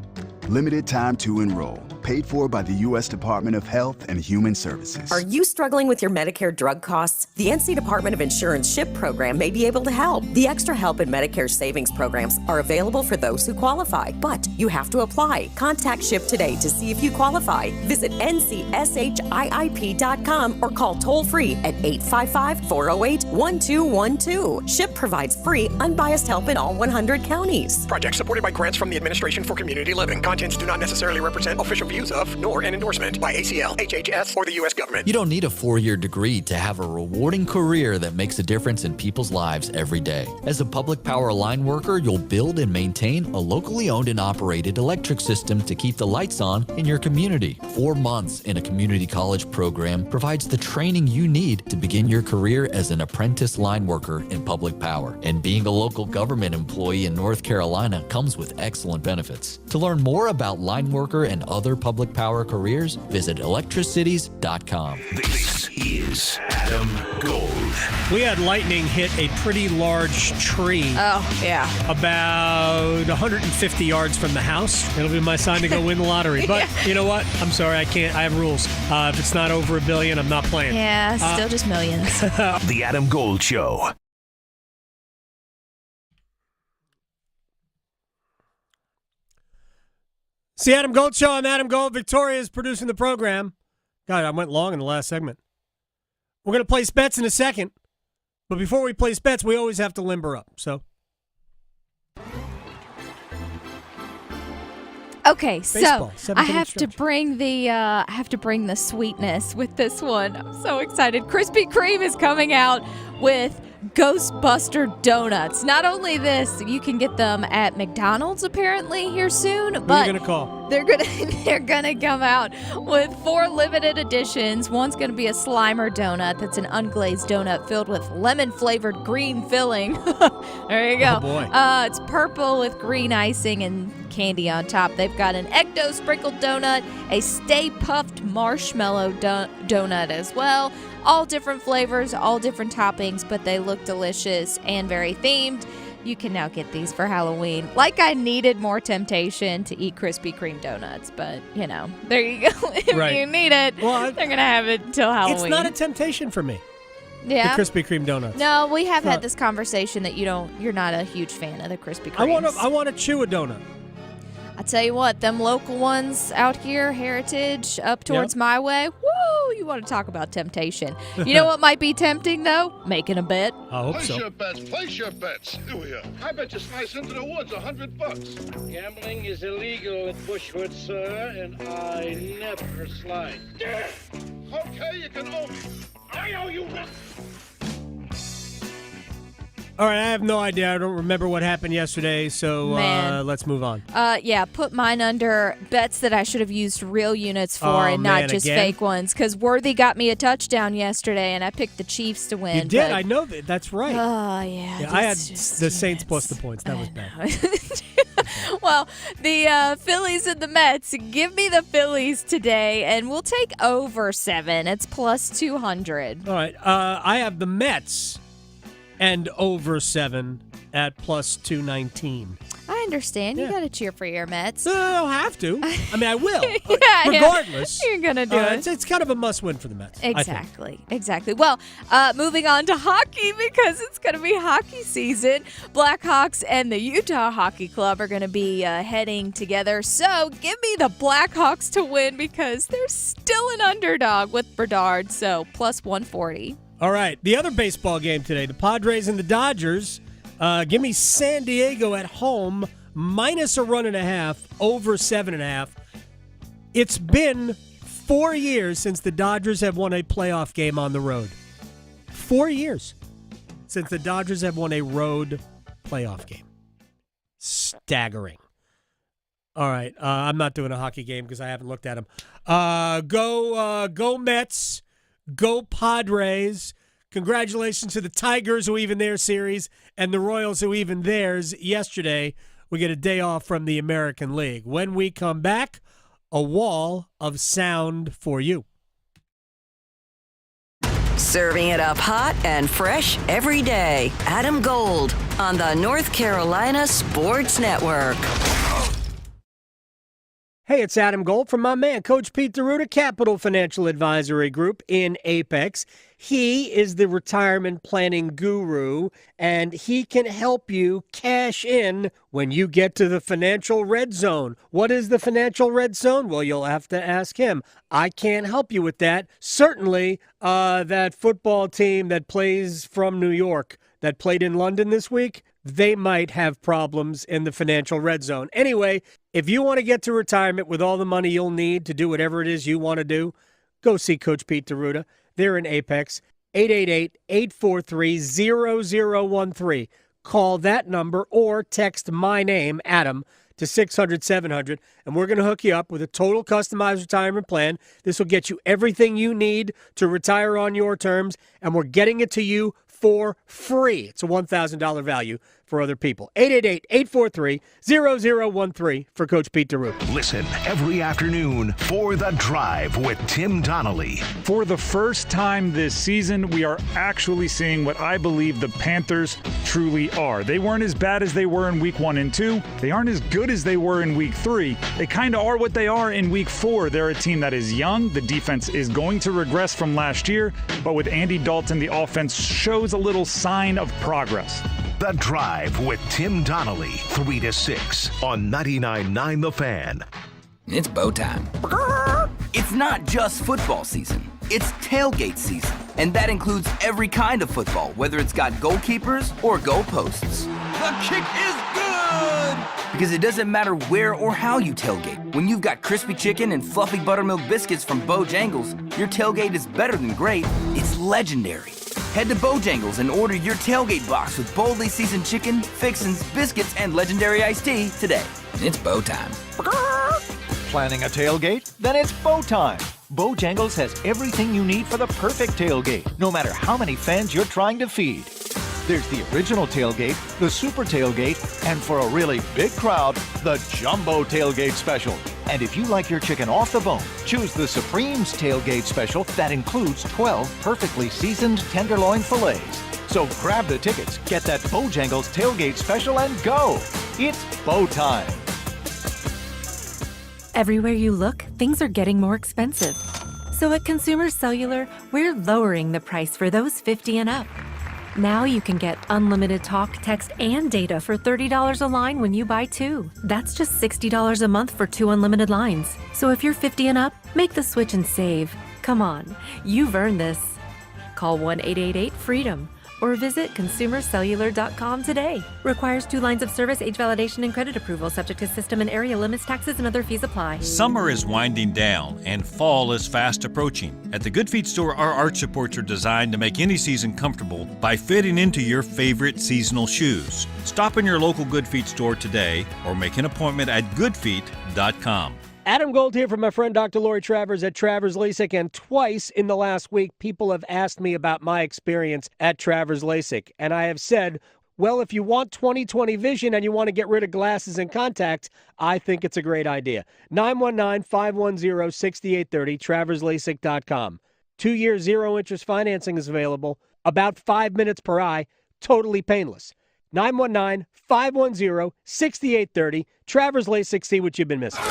Limited time to enroll. Paid for by the U.S. Department of Health and Human Services. Are you struggling with your Medicare drug costs? The NC Department of Insurance SHIP program may be able to help. The Extra Help and Medicare savings programs are available for those who qualify, but you have to apply. Contact SHIP today to see if you qualify. Visit ncshiip.com or call toll-free at 855-408-1212. SHIP provides free, unbiased help in all 100 counties. Project supported by grants from the Administration for Community Living. Contents do not necessarily represent official views of, nor an endorsement by ACL, HHS, or the U.S. government. You don't need a 4-year degree to have a rewarding career that makes a difference in people's lives every day. As a public power line worker, you'll build and maintain a locally owned and operated electric system to keep the lights on in your community. 4 months in a community college program provides the training you need to begin your career as an apprentice line worker in public power. And being a local government employee in North Carolina comes with excellent benefits. To learn more about line worker and other public power careers, visit electricities.com. This is Adam Gold. We had lightning hit a pretty large tree. Oh, yeah. About 150 yards from the house. It'll be my sign to go win the lottery. But you know what? I'm sorry, I can't. I have rules. If it's not over $1 billion, I'm not playing. Yeah, still just millions. The Adam Gold Show. It's the Adam Gold Show. I'm Adam Gold. Victoria is producing the program. God, I went long in the last segment. We're going to place bets in a second. But before we place bets, we always have to limber up. So, okay, baseball, so I have to bring the sweetness with this one. I'm so excited. Krispy Kreme is coming out with Ghostbuster donuts. Not only this, you can get them at McDonald's apparently here soon. Who but are you gonna call? They're gonna come out with 4 limited editions. One's gonna be a Slimer donut that's an unglazed donut filled with lemon flavored green filling. There you go. Oh boy. It's purple with green icing and candy on top. They've got an Ecto sprinkled donut, a Stay Puffed marshmallow donut as well. All different flavors, all different toppings, but they look delicious and very themed. You can now get these for Halloween. Like I needed more temptation to eat Krispy Kreme donuts, but, you know, there you go. If you need it, they're going to have it until Halloween. It's not a temptation for me. Yeah. The Krispy Kreme donuts. No, we have had this conversation that you're not a huge fan of the Krispy Kremes. I want to chew a donut. I tell you what, them local ones out here, Heritage, up towards my way, woo, you want to talk about temptation. You know what might be tempting, though? Making a bet. I hope Place so. your bets, place your bets. Here. I bet you slice into the woods $100. Gambling is illegal at Bushwood, sir, and I never slide. Okay, you can owe me. I owe you All right, I have no idea. I don't remember what happened yesterday, so let's move on. Yeah, put mine under bets that I should have used real units for and not just fake ones. Because Worthy got me a touchdown yesterday, and I picked the Chiefs to win. You did. I know that. That's right. Oh, yeah. I had the Saints plus the points. That was bad. Well, the Phillies and the Mets. Give me the Phillies today, and we'll take over 7. It's plus 200. All right. I have the Mets and over 7 at plus 219. I understand. You got to cheer for your Mets. I don't have to. I mean, I will. Regardless. You're going to do it. It's kind of a must-win for the Mets. Exactly. Well, moving on to hockey because it's going to be hockey season. Blackhawks and the Utah Hockey Club are going to be heading together. So give me the Blackhawks to win because they're still an underdog with Bedard. So plus 140. All right. The other baseball game today, the Padres and the Dodgers. Give me San Diego at home, minus a 1.5, over 7.5. It's been 4 years since the Dodgers have won a playoff game on the road. 4 years since the Dodgers have won a road playoff game. Staggering. All right. I'm not doing a hockey game because I haven't looked at them. Go Mets. Go Padres. Congratulations to the Tigers who even their series and the Royals who even theirs yesterday. We get a day off from the American League. When we come back, a wall of sound for you. Serving it up hot and fresh every day. Adam Gold on the North Carolina Sports Network. Hey, it's Adam Gold from my man, Coach Pete DeRuta, Capital Financial Advisory Group in Apex. He is the retirement planning guru, and he can help you cash in when you get to the financial red zone. What is the financial red zone? Well, you'll have to ask him. I can't help you with that. Certainly, that football team that plays from New York that played in London this week, they might have problems in the financial red zone. Anyway, if you want to get to retirement with all the money you'll need to do whatever it is you want to do, go see Coach Pete DeRuta. They're in Apex, 888-843-0013. Call that number or text my name, Adam, to 600-700, and we're going to hook you up with a total customized retirement plan. This will get you everything you need to retire on your terms, and we're getting it to you for free. It's a $1,000 value for other people. 888-843-0013 for Coach Pete DeRuta. Listen every afternoon for The Drive with Tim Donnelly. For the first time this season, we are actually seeing what I believe the Panthers truly are. They weren't as bad as they were in week 1 and 2. They aren't as good as they were in week 3. They kind of are what they are in week 4. They're a team that is young. The defense is going to regress from last year, but with Andy Dalton, the offense shows a little sign of progress. The Drive with Tim Donnelly, 3 to 6 on 99.9 The Fan. It's bow time. It's not just football season. It's tailgate season. And that includes every kind of football, whether it's got goalkeepers or goalposts. The kick is good! Because it doesn't matter where or how you tailgate. When you've got crispy chicken and fluffy buttermilk biscuits from Bojangles, your tailgate is better than great. It's legendary. Head to Bojangles and order your tailgate box with boldly seasoned chicken, fixins, biscuits, and legendary iced tea today. It's bow time. Planning a tailgate? Then it's bow time. Bojangles has everything you need for the perfect tailgate, no matter how many fans you're trying to feed. There's the original tailgate, the super tailgate, and for a really big crowd, the jumbo tailgate special. And if you like your chicken off the bone, choose the Supreme's tailgate special that includes 12 perfectly seasoned tenderloin fillets. So grab the tickets, get that Bojangles tailgate special, and go. It's bow time. Everywhere you look, things are getting more expensive. So at Consumer Cellular, we're lowering the price for those 50 and up. Now you can get unlimited talk, text, and data for $30 a line when you buy 2. That's just $60 a month for 2 unlimited lines. So if you're 50 and up, make the switch and save. Come on, you've earned this. Call 1-888-FREEDOM or visit consumercellular.com today. Requires 2 lines of service, age validation, and credit approval, subject to system and area limits, taxes, and other fees apply. Summer is winding down and fall is fast approaching. At the Good Feet store, our arch supports are designed to make any season comfortable by fitting into your favorite seasonal shoes. Stop in your local Good Feet store today or make an appointment at goodfeet.com. Adam Gold here from my friend Dr. Lori Travers at Travers LASIK, and twice in the last week, people have asked me about my experience at Travers LASIK, and I have said, well, if you want 20/20 vision and you want to get rid of glasses and contacts, I think it's a great idea. 919-510-6830, traverslasik.com. 2-year 0-interest financing is available, about 5 minutes per eye, totally painless. 919-510-6830, Travers LASIK, see what you've been missing.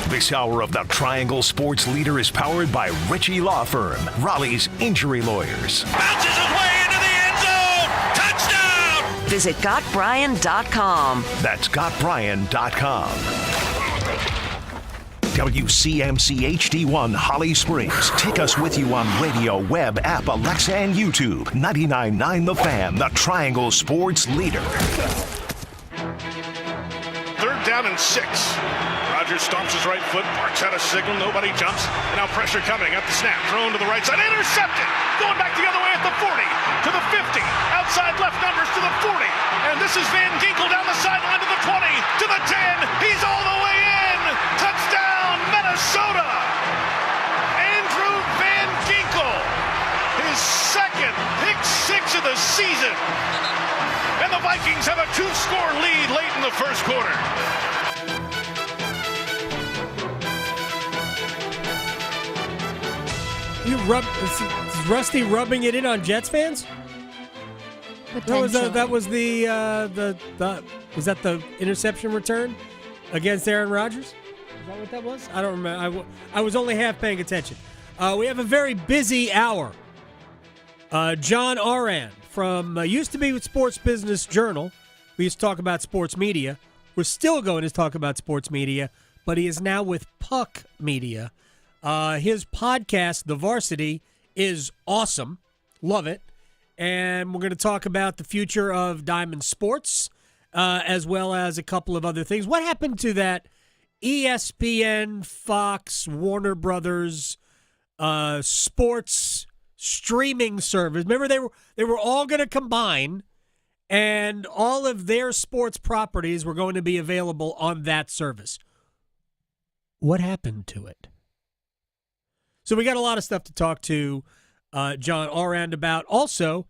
This hour of the Triangle Sports Leader is powered by Ritchie Law Firm, Raleigh's injury lawyers. Bounces away into the end zone. Touchdown! Visit GotBryan.com. That's GotBryan.com. WCMC HD1 Holly Springs. Take us with you on radio, web, app, Alexa, and YouTube. 99.9 The Fan, the Triangle Sports Leader. 3rd down and 6. Rodgers stomps his right foot, barks out a signal, nobody jumps, and now pressure coming at the snap, thrown to the right side, intercepted, going back the other way at the 40, to the 50, outside left numbers to the 40, and this is Van Ginkel down the sideline to the 20, to the 10, he's all the way in, touchdown Minnesota! Andrew Van Ginkel, his second pick 6 of the season, and the Vikings have a 2-score lead late in the first quarter. Is Rusty rubbing it in on Jets fans? Was that the interception return against Aaron Rodgers? Is that what that was? I don't remember. I was only half paying attention. We have a very busy hour. John Ourand from used to be with Sports Business Journal. We used to talk about sports media. We're still going to talk about sports media, but he is now with Puck Media. His podcast, The Varsity, is awesome. Love it. And we're going to talk about the future of Diamond Sports, as well as a couple of other things. What happened to that ESPN, Fox, Warner Brothers sports streaming service? Remember, they were all going to combine, and all of their sports properties were going to be available on that service. What happened to it? So we got a lot of stuff to talk to John Ourand about. Also,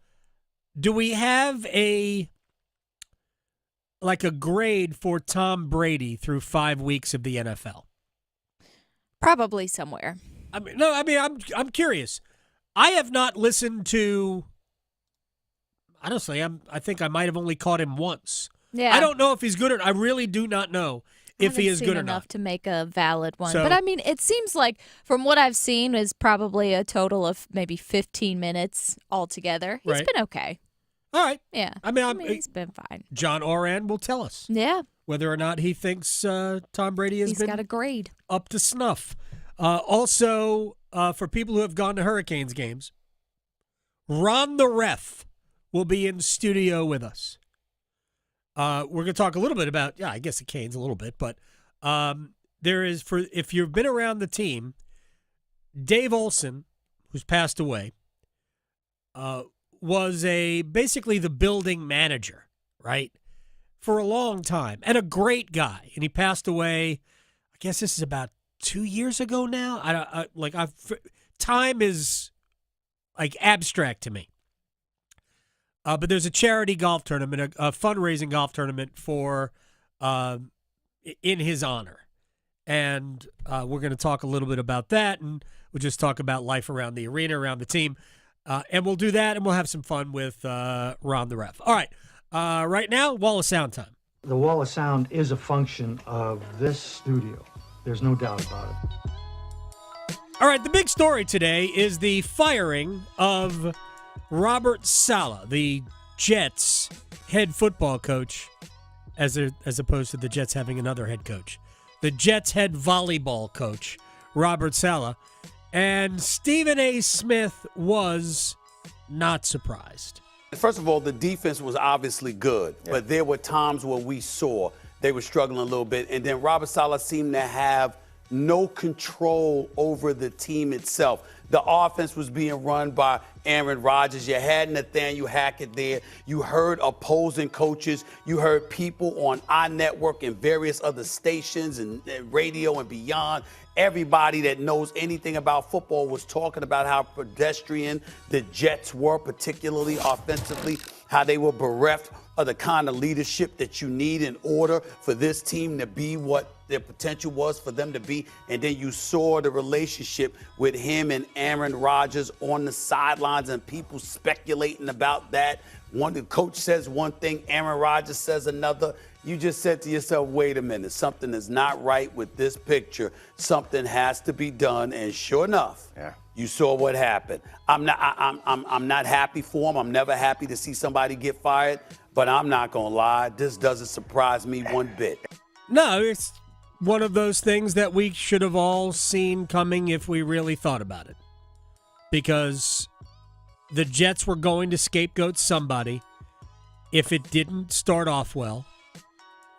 do we have a grade for Tom Brady through 5 weeks of the NFL? Probably somewhere. I'm curious. I have not listened to. Honestly, I think I might have only caught him once. Yeah. I don't know if he's good or I really do not know if he is good or enough not to make a valid one. So, but I mean, it seems like from what I've seen is probably a total of maybe 15 minutes altogether. He's been okay. All right. Yeah. I mean, he's been fine. John Ourand will tell us. Yeah. Whether or not he thinks Tom Brady has been got a grade up to snuff. Also, for people who have gone to Hurricanes games, Ron the Ref will be in studio with us. We're going to talk a little bit about, I guess the Canes a little bit, but there is, if you've been around the team, Dave Olson, who's passed away, was basically the building manager, right, for a long time, and a great guy. And he passed away, I guess this is about 2 years ago now. Time is like abstract to me. But there's a charity golf tournament, a fundraising golf tournament for in his honor. And we're going to talk a little bit about that, and we'll just talk about life around the arena, around the team. And we'll do that, and we'll have some fun with Ron the Ref. All right. Right now, Wall of Sound time. The Wall of Sound is a function of this studio. There's no doubt about it. All right, the big story today is the firing of Robert Saleh, the Jets head football coach, as opposed to the Jets having another head coach. The Jets head volleyball coach, Robert Saleh. And Stephen A. Smith was not surprised. First of all, the defense was obviously good, but there were times where we saw they were struggling a little bit. And then Robert Saleh seemed to have no control over the team itself. The offense was being run by Aaron Rodgers. You had Nathaniel Hackett there. You heard opposing coaches. You heard people on our network and various other stations and radio and beyond. Everybody that knows anything about football was talking about how pedestrian the Jets were, particularly offensively, how they were bereft of the kind of leadership that you need in order for this team to be what their potential was for them to be. And then you saw the relationship with him and Aaron Rodgers on the sidelines and people speculating about that. The coach says one thing, Aaron Rodgers says another. You just said to yourself, wait a minute, something is not right with this picture. Something has to be done. And sure enough, you saw what happened. I'm not happy for him. I'm never happy to see somebody get fired. But I'm not going to lie, this doesn't surprise me one bit. No, it's one of those things that we should have all seen coming if we really thought about it. Because the Jets were going to scapegoat somebody if it didn't start off well.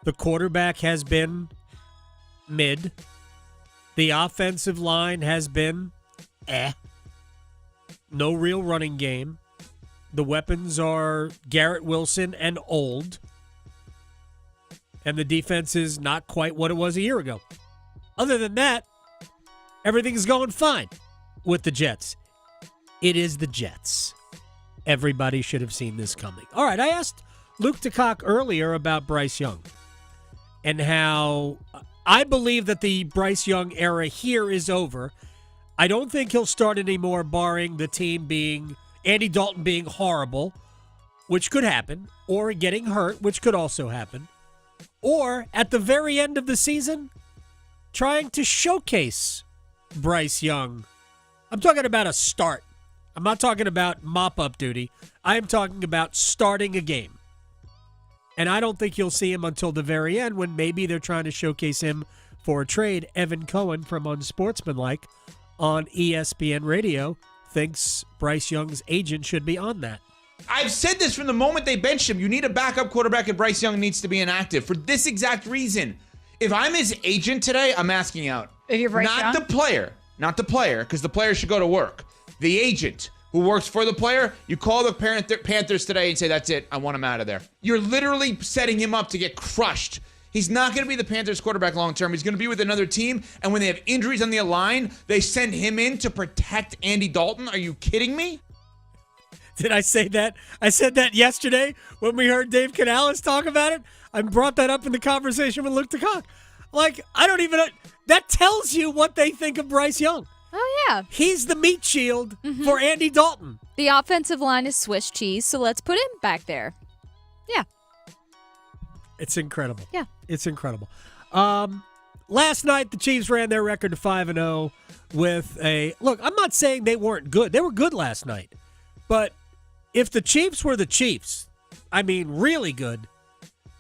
The quarterback has been mid. The offensive line has been no real running game. The weapons are Garrett Wilson and old. And the defense is not quite what it was a year ago. Other than that, everything's going fine with the Jets. It is the Jets. Everybody should have seen this coming. All right, I asked Luke DeCock earlier about Bryce Young and how I believe that the Bryce Young era here is over. I don't think he'll start anymore, barring the team being Andy Dalton being horrible, which could happen, or getting hurt, which could also happen, or at the very end of the season, trying to showcase Bryce Young. I'm talking about a start. I'm not talking about mop-up duty. I am talking about starting a game. And I don't think you'll see him until the very end when maybe they're trying to showcase him for a trade. Evan Cohen from Unsportsmanlike on ESPN Radio thinks Bryce Young's agent should be on that. I've said this from the moment they benched him. You need a backup quarterback, and Bryce Young needs to be inactive for this exact reason. If I'm his agent today, I'm asking out. If you're Bryce Young? Not the player, because the player should go to work. The agent who works for the player, you call the Panthers today and say, that's it, I want him out of there. You're literally setting him up to get crushed. He's not going to be the Panthers quarterback long term. He's going to be with another team, and when they have injuries on the line, they send him in to protect Andy Dalton. Are you kidding me? Did I say that? I said that yesterday when we heard Dave Canales talk about it. I brought that up in the conversation with Luke DeCock. That tells you what they think of Bryce Young. Oh, yeah. He's the meat shield for Andy Dalton. The offensive line is Swiss cheese, so let's put him back there. Yeah. It's incredible. Yeah. It's incredible. Last night, the Chiefs ran their record to 5-0 with a... Look, I'm not saying they weren't good. They were good last night. But if the Chiefs were the Chiefs, I mean really good,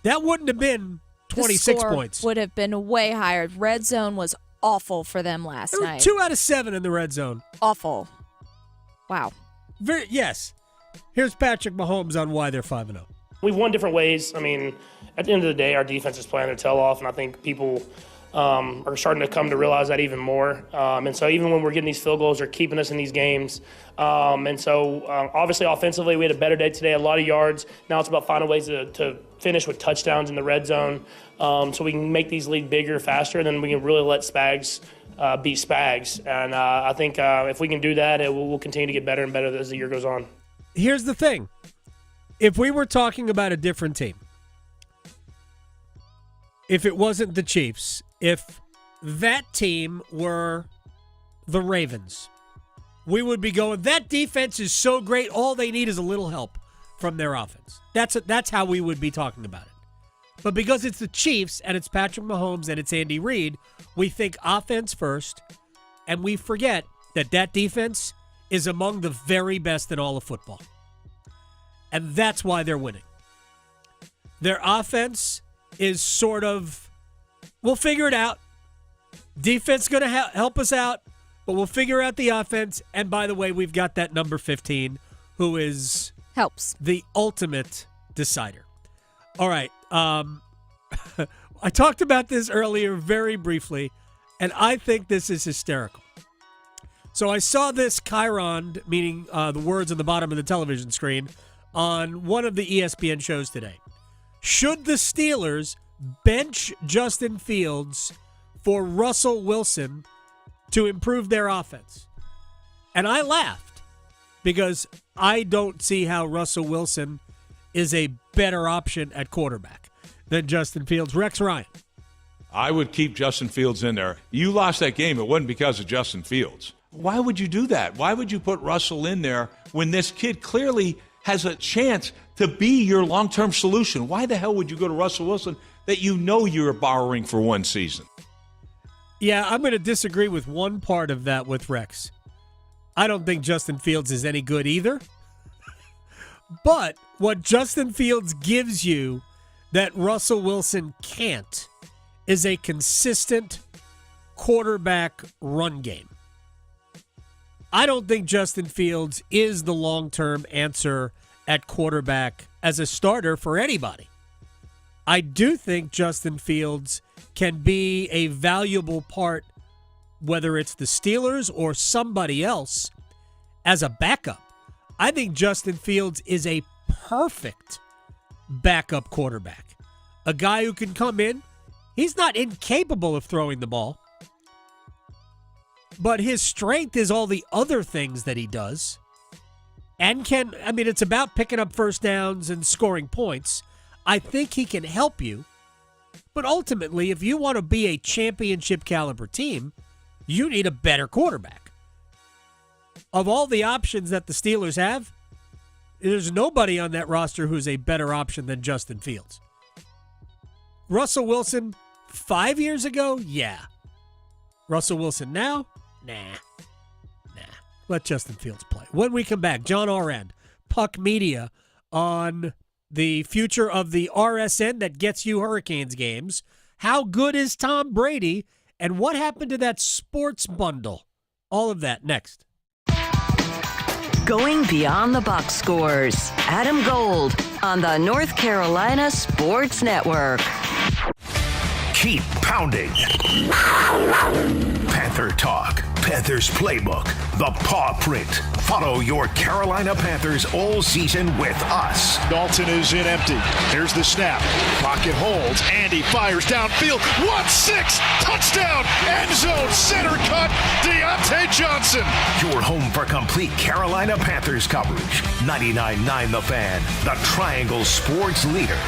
that wouldn't have been 26 points. Would have been way higher. Red zone was awful for them last night. 2 out of 7 in the red zone. Awful. Wow. Yes. Here's Patrick Mahomes on why they're 5-0. We've won different ways. I mean, at the end of the day, our defense is playing their tail off, and I think people are starting to come to realize that even more. And so even when we're getting these field goals, they're keeping us in these games. And so obviously offensively, we had a better day today, a lot of yards. Now it's about finding ways to finish with touchdowns in the red zone so we can make these leads bigger, faster, and then we can really let Spags be Spags. And I think if we can do that, we'll continue to get better and better as the year goes on. Here's the thing. If we were talking about a different team, if it wasn't the Chiefs, if that team were the Ravens, we would be going, that defense is so great, all they need is a little help from their offense. That's how we would be talking about it. But because it's the Chiefs and it's Patrick Mahomes and it's Andy Reid, we think offense first, and we forget that defense is among the very best in all of football. And that's why they're winning. Their offense is sort of, we'll figure it out. Defense going to help us out, but we'll figure out the offense. And by the way, we've got that number 15 who is Helps. The ultimate decider. All right. I talked about this earlier very briefly, and I think this is hysterical. So I saw this Ourand, meaning the words on the bottom of the television screen, on one of the ESPN shows today. Should the Steelers bench Justin Fields for Russell Wilson to improve their offense? And I laughed because I don't see how Russell Wilson is a better option at quarterback than Justin Fields. Rex Ryan. I would keep Justin Fields in there. You lost that game. It wasn't because of Justin Fields. Why would you do that? Why would you put Russell in there when this kid clearly has a chance to be your long-term solution? Why the hell would you go to Russell Wilson that you know you're borrowing for one season? Yeah, I'm going to disagree with one part of that with Rex. I don't think Justin Fields is any good either. But what Justin Fields gives you that Russell Wilson can't is a consistent quarterback run game. I don't think Justin Fields is the long-term answer at quarterback as a starter for anybody. I do think Justin Fields can be a valuable part, whether it's the Steelers or somebody else, as a backup. I think Justin Fields is a perfect backup quarterback. A guy who can come in. He's not incapable of throwing the ball, but his strength is all the other things that he does. And it's about picking up first downs and scoring points. I think he can help you. But ultimately, if you want to be a championship caliber team, you need a better quarterback. Of all the options that the Steelers have, there's nobody on that roster who's a better option than Justin Fields. Russell Wilson 5 years ago? Yeah. Russell Wilson now? Nah. Let Justin Fields play. When we come back, John Ourand, Puck Media, on the future of the RSN that gets you Hurricanes games. How good is Tom Brady? And what happened to that sports bundle? All of that next. Going beyond the box scores. Adam Gold on the North Carolina Sports Network. Keep pounding. Panther Talk, Panthers Playbook, the Paw Print. Follow your Carolina Panthers all season with us. Dalton is in empty. Here's the snap. Pocket holds. Andy fires downfield. 1-6. Touchdown. End zone. Center cut. Deontay Johnson. Your home for complete Carolina Panthers coverage. 99.9 The Fan, the Triangle Sports leader.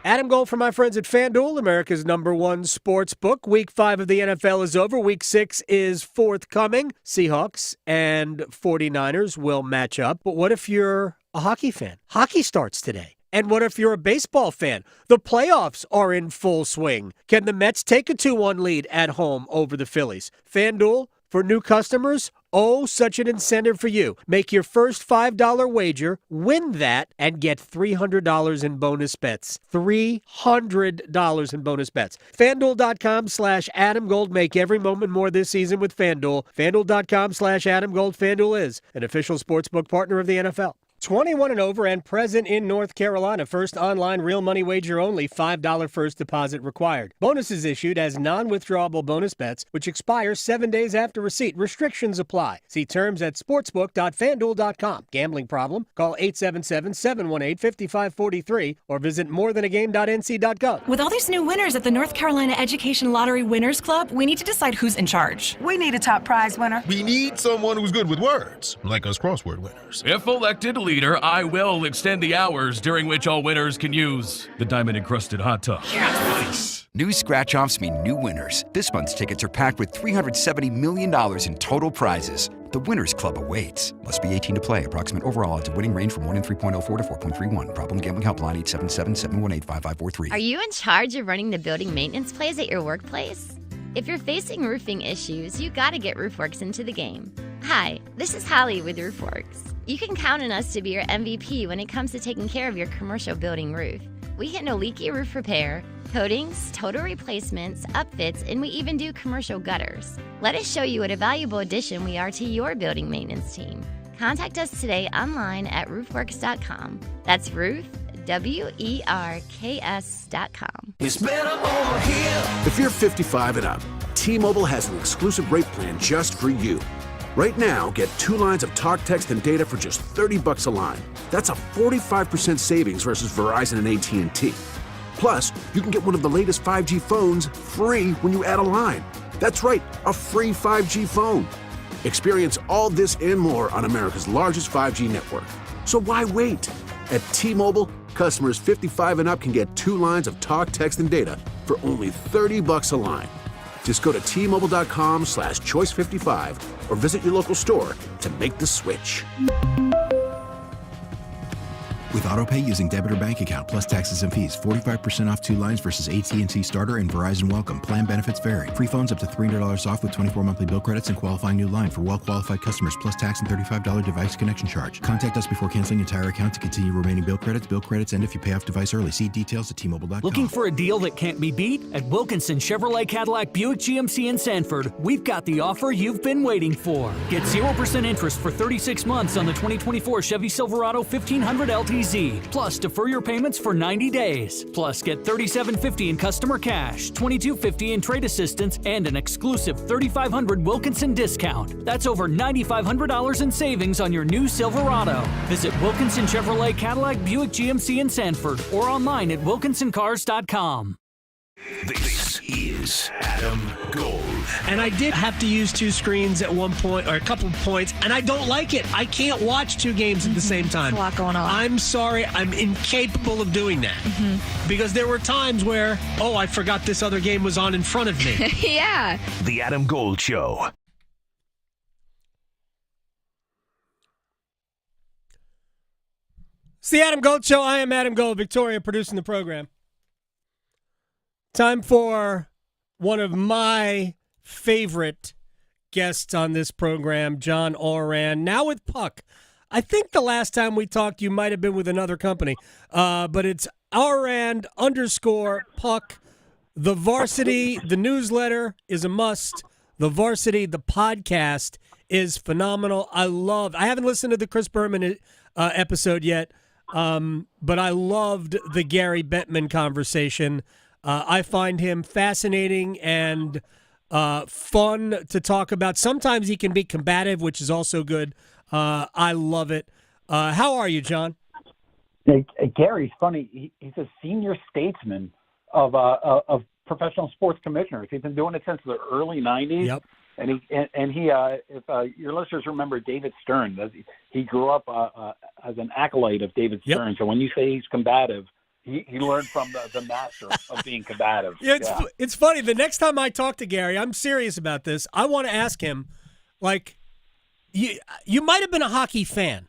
Adam Gold from my friends at FanDuel, America's #1 sports book. Week 5 of the NFL is over. Week 6 is forthcoming. Seahawks and 49ers will match up. But what if you're a hockey fan? Hockey starts today. And what if you're a baseball fan? The playoffs are in full swing. Can the Mets take a 2-1 lead at home over the Phillies? FanDuel, for new customers, such an incentive for you. Make your first $5 wager, win that, and get $300 in bonus bets. $300 in bonus bets. FanDuel.com/Adam Gold. Make every moment more this season with FanDuel. FanDuel.com/Adam Gold. FanDuel is an official sportsbook partner of the NFL. 21 and over and present in North Carolina. First online real money wager only. $5 first deposit required. Bonuses issued as non-withdrawable bonus bets, which expire 7 days after receipt. Restrictions apply. See terms at sportsbook.fanduel.com. Gambling problem? Call 877-718-5543 or visit morethanagame.nc.gov. With all these new winners at the North Carolina Education Lottery Winners Club, we need to decide who's in charge. We need a top prize winner. We need someone who's good with words, like us crossword winners. If elected leader, I will extend the hours during which all winners can use the diamond-encrusted hot tub. Yes! New scratch-offs mean new winners. This month's tickets are packed with $370 million in total prizes. The Winners Club awaits. Must be 18 to play. Approximate overall odds of winning range from 1 in 3.04 to 4.31. Problem gambling helpline 877-718-5543. Are you in charge of running the building maintenance plays at your workplace? If you're facing roofing issues, you gotta get RoofWorks into the game. Hi, this is Holly with RoofWorks. You can count on us to be your MVP when it comes to taking care of your commercial building roof. We handle leaky roof repair, coatings, total replacements, upfits, and we even do commercial gutters. Let us show you what a valuable addition we are to your building maintenance team. Contact us today online at roofworks.com. That's roof, WERKS.com. It's better over here. If you're 55 and up, T-Mobile has an exclusive rate plan just for you. Right now, get 2 lines of talk, text, and data for just $30 a line. That's a 45% savings versus Verizon and AT&T. Plus, you can get one of the latest 5G phones free when you add a line. That's right, a free 5G phone. Experience all this and more on America's largest 5G network. So why wait? At T-Mobile, customers 55 and up can get 2 lines of talk, text, and data for only $30 a line. Just go to T-Mobile.com/choice55 or visit your local store to make the switch. With AutoPay using debit or bank account plus taxes and fees, 45% off 2 lines versus AT&T Starter and Verizon Welcome. Plan benefits vary. Free phones up to $300 off with 24 monthly bill credits and qualifying new line for well-qualified customers plus tax and $35 device connection charge. Contact us before canceling entire account to continue remaining bill credits. Bill credits end if you pay off device early. See details at T-Mobile.com. Looking for a deal that can't be beat? At Wilkinson Chevrolet Cadillac Buick GMC in Sanford, we've got the offer you've been waiting for. Get 0% interest for 36 months on the 2024 Chevy Silverado 1500 LTZ. Plus, defer your payments for 90 days. Plus, get $3,750 in customer cash, $2,250 in trade assistance, and an exclusive $3,500 Wilkinson discount. That's over $9,500 in savings on your new Silverado. Visit Wilkinson Chevrolet Cadillac Buick GMC in Sanford or online at wilkinsoncars.com. This is Adam Gold. And I did have to use 2 screens at one point, or a couple of points, and I don't like it. I can't watch 2 games at the same time. There's a lot going on. I'm sorry. I'm incapable of doing that. Because there were times where, I forgot this other game was on in front of me. Yeah. The Adam Gold Show. It's the Adam Gold Show. I am Adam Gold, Victoria producing the program. Time for one of my favorite guests on this program, John Ourand, now with Puck. I think the last time we talked, you might have been with another company, but it's Ourand _Puck. The Varsity, the newsletter is a must. The Varsity, the podcast is phenomenal. I haven't listened to the Chris Berman episode yet, but I loved the Gary Bettman conversation. I find him fascinating and fun to talk about. Sometimes he can be combative, which is also good. I love it. How are you, John? Gary's funny. He's a senior statesman of professional sports commissioners. He's been doing it since the early 90s. Yep. And if your listeners remember David Stern, he grew up as an acolyte of David Stern. Yep. So when you say he's combative, he learned from the master of being combative. It's funny. The next time I talk to Gary, I'm serious about this. I want to ask him, you might have been a hockey fan,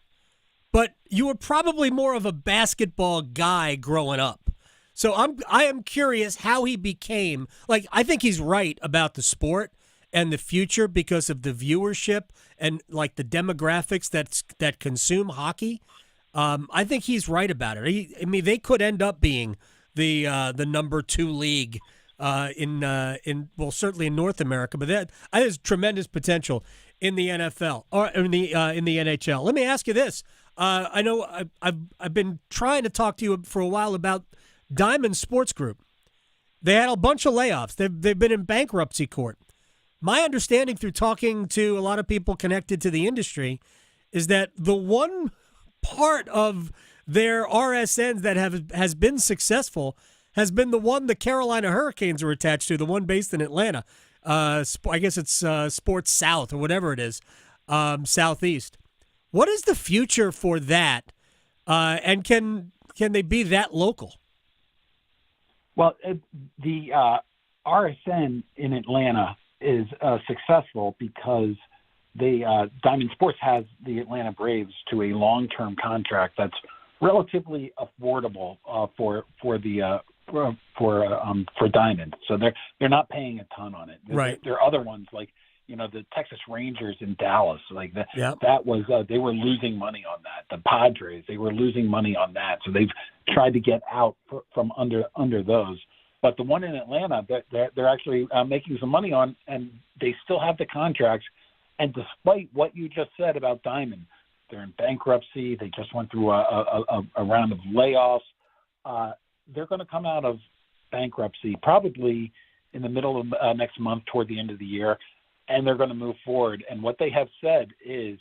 but you were probably more of a basketball guy growing up. So I am curious how he became. I think he's right about the sport and the future because of the viewership and the demographics that consume hockey. I think he's right about it. They could end up being the number 2 league certainly in North America, but that has tremendous potential in the NFL or in the NHL. Let me ask you this: I know I've been trying to talk to you for a while about Diamond Sports Group. They had a bunch of layoffs. They've been in bankruptcy court. My understanding through talking to a lot of people connected to the industry is that the one part of their RSNs that has been successful has been the one the Carolina Hurricanes are attached to, the one based in Atlanta. I guess it's Sports South or whatever it is, Southeast. What is the future for that, and can they be that local? Well, the RSN in Atlanta is successful because Diamond Sports has the Atlanta Braves to a long-term contract that's relatively affordable for Diamond. So they're not paying a ton on it. Right. There are other ones like the Texas Rangers in Dallas, that. Yep. That was they were losing money on that. The Padres, they were losing money on that. So they've tried to get out from under those. But the one in Atlanta, they're actually making some money on, and they still have the contracts. And despite what you just said about Diamond, They're in bankruptcy. They just went through a round of layoffs. They're going to come out of bankruptcy probably in the middle of next month, toward the end of the year, and they're going to move forward. And what they have said is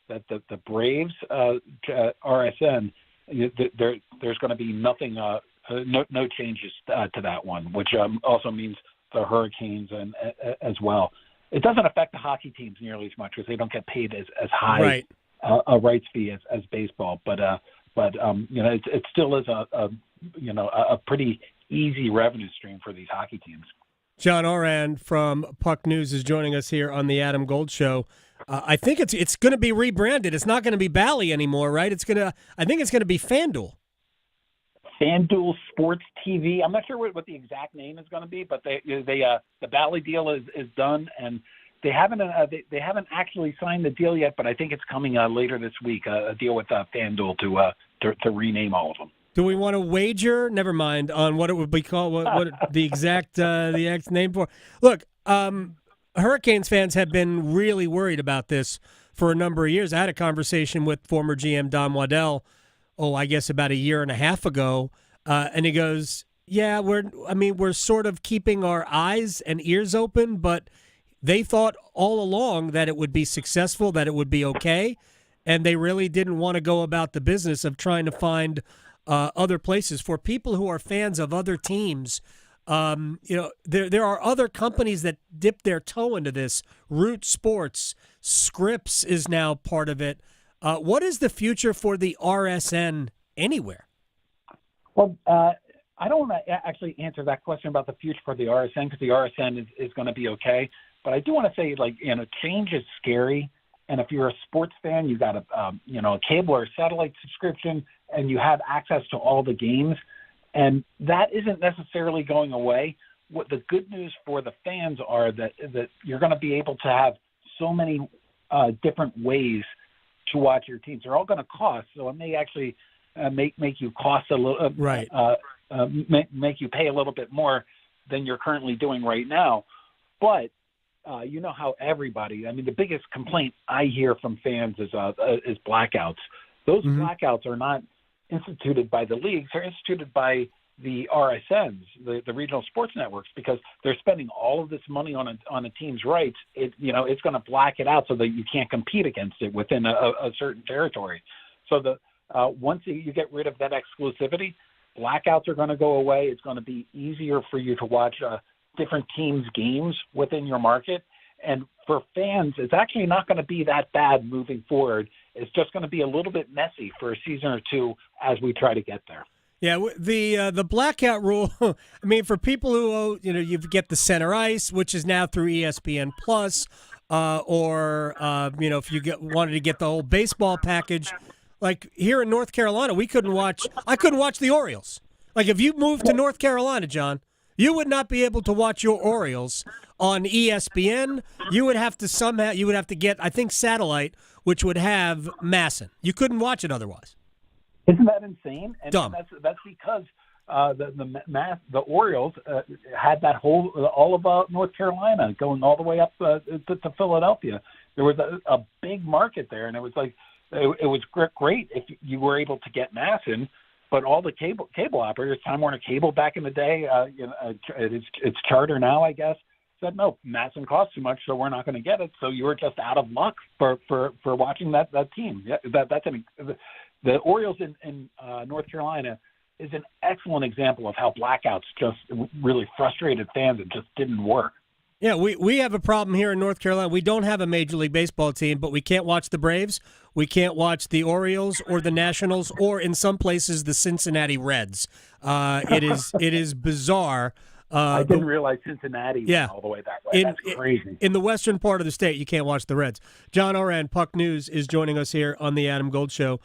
that the Braves, RSN, there's going to be nothing, no changes to that one, which also means the Hurricanes and as well. It doesn't affect the hockey teams nearly as much because they don't get paid as high a rights fee as baseball. But it still is a pretty easy revenue stream for these hockey teams. John Ourand from Puck News is joining us here on the Adam Gold Show. I think it's going to be rebranded. It's not going to be Bally anymore, right? I think it's going to be FanDuel. FanDuel Sports TV. I'm not sure what the exact name is going to be, but the Bally deal is done, and they haven't actually signed the deal yet. But I think it's coming later this week. A deal with FanDuel to rename all of them. Do we want to wager? Never mind on what it would be called. What the exact name for? Look, Hurricanes fans have been really worried about this for a number of years. I had a conversation with former GM Don Waddell, I guess about a year and a half ago, and he goes, "Yeah, we're sort of keeping our eyes and ears open, but they thought all along that it would be successful, that it would be okay, and they really didn't want to go about the business of trying to find other places for people who are fans of other teams." There are other companies that dip their toe into this. Root Sports, Scripps is now part of it. What is the future for the RSN anywhere? Well, I don't want to actually answer that question about the future for the RSN because the RSN is going to be okay. But I do want to say, change is scary. And if you're a sports fan, you got a cable or satellite subscription, and you have access to all the games. And that isn't necessarily going away. What the good news for the fans are that you're going to be able to have so many different ways to watch your teams. They're all going to cost, so it may actually make you cost a little, make you pay a little bit more than you're currently doing right now. But you know how everybody. I mean, the biggest complaint I hear from fans is blackouts. Those blackouts are not instituted by the leagues; they're instituted by the RSNs, the regional sports networks, because they're spending all of this money on a team's rights. It's going to black it out so that you can't compete against it within a certain territory. So once you get rid of that exclusivity, blackouts are going to go away. It's going to be easier for you to watch different teams' games within your market. And for fans, it's actually not going to be that bad moving forward. It's just going to be a little bit messy for a season or two as we try to get there. Yeah, the blackout rule. I mean, for people who you get the center ice, which is now through ESPN Plus, or if you wanted to get the whole baseball package. Like here in North Carolina, I couldn't watch the Orioles. Like if you moved to North Carolina, John, you would not be able to watch your Orioles on ESPN. You would have to get, I think, satellite, which would have Masson. You couldn't watch it otherwise. Isn't that insane? And dumb. That's because the Orioles had that all of North Carolina going all the way up to Philadelphia. There was a big market there, and it was like it was great if you were able to get Masson. But all the cable operators, Time Warner Cable back in the day, it's Charter now, I guess, said no, Masson costs too much, so we're not going to get it. So you were just out of luck for watching that team. Yeah, the Orioles in North Carolina is an excellent example of how blackouts just really frustrated fans and just didn't work. Yeah, we have a problem here in North Carolina. We don't have a Major League Baseball team, but we can't watch the Braves. We can't watch the Orioles or the Nationals or, in some places, the Cincinnati Reds. It is bizarre. I didn't realize Cincinnati went all the way that way. That's crazy. In the western part of the state, you can't watch the Reds. John Ourand, Puck News, is joining us here on the Adam Gold Show.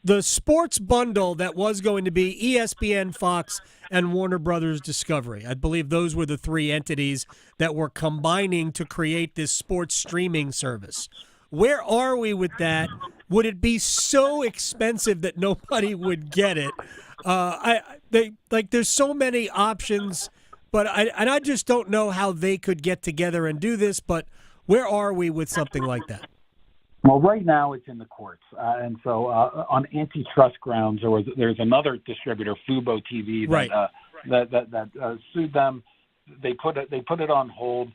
The sports bundle that was going to be ESPN, Fox, and Warner Brothers Discovery. I believe those were the three entities that were combining to create this sports streaming service. Where are we with that? Would it be so expensive that nobody would get it? There's so many options, but I just don't know how they could get together and do this. But where are we with something like that? Well, right now it's in the courts, and so on antitrust grounds, there's another distributor, Fubo TV, that sued them. They put it on hold.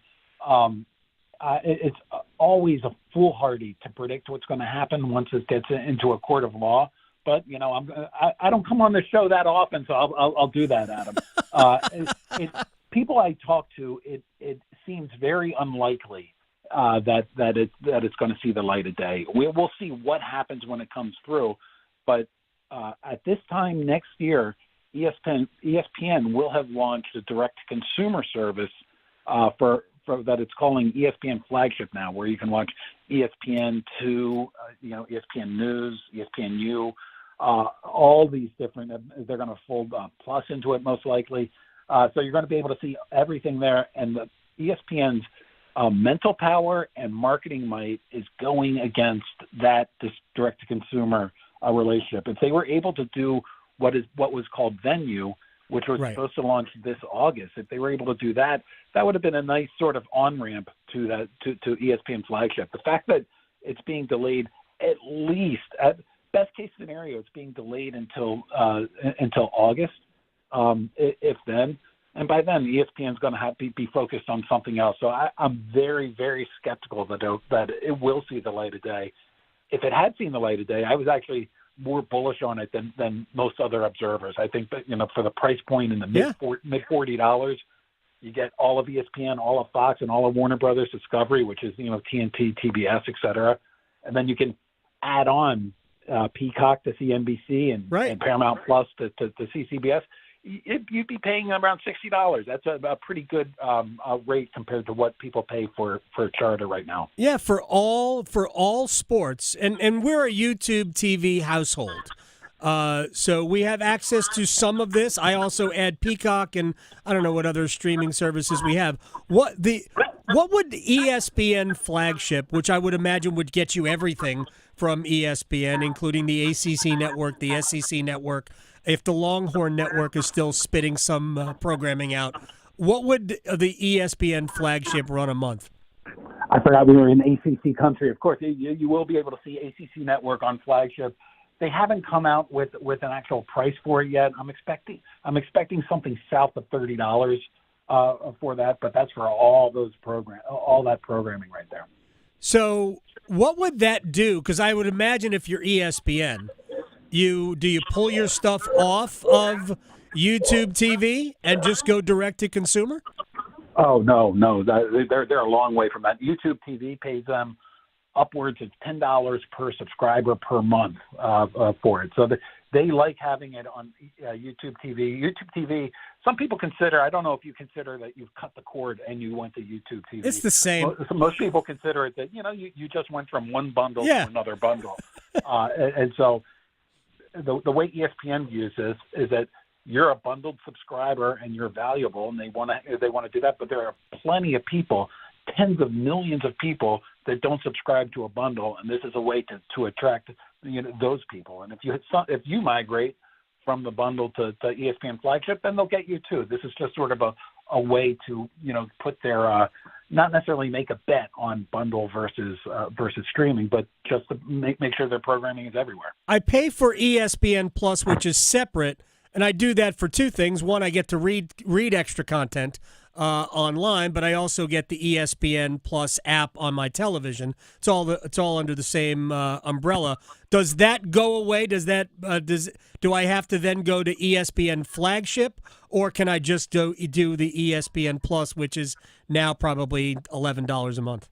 It's always a foolhardy to predict what's going to happen once it gets into a court of law. But I don't come on the show that often, so I'll do that, Adam. People I talk to, it seems very unlikely that it's going to see the light of day. We'll see what happens when it comes through, but at this time next year, ESPN will have launched a direct-to-consumer service for that it's calling ESPN Flagship now, where you can watch ESPN2, ESPN News, ESPNU, all these different. They're going to fold Plus into it most likely, so you're going to be able to see everything there. And the ESPN's mental power and marketing might is going against this direct-to-consumer relationship. If they were able to do what was called Venue, which was supposed to launch this August, if they were able to do that, that would have been a nice sort of on-ramp to ESPN Flagship. The fact that it's being delayed, at least at best case scenario, it's being delayed until August, if then. And by then, ESPN's going to have to be focused on something else. So I'm very, very skeptical that it will see the light of day. If it had seen the light of day, I was actually more bullish on it than most other observers. I think that, for the price point in the mid $40, you get all of ESPN, all of Fox, and all of Warner Brothers Discovery, which is, TNT, TBS, et cetera. And then you can add on Peacock to see NBC and Paramount Plus to see CBS. You'd be paying around $60. That's a pretty good rate compared to what people pay for Charter right now. Yeah, for all sports, and we're a YouTube TV household, so we have access to some of this. I also add Peacock, and I don't know what other streaming services we have. What would ESPN Flagship, which I would imagine would get you everything from ESPN, including the ACC network, the SEC network. If the Longhorn Network is still spitting some programming out, what would the ESPN Flagship run a month? I forgot we were in ACC country. Of course, you will be able to see ACC Network on Flagship. They haven't come out with an actual price for it yet. I'm expecting something south of $30 for that, but that's for all that programming right there. So, what would that do? Because I would imagine if you're ESPN. Do you pull your stuff off of YouTube TV and just go direct to consumer? Oh no, they're a long way from that. YouTube TV pays them upwards of $10 per subscriber per month for it. So they like having it on YouTube TV. YouTube TV. Some people consider. I don't know if you consider that you've cut the cord and you went to YouTube TV. It's the same. Most people consider it that you just went from one bundle to another bundle, and so. The way ESPN views this is that you're a bundled subscriber and you're valuable, and they want to do that. But there are plenty of people, tens of millions of people that don't subscribe to a bundle, and this is a way to attract those people. And if you migrate from the bundle to ESPN Flagship, then they'll get you too. This is just sort of a way to put their not necessarily make a bet on bundle versus streaming, but just to make sure their programming is everywhere. I pay for ESPN Plus, which is separate, and I do that for two things. One, I get to read extra content online, but I also get the ESPN Plus app on my television. It's all under the same umbrella. Does that go away? Do I have to then go to ESPN Flagship, or can I just do the ESPN Plus, which is now probably $11 a month?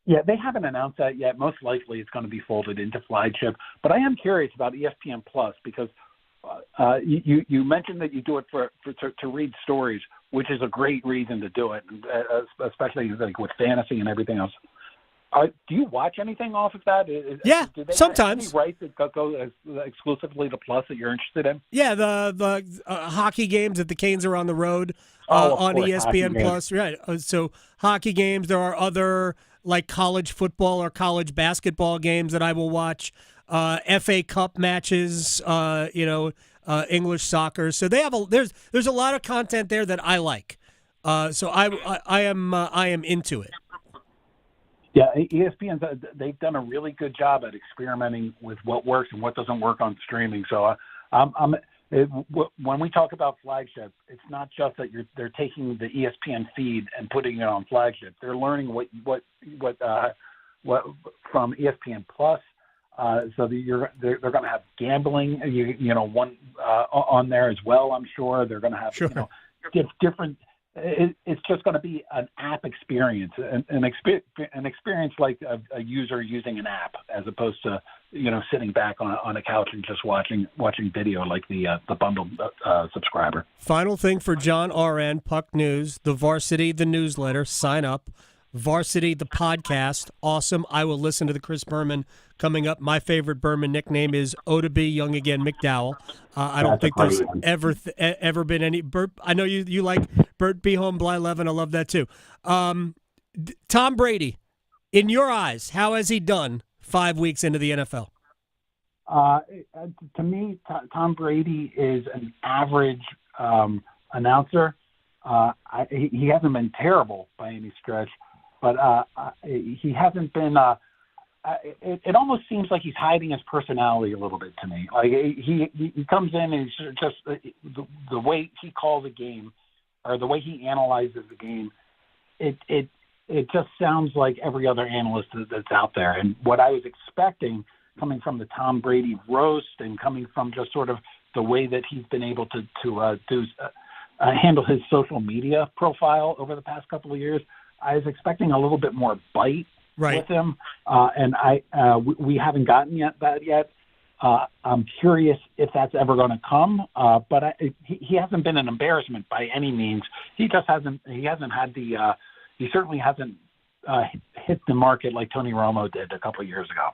Yeah, they haven't announced that yet. Most likely it's going to be folded into Flagship. But I am curious about ESPN Plus because you mentioned that you do it to read stories, which is a great reason to do it, especially like with fantasy and everything else. Do you watch anything off of that? Yeah, do they sometimes. Have any rights that go exclusively to Plus that you're interested in? Yeah, the hockey games that the Canes are on the road on ESPN Plus. Right. So hockey games. There are other like college football or college basketball games that I will watch. FA Cup matches. English soccer. So they have there's a lot of content there that I like. So I am into it. Yeah, ESPN, they've done a really good job at experimenting with what works and what doesn't work on streaming. So when we talk about flagship, it's not just that they're taking the ESPN feed and putting it on flagship. They're learning what from ESPN Plus. So that they're going to have gambling, one on there as well. I'm sure they're going to have different. It's just going to be an app experience, an experience like a user using an app, as opposed to sitting back on a couch and just watching video like the bundled subscriber. Final thing for John Ourand, Puck News, the Varsity, the newsletter. Sign up. Varsity, the podcast, awesome. I will listen to the Chris Berman coming up. My favorite Berman nickname is O2B Young Again McDowell. I don't think there's ever been any. Bert, I know you like Bert B. Home Bly Levin. I love that too. Tom Brady, in your eyes, how has he done 5 weeks into the NFL? To me, Tom Brady is an average announcer. He hasn't been terrible by any stretch. But he hasn't been. It almost seems like he's hiding his personality a little bit to me. Like he comes in and he's just the way he calls a game, or the way he analyzes the game. It just sounds like every other analyst that's out there. And what I was expecting, coming from the Tom Brady roast and coming from just sort of the way that he's been able to handle his social media profile over the past couple of years, I was expecting a little bit more bite with him, and we haven't gotten that yet. I'm curious if that's ever going to come, but he hasn't been an embarrassment by any means. He just hasn't. He hasn't had the. He certainly hasn't hit the market like Tony Romo did a couple of years ago.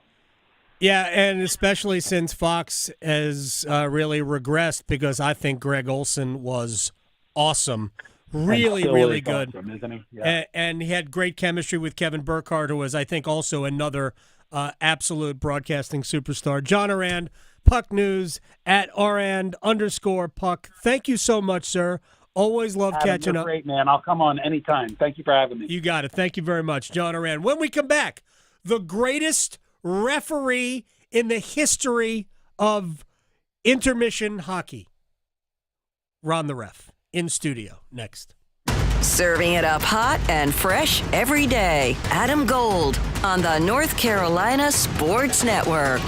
Yeah, and especially since Fox has really regressed, because I think Greg Olson was awesome. Really good. Awesome, isn't he? Yeah. And he had great chemistry with Kevin Burkhardt, who was, I think, also another absolute broadcasting superstar. John Ourand, Puck News, at @Ourand_Puck. Thank you so much, sir. Always love catching up. Great, man. I'll come on anytime. Thank you for having me. You got it. Thank you very much, John Ourand. When we come back, the greatest referee in the history of intermission hockey, Ron the Ref. In studio next. Serving it up hot and fresh every day. Adam Gold on the North Carolina Sports Network.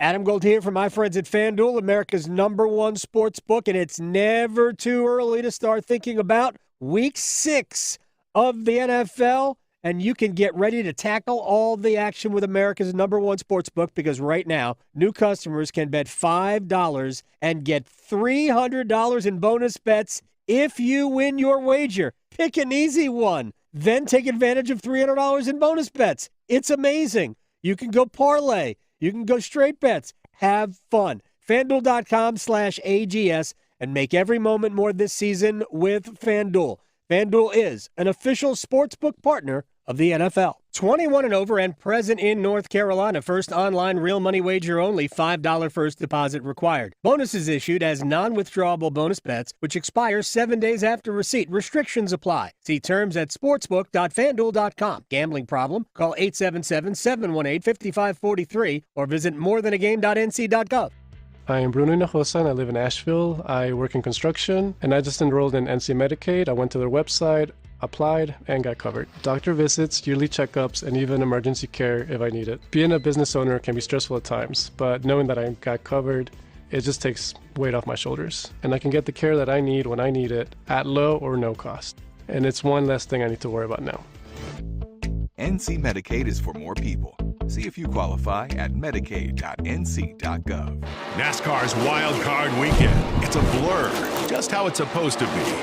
Adam Gold here from my friends at FanDuel, America's #1 sports book, and it's never too early to start thinking about Week 6 of the NFL. And you can get ready to tackle all the action with America's #1 sportsbook, because right now, new customers can bet $5 and get $300 in bonus bets if you win your wager. Pick an easy one. Then take advantage of $300 in bonus bets. It's amazing. You can go parlay. You can go straight bets. Have fun. FanDuel.com/AGS and make every moment more this season with FanDuel. FanDuel is an official sportsbook partner of the NFL. 21 and over and present in North Carolina. First online real money wager only. $5 first deposit required. Bonuses issued as non-withdrawable bonus bets, which expire 7 days after receipt. Restrictions apply. See terms at sportsbook.fanduel.com. Gambling problem? Call 877-718-5543 or visit morethanagame.nc.gov. I am Bruno Hinojosa and I live in Asheville. I work in construction and I just enrolled in NC Medicaid. I went to their website, applied, and got covered. Doctor visits, yearly checkups, and even emergency care if I need it. Being a business owner can be stressful at times, but knowing that I got covered, it just takes weight off my shoulders. And I can get the care that I need when I need it at low or no cost. And it's one less thing I need to worry about now. NC Medicaid is for more people. See if you qualify at medicaid.nc.gov. NASCAR's Wild Card Weekend. It's a blur, just how it's supposed to be.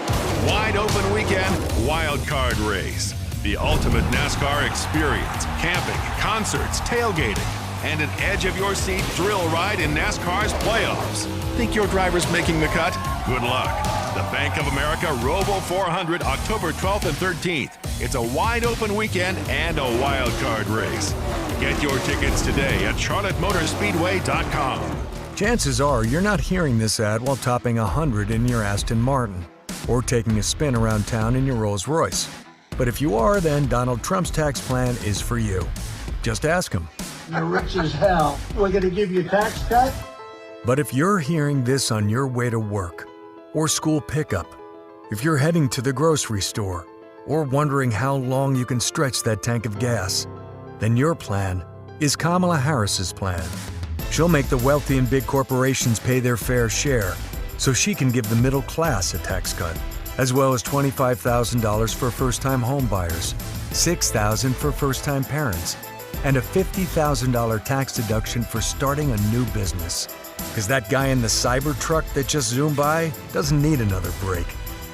Wide open weekend, Wild Card Race. The ultimate NASCAR experience. Camping, concerts, tailgating, and an edge-of-your-seat thrill ride in NASCAR's playoffs. Think your driver's making the cut? Good luck. The Bank of America Roval 400, October 12th and 13th. It's a wide-open weekend and a wild card race. Get your tickets today at charlottemotorspeedway.com. Chances are you're not hearing this ad while topping 100 in your Aston Martin or taking a spin around town in your Rolls Royce. But if you are, then Donald Trump's tax plan is for you. Just ask him. You're rich as hell. We're going to give you a tax cut? But if you're hearing this on your way to work or school pickup, if you're heading to the grocery store or wondering how long you can stretch that tank of gas, then your plan is Kamala Harris's plan. She'll make the wealthy and big corporations pay their fair share so she can give the middle class a tax cut, as well as $25,000 for first-time home buyers, $6,000 for first-time parents, and a $50,000 tax deduction for starting a new business. Because that guy in the cyber truck that just zoomed by doesn't need another break.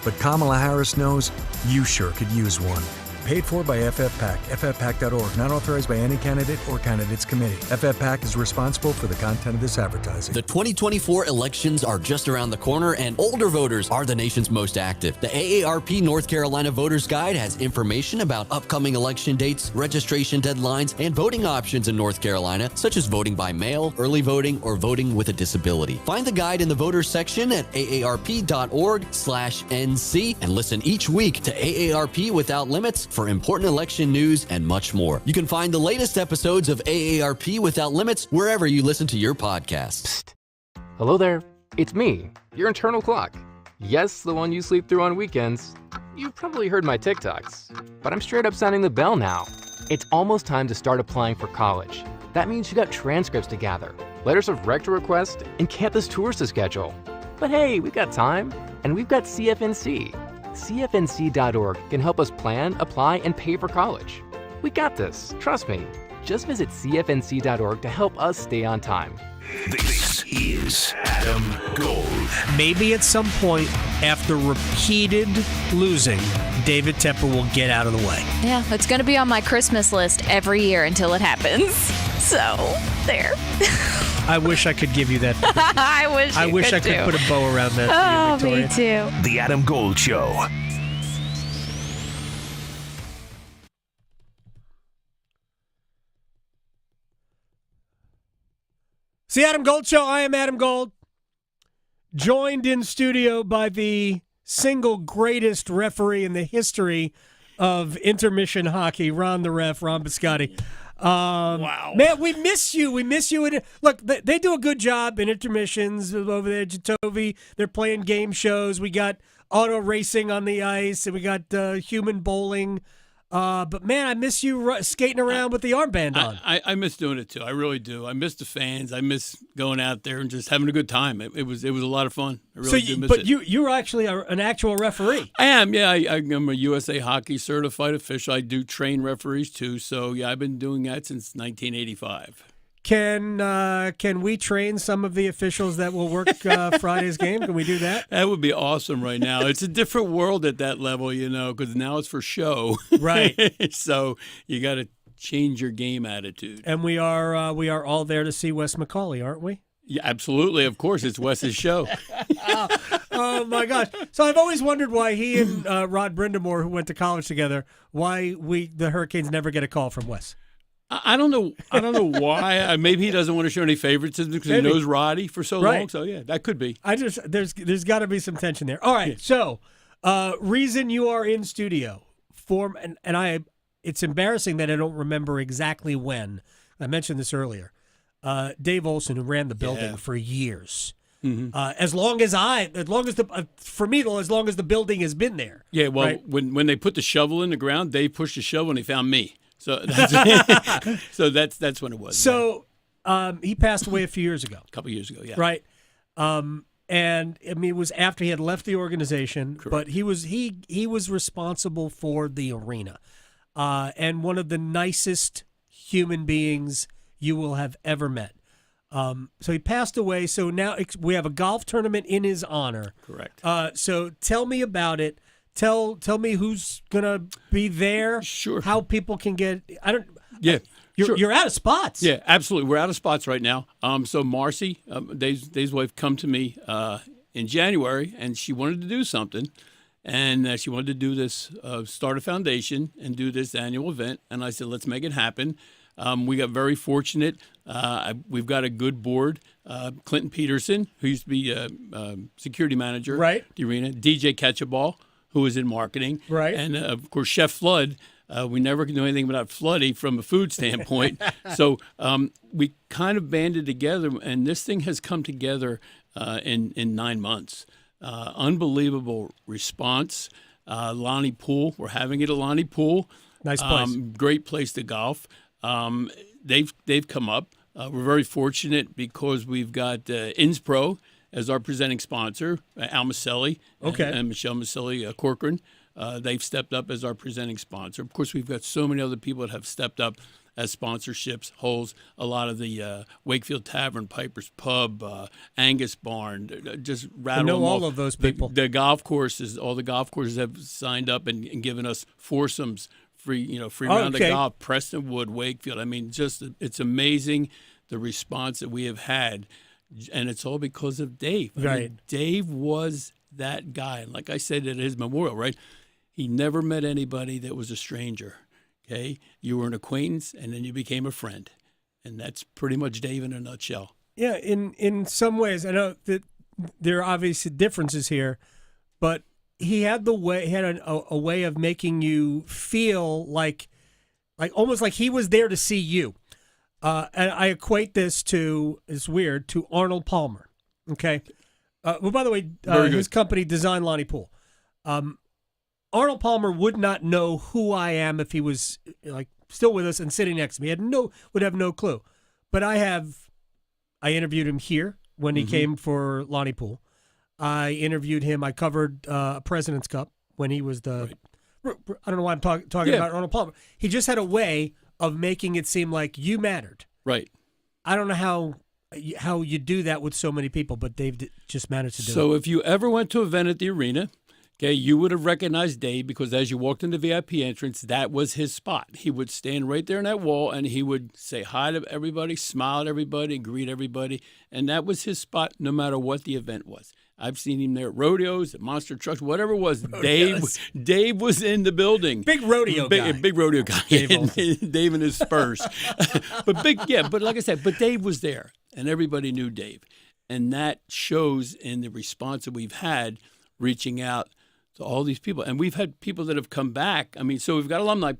But Kamala Harris knows you sure could use one. Paid for by FFPAC, ffpac.org, not authorized by any candidate or candidates committee. FFPAC is responsible for the content of this advertising. The 2024 elections are just around the corner, and older voters are the nation's most active. The AARP North Carolina Voters Guide has information about upcoming election dates, registration deadlines, and voting options in North Carolina, such as voting by mail, early voting, or voting with a disability. Find the guide in the voters section at aarp.org/NC and listen each week to AARP Without Limits for important election news and much more. You can find the latest episodes of AARP Without Limits wherever you listen to your podcasts. Psst. Hello there. It's me, your internal clock. Yes, the one you sleep through on weekends. You've probably heard my TikToks, but I'm straight up sounding the bell now. It's almost time to start applying for college. That means you got transcripts to gather, letters of rec to request, and campus tours to schedule. But hey, we've got time, and we've got CFNC. CFNC.org can help us plan, apply, and pay for college. We got this, trust me. Just visit CFNC.org to help us stay on time. This is Adam Gold. Maybe at some point after repeated losing, David Tepper will get out of the way. Yeah, it's going to be on my Christmas list every year until it happens. So, there. I wish I could give you that. I wish I could put a bow around that for you, Victoria. Me too. The Adam Gold Show. It's the Adam Gold Show. I am Adam Gold. Joined in studio by the single greatest referee in the history of intermission hockey, Ron the Ref, Ron Biscotti. Wow. Man, we miss you. We miss you. Look, they do a good job in intermissions over there, Jatovi. They're playing game shows. We got auto racing on the ice, and we got human bowling. But, man, I miss you skating around with the armband on. I miss doing it, too. I really do. I miss the fans. I miss going out there and just having a good time. It was a lot of fun. I really do miss it. But you're actually an actual referee. I am, yeah. I'm a USA Hockey certified official. I do train referees, too. So, yeah, I've been doing that since 1985. Can we train some of the officials that will work Friday's game? Can we do that? That would be awesome right now. It's a different world at that level, because now it's for show. Right. So you got to change your game attitude. And we are all there to see Wes McCauley, aren't we? Yeah, absolutely. Of course, it's Wes's show. Oh, my gosh. So I've always wondered why he and Rod Brindamore, who went to college together, why the Hurricanes never get a call from Wes. I don't know why. Maybe he doesn't want to show any favoritism because he knows Roddy for so long. So yeah, that could be. There's got to be some tension there. All right. Yeah. So, reason you are in studio it's embarrassing that I don't remember exactly when. I mentioned this earlier. Dave Olson, who ran the building for years. Mm-hmm. As long as the building has been there. Yeah. Well, right? when they put the shovel in the ground, Dave pushed the shovel and he found me. So that's when it was. So he passed away a few years ago. A couple years ago, yeah. Right. And I mean, it was after he had left the organization. Correct. But he was responsible for the arena, and one of the nicest human beings you will have ever met. So he passed away. So now we have a golf tournament in his honor. Correct. So tell me about it. Tell me who's gonna be there. Sure. How people can get. Yeah. You're out of spots. Yeah, absolutely. We're out of spots right now. So Marcy, Dave's wife, come to me in January, and she wanted to do something, and she wanted to do this, start a foundation and do this annual event. And I said, let's make it happen. We got very fortunate. We've got a good board. Clinton Peterson, who used to be security manager, right? At the arena. DJ Catchaball, who was in marketing. Right. And, of course, Chef Flood. We never can do anything without Floody from a food standpoint. So we kind of banded together, and this thing has come together in 9 months. Unbelievable response. Lonnie Pool, we're having it at Lonnie Pool. Nice place. Great place to golf. They've come up. We're very fortunate because we've got Inspro as our presenting sponsor, Al Maselli and Michelle Maselli Corcoran. They've stepped up as our presenting sponsor. Of course, we've got so many other people that have stepped up as sponsorships, Holes, a lot of the Wakefield Tavern, Piper's Pub, Angus Barn, just rattle I know them all off. of those people. The golf courses, all the golf courses have signed up and given us foursomes, free round of golf, Prestonwood, Wakefield. I mean, just it's amazing the response that we have had, and it's all because of Dave. I mean, Dave was that guy. And like I said at his memorial, right? He never met anybody that was a stranger. Okay, you were an acquaintance, and then you became a friend, and that's pretty much Dave in a nutshell. Yeah, in some ways, I know that there are obvious differences here, but he had a way of making you feel like almost like he was there to see you. And I equate this to, it's weird, to Arnold Palmer. Okay, well, by the way, his company designed Lonnie Pool. Arnold Palmer would not know who I am if he was still with us and sitting next to me. Would have no clue. But I interviewed him here when he came for Lonnie Pool. I interviewed him. I covered President's Cup when he was I don't know why I'm talking about Arnold Palmer. He just had a way of making it seem like you mattered. Right. I don't know how you do that with so many people, but Dave just managed to do it. So if you ever went to an event at the arena, okay, you would have recognized Dave because as you walked in the VIP entrance, that was his spot. He would stand right there on that wall, and he would say hi to everybody, smile at everybody, greet everybody, and that was his spot no matter what the event was. I've seen him there at rodeos, at monster trucks, whatever it was. Dave was in the building. Big rodeo guy. Big rodeo guy. Dave and his Spurs. But like I said, Dave was there, and everybody knew Dave. And that shows in the response that we've had reaching out to all these people. And we've had people that have come back. I mean, so we've got alumni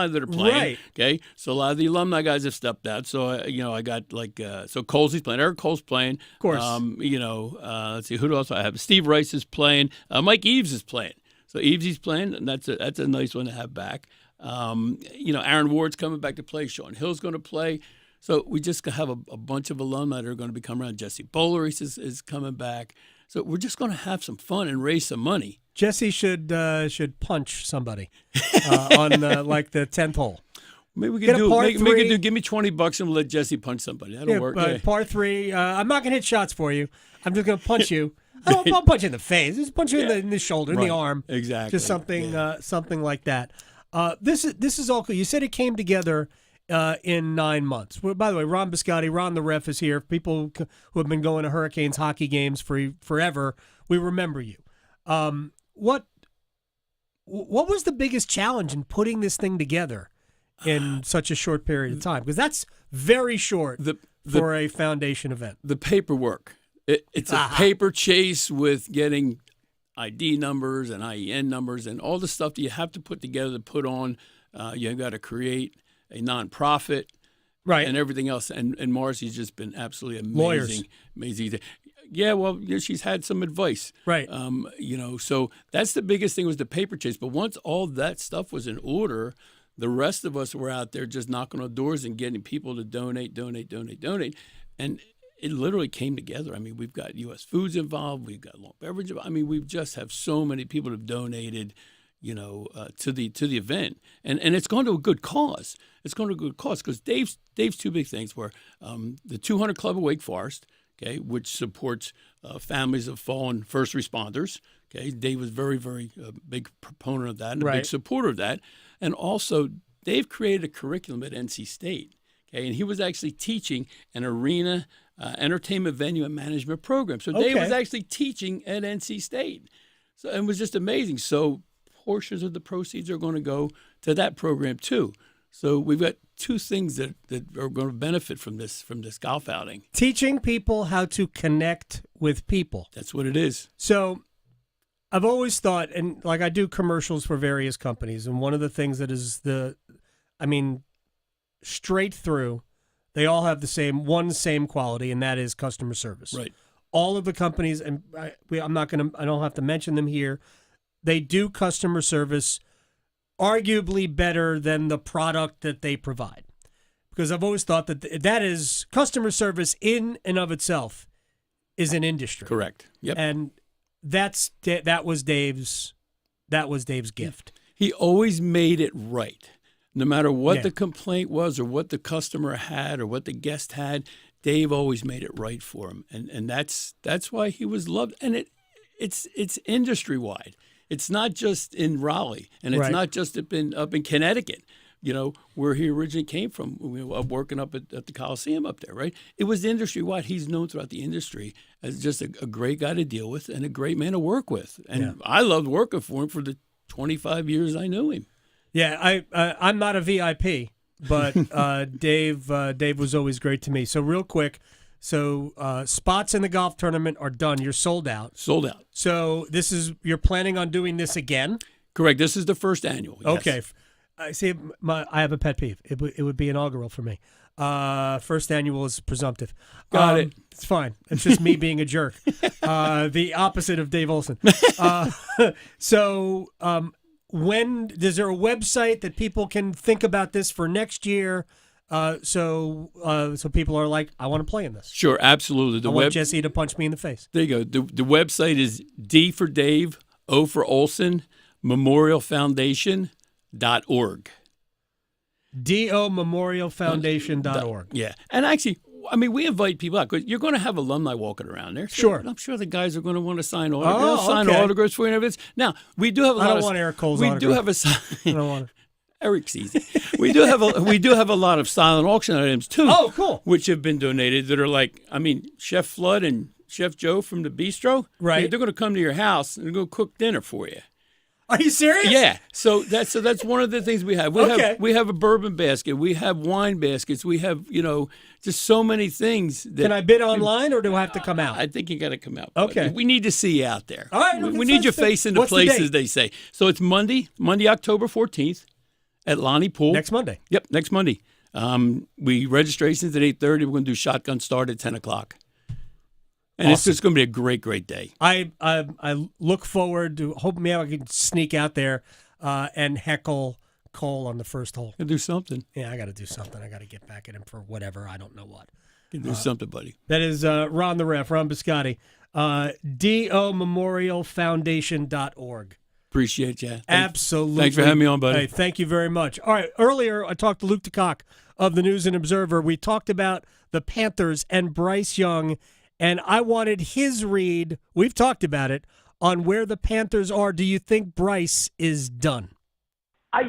that are playing. Right. Okay. So a lot of the alumni guys have stepped out. So, I got so Coles's playing. Eric Cole's playing. Of course. Let's see, who else I have? Steve Rice is playing. Mike Eves is playing. So Eves is playing, and that's a nice one to have back. Aaron Ward's coming back to play. Sean Hill's going to play. So we just have a bunch of alumni that are going to be coming around. Jesse Bowleris is coming back. So we're just going to have some fun and raise some money. Jesse should punch somebody on the 10th hole. Maybe we can give me $20 and we'll let Jesse punch somebody. That'll work. Par 3. I'm not going to hit shots for you. I'm just going to punch you. I'll punch you in the face. Just punch you in the shoulder, in the arm. Exactly. Just something like that. This is all cool. You said it came together in 9 months. Well, by the way, Ron Biscotti, Ron the ref is here. People who have been going to Hurricanes hockey games for forever, we remember you. What was the biggest challenge in putting this thing together in such a short period of time? Because that's very short for a foundation event. The paperwork. It's a paper chase with getting ID numbers and IEN numbers and all the stuff that you have to put together to put on. You've got to create a nonprofit, right, and everything else. And Marcy's just been absolutely amazing. Lawyers. Amazing. Yeah, well, she's had some advice. Right. So that's the biggest thing was the paper chase. But once all that stuff was in order, the rest of us were out there just knocking on doors and getting people to donate. And it literally came together. I mean, we've got U.S. Foods involved. We've got Long Beverage. I mean, we just have so many people have donated, to the event. And it's gone to a good cause. It's going to a good cause because Dave's two big things were the 200 Club of Wake Forest, okay, which supports families of fallen first responders. Okay, Dave was very, very big proponent of that and a big supporter of that. And also, Dave created a curriculum at NC State. Okay, and he was actually teaching an arena entertainment venue and management program. So Dave was actually teaching at NC State. So it was just amazing. So portions of the proceeds are going to go to that program too. So we've got two things that are going to benefit from this golf outing. Teaching people how to connect with people. That's what it is. So I've always thought, and like I do commercials for various companies, and one of the things that is straight through, they all have the same quality, and that is customer service. Right. All of the companies, and I don't have to mention them here, they do customer service arguably better than the product that they provide. Because I've always thought that is customer service in and of itself is an industry. Correct. Yep. And that was Dave's gift. He always made it right. No matter what the complaint was or what the customer had or what the guest had, Dave always made it right for him. And that's why he was loved. And it's industry wide. It's not just in Raleigh, and it's not just up in Connecticut, where he originally came from, working up at the Coliseum up there, right? It was industry wide. He's known throughout the industry as just a great guy to deal with and a great man to work with. And I loved working for him for the 25 years I knew him. Yeah, I'm not a VIP, but Dave was always great to me. So real quick, spots in the golf tournament are done. You're sold out. Sold out. So you're planning on doing this again? Correct. This is the first annual. Yes. Okay. I see. I have a pet peeve. It would be inaugural for me. First annual is presumptive. Got it. It's fine. It's just me being a jerk. The opposite of Dave Olson. Is there a website that people can think about this for next year? So people are like, I want to play in this. Sure, absolutely. I want Jesse to punch me in the face. There you go. The website is D for Dave, O for Olson, memorialfoundation.org. DOmemorialfoundation.org. Yeah. And actually, we invite people out because you're going to have alumni walking around there. Sure. I'm sure the guys are going to want to sign autographs. Sign autographs for you and everything. Now, we do have a lot of... I don't want Eric Cole's autograph. We do have a... I don't want it. Eric's easy. We do have a lot of silent auction items too. Oh, cool. Which have been donated that are like, Chef Flood and Chef Joe from the Bistro. Right. They're going to come to your house and they're going to cook dinner for you. Are you serious? Yeah. So that's one of the things we have. We have a bourbon basket. We have wine baskets. We have, just so many things. Can I bid online or do I have to come out? I think you got to come out. Okay. We need to see you out there. All right. We need your face in the places, they say. So it's Monday, October 14th at Lonnie Pool. Next Monday. Yep, next Monday. Registration's at 8:30. We're going to do shotgun start at 10 o'clock. And It's just going to be a great, great day. I look forward to hoping maybe I can sneak out there and heckle Cole on the first hole. And do something. Yeah, I got to do something. I got to get back at him for whatever. I don't know what. You can do something, buddy. That is Ron the Ref, Ron Biscotti. DOmemorialfoundation.org. Appreciate you. Absolutely. Thanks for having me on, buddy. Hey, thank you very much. All right, earlier I talked to Luke DeCock of the News and Observer. We talked about the Panthers and Bryce Young, and I wanted his read, we've talked about it, on where the Panthers are. Do you think Bryce is done? I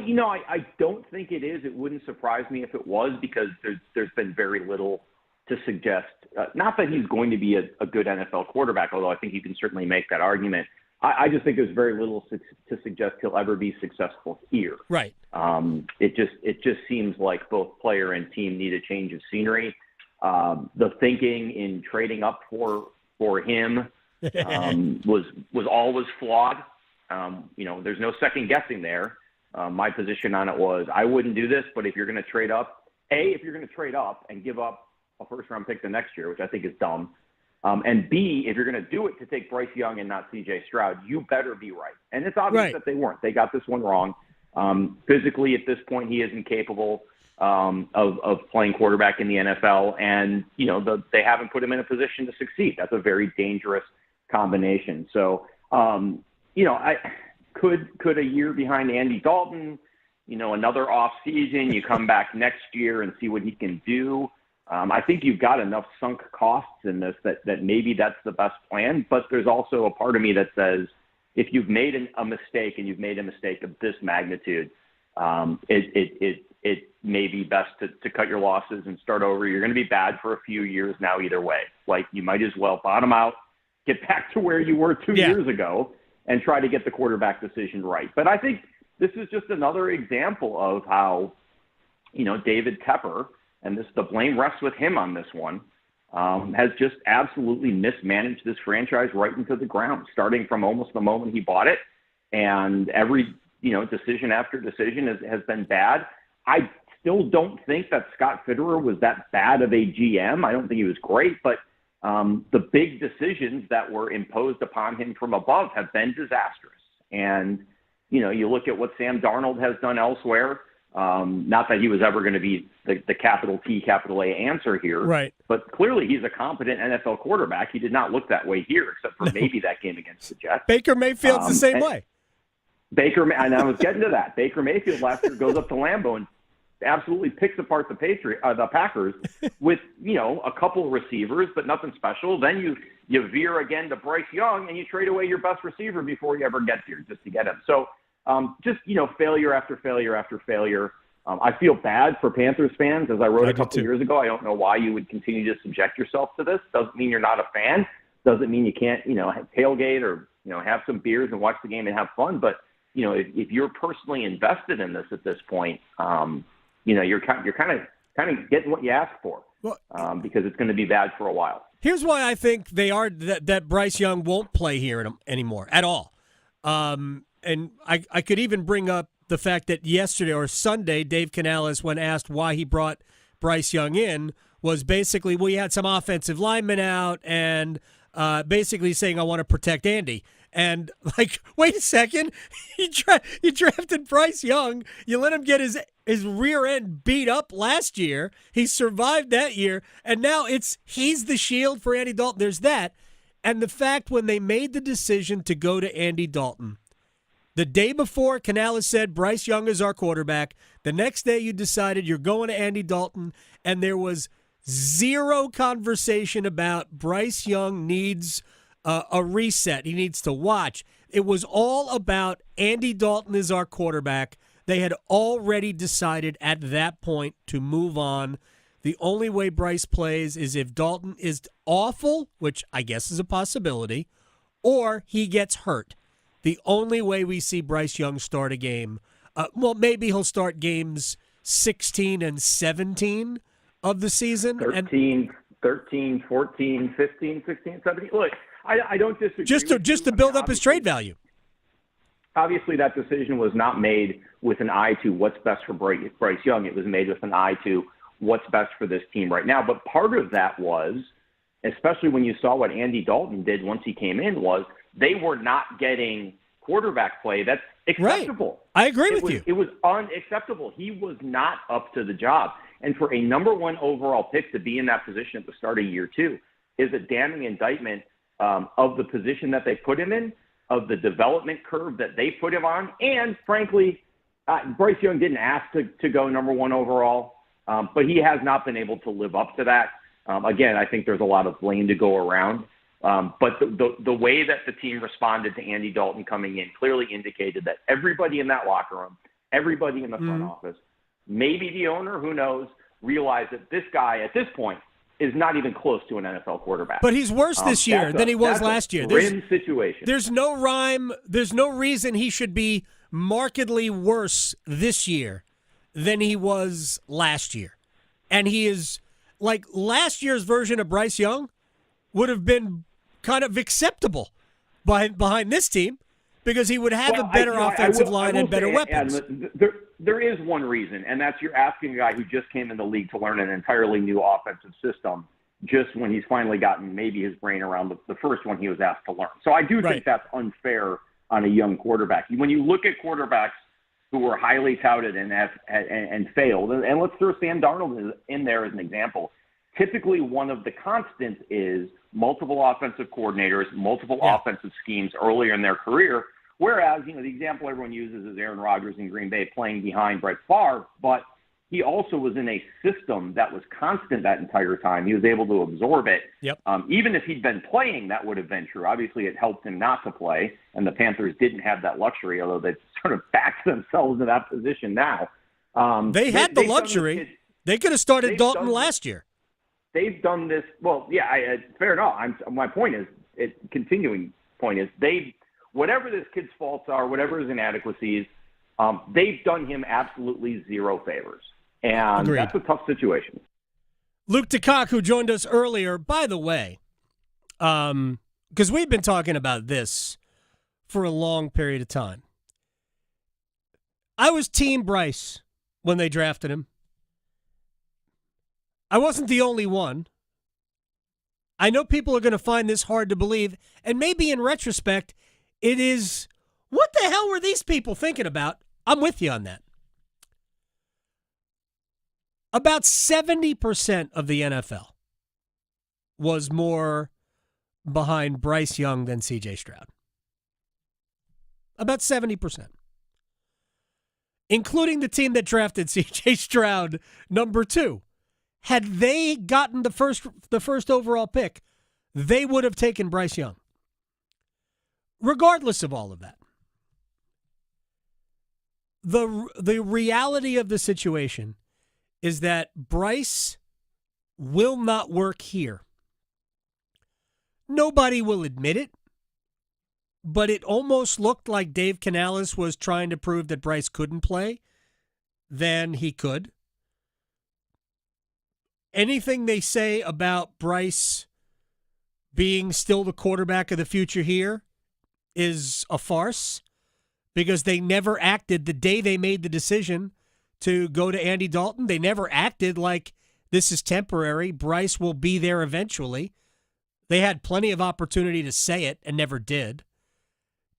don't think it is. It wouldn't surprise me if it was, because there's been very little to suggest. Not that he's going to be a good NFL quarterback, although I think you can certainly make that argument. I just think there's very little to suggest he'll ever be successful here. Right. It just seems like both player and team need a change of scenery. The thinking in trading up for him was always flawed. There's no second guessing there. My position on it was I wouldn't do this, but if you're going to trade up, if you're going to trade up and give up a first-round pick the next year, which I think is dumb, and B, if you're going to do it to take Bryce Young and not C.J. Stroud, you better be right. And it's obvious that they weren't. They got this one wrong. Physically, at this point, he isn't capable of playing quarterback in the NFL, and they haven't put him in a position to succeed. That's a very dangerous combination. So, I could a year behind Andy Dalton, another off season, you come back next year and see what he can do. I think you've got enough sunk costs in this that maybe that's the best plan. But there's also a part of me that says if you've made a mistake and you've made a mistake of this magnitude, it may be best to cut your losses and start over. You're going to be bad for a few years now either way. Like, you might as well bottom out, get back to where you were 2 years ago, and try to get the quarterback decision right. But I think this is just another example of how, David Tepper, and the blame rests with him on this one, has just absolutely mismanaged this franchise right into the ground, starting from almost the moment he bought it. And every, decision after decision has been bad. I still don't think that Scott Fitterer was that bad of a GM. I don't think he was great, but the big decisions that were imposed upon him from above have been disastrous. And, you look at what Sam Darnold has done elsewhere. Not that he was ever going to be the capital T, capital A answer here. Right. But clearly he's a competent NFL quarterback. He did not look that way here, except for maybe that game against the Jets. Baker Mayfield's the same way. And I was getting to that. Baker Mayfield last year goes up to Lambeau and absolutely picks apart the Packers with, a couple receivers, but nothing special. Then you veer again to Bryce Young and you trade away your best receiver before you ever get here just to get him. So failure after failure after failure. I feel bad for Panthers fans, as I wrote a couple of years ago. I don't know why you would continue to subject yourself to this. Doesn't mean you're not a fan. Doesn't mean you can't, tailgate or, have some beers and watch the game and have fun. But, if you're personally invested in this at this point, you're kind of getting what you asked for, because it's going to be bad for a while. Here's why I think that Bryce Young won't play here anymore at all. And I could even bring up the fact that yesterday or Sunday, Dave Canales, when asked why he brought Bryce Young in, was basically, we had some offensive linemen out and basically saying, I want to protect Andy. And wait a second, you drafted Bryce Young. You let him get his rear end beat up last year. He survived that year. And now he's the shield for Andy Dalton. There's that. And the fact when they made the decision to go to Andy Dalton, the day before, Canales said, Bryce Young is our quarterback. The next day, you decided you're going to Andy Dalton, and there was zero conversation about Bryce Young needs a reset. He needs to watch. It was all about Andy Dalton is our quarterback. They had already decided at that point to move on. The only way Bryce plays is if Dalton is awful, which I guess is a possibility, or he gets hurt. The only way we see Bryce Young start a game, maybe he'll start games 16 and 17 of the season. 13, 14, 15, 16, 17. Look, I don't disagree. Just to build up his trade value. Obviously, that decision was not made with an eye to what's best for Bryce Young. It was made with an eye to what's best for this team right now. But part of that was, especially when you saw what Andy Dalton did once he came in, was they were not getting quarterback play that's acceptable. Right. I agree with you. It was unacceptable. He was not up to the job. And for a number one overall pick to be in that position at the start of year two is a damning indictment of the position that they put him in, of the development curve that they put him on. And frankly, Bryce Young didn't ask to go number one overall, but he has not been able to live up to that. Again, I think there's a lot of blame to go around. But the way that the team responded to Andy Dalton coming in clearly indicated that everybody in that locker room, everybody in the front office, maybe the owner, who knows, realized that this guy at this point is not even close to an NFL quarterback. But he's worse this year than he was last year. Grim situation. There's no rhyme. There's no reason he should be markedly worse this year than he was last year. And he is, like, last year's version of Bryce Young would have been kind of acceptable behind this team because he would have a better offensive line and better weapons. Adam, there is one reason, and that's you're asking a guy who just came in the league to learn an entirely new offensive system just when he's finally gotten maybe his brain around the first one he was asked to learn. So I do think that's unfair on a young quarterback. When you look at quarterbacks who were highly touted and failed, and let's throw Sam Darnold in there as an example, typically one of the constants is multiple offensive coordinators, multiple offensive schemes earlier in their career, whereas, the example everyone uses is Aaron Rodgers in Green Bay playing behind Brett Favre, but he also was in a system that was constant that entire time. He was able to absorb it. Yep. Even if he'd been playing, that would have been true. Obviously, it helped him not to play, and the Panthers didn't have that luxury, although they've sort of backed themselves in that position now. They had the luxury. They could have started Dalton last year. They've done this. Well, yeah, fair enough. My point is, continuing point is, whatever this kid's faults are, whatever his inadequacies, they've done him absolutely zero favors. And Agreed. That's a tough situation. Luke DeCock, who joined us earlier, by the way, because we've been talking about this for a long period of time. I was Team Bryce when they drafted him. I wasn't the only one. I know people are going to find this hard to believe, and maybe in retrospect, it is, what the hell were these people thinking about? I'm with you on that. About 70% of the NFL was more behind Bryce Young than C.J. Stroud. About 70%. Including the team that drafted C.J. Stroud, number 2. Had they gotten the first overall pick, they would have taken Bryce Young. Regardless of all of that. The reality of the situation is that Bryce will not work here. Nobody will admit it, but it almost looked like Dave Canales was trying to prove that Bryce couldn't play than he could. Anything they say about Bryce being still the quarterback of the future here is a farce, because they never acted the day they made the decision to go to Andy Dalton. They never acted like this is temporary. Bryce will be there eventually. They had plenty of opportunity to say it and never did.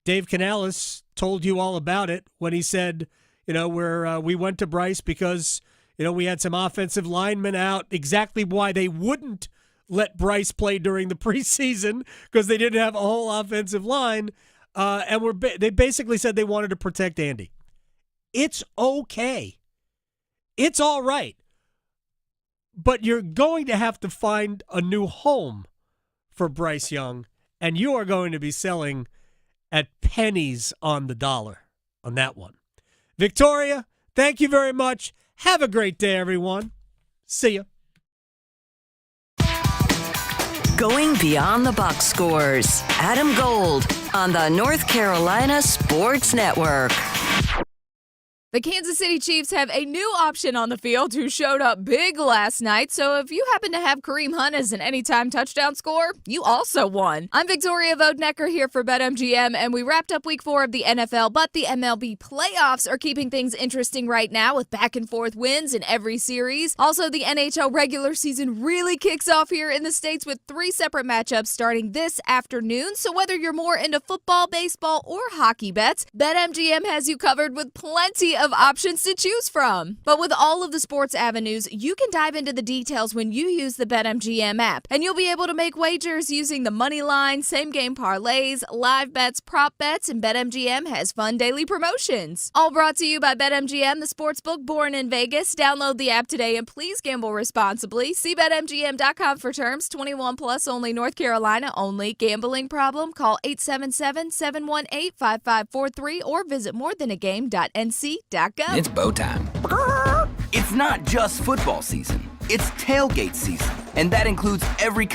Dave Canales told you all about it when he said, we went to Bryce because, we had some offensive linemen out. Exactly why they wouldn't let Bryce play during the preseason, because they didn't have a whole offensive line. And they basically said they wanted to protect Andy. It's okay. It's all right. But you're going to have to find a new home for Bryce Young, and you are going to be selling at pennies on the dollar on that one. Victoria, thank you very much. Have a great day, everyone. See ya. Going beyond the box scores. Adam Gold on the North Carolina Sports Network. The Kansas City Chiefs have a new option on the field who showed up big last night. So if you happen to have Kareem Hunt as an anytime touchdown scorer, you also won. I'm Victoria Vodnecker here for BetMGM, and we wrapped up week 4 of the NFL, but the MLB playoffs are keeping things interesting right now with back and forth wins in every series. Also, the NHL regular season really kicks off here in the States with 3 separate matchups starting this afternoon. So whether you're more into football, baseball, or hockey bets, BetMGM has you covered with plenty of options to choose from. But with all of the sports avenues, you can dive into the details when you use the BetMGM app, and you'll be able to make wagers using the money line, same game parlays, live bets, prop bets, and BetMGM has fun daily promotions. All brought to you by BetMGM, the sportsbook born in Vegas. Download the app today and please gamble responsibly. See BetMGM.com for terms. 21 plus only, North Carolina only. Gambling problem? Call 877-718-5543 or visit morethanagame.nc.gov. It's bow time. It's not just football season. It's tailgate season, and that includes every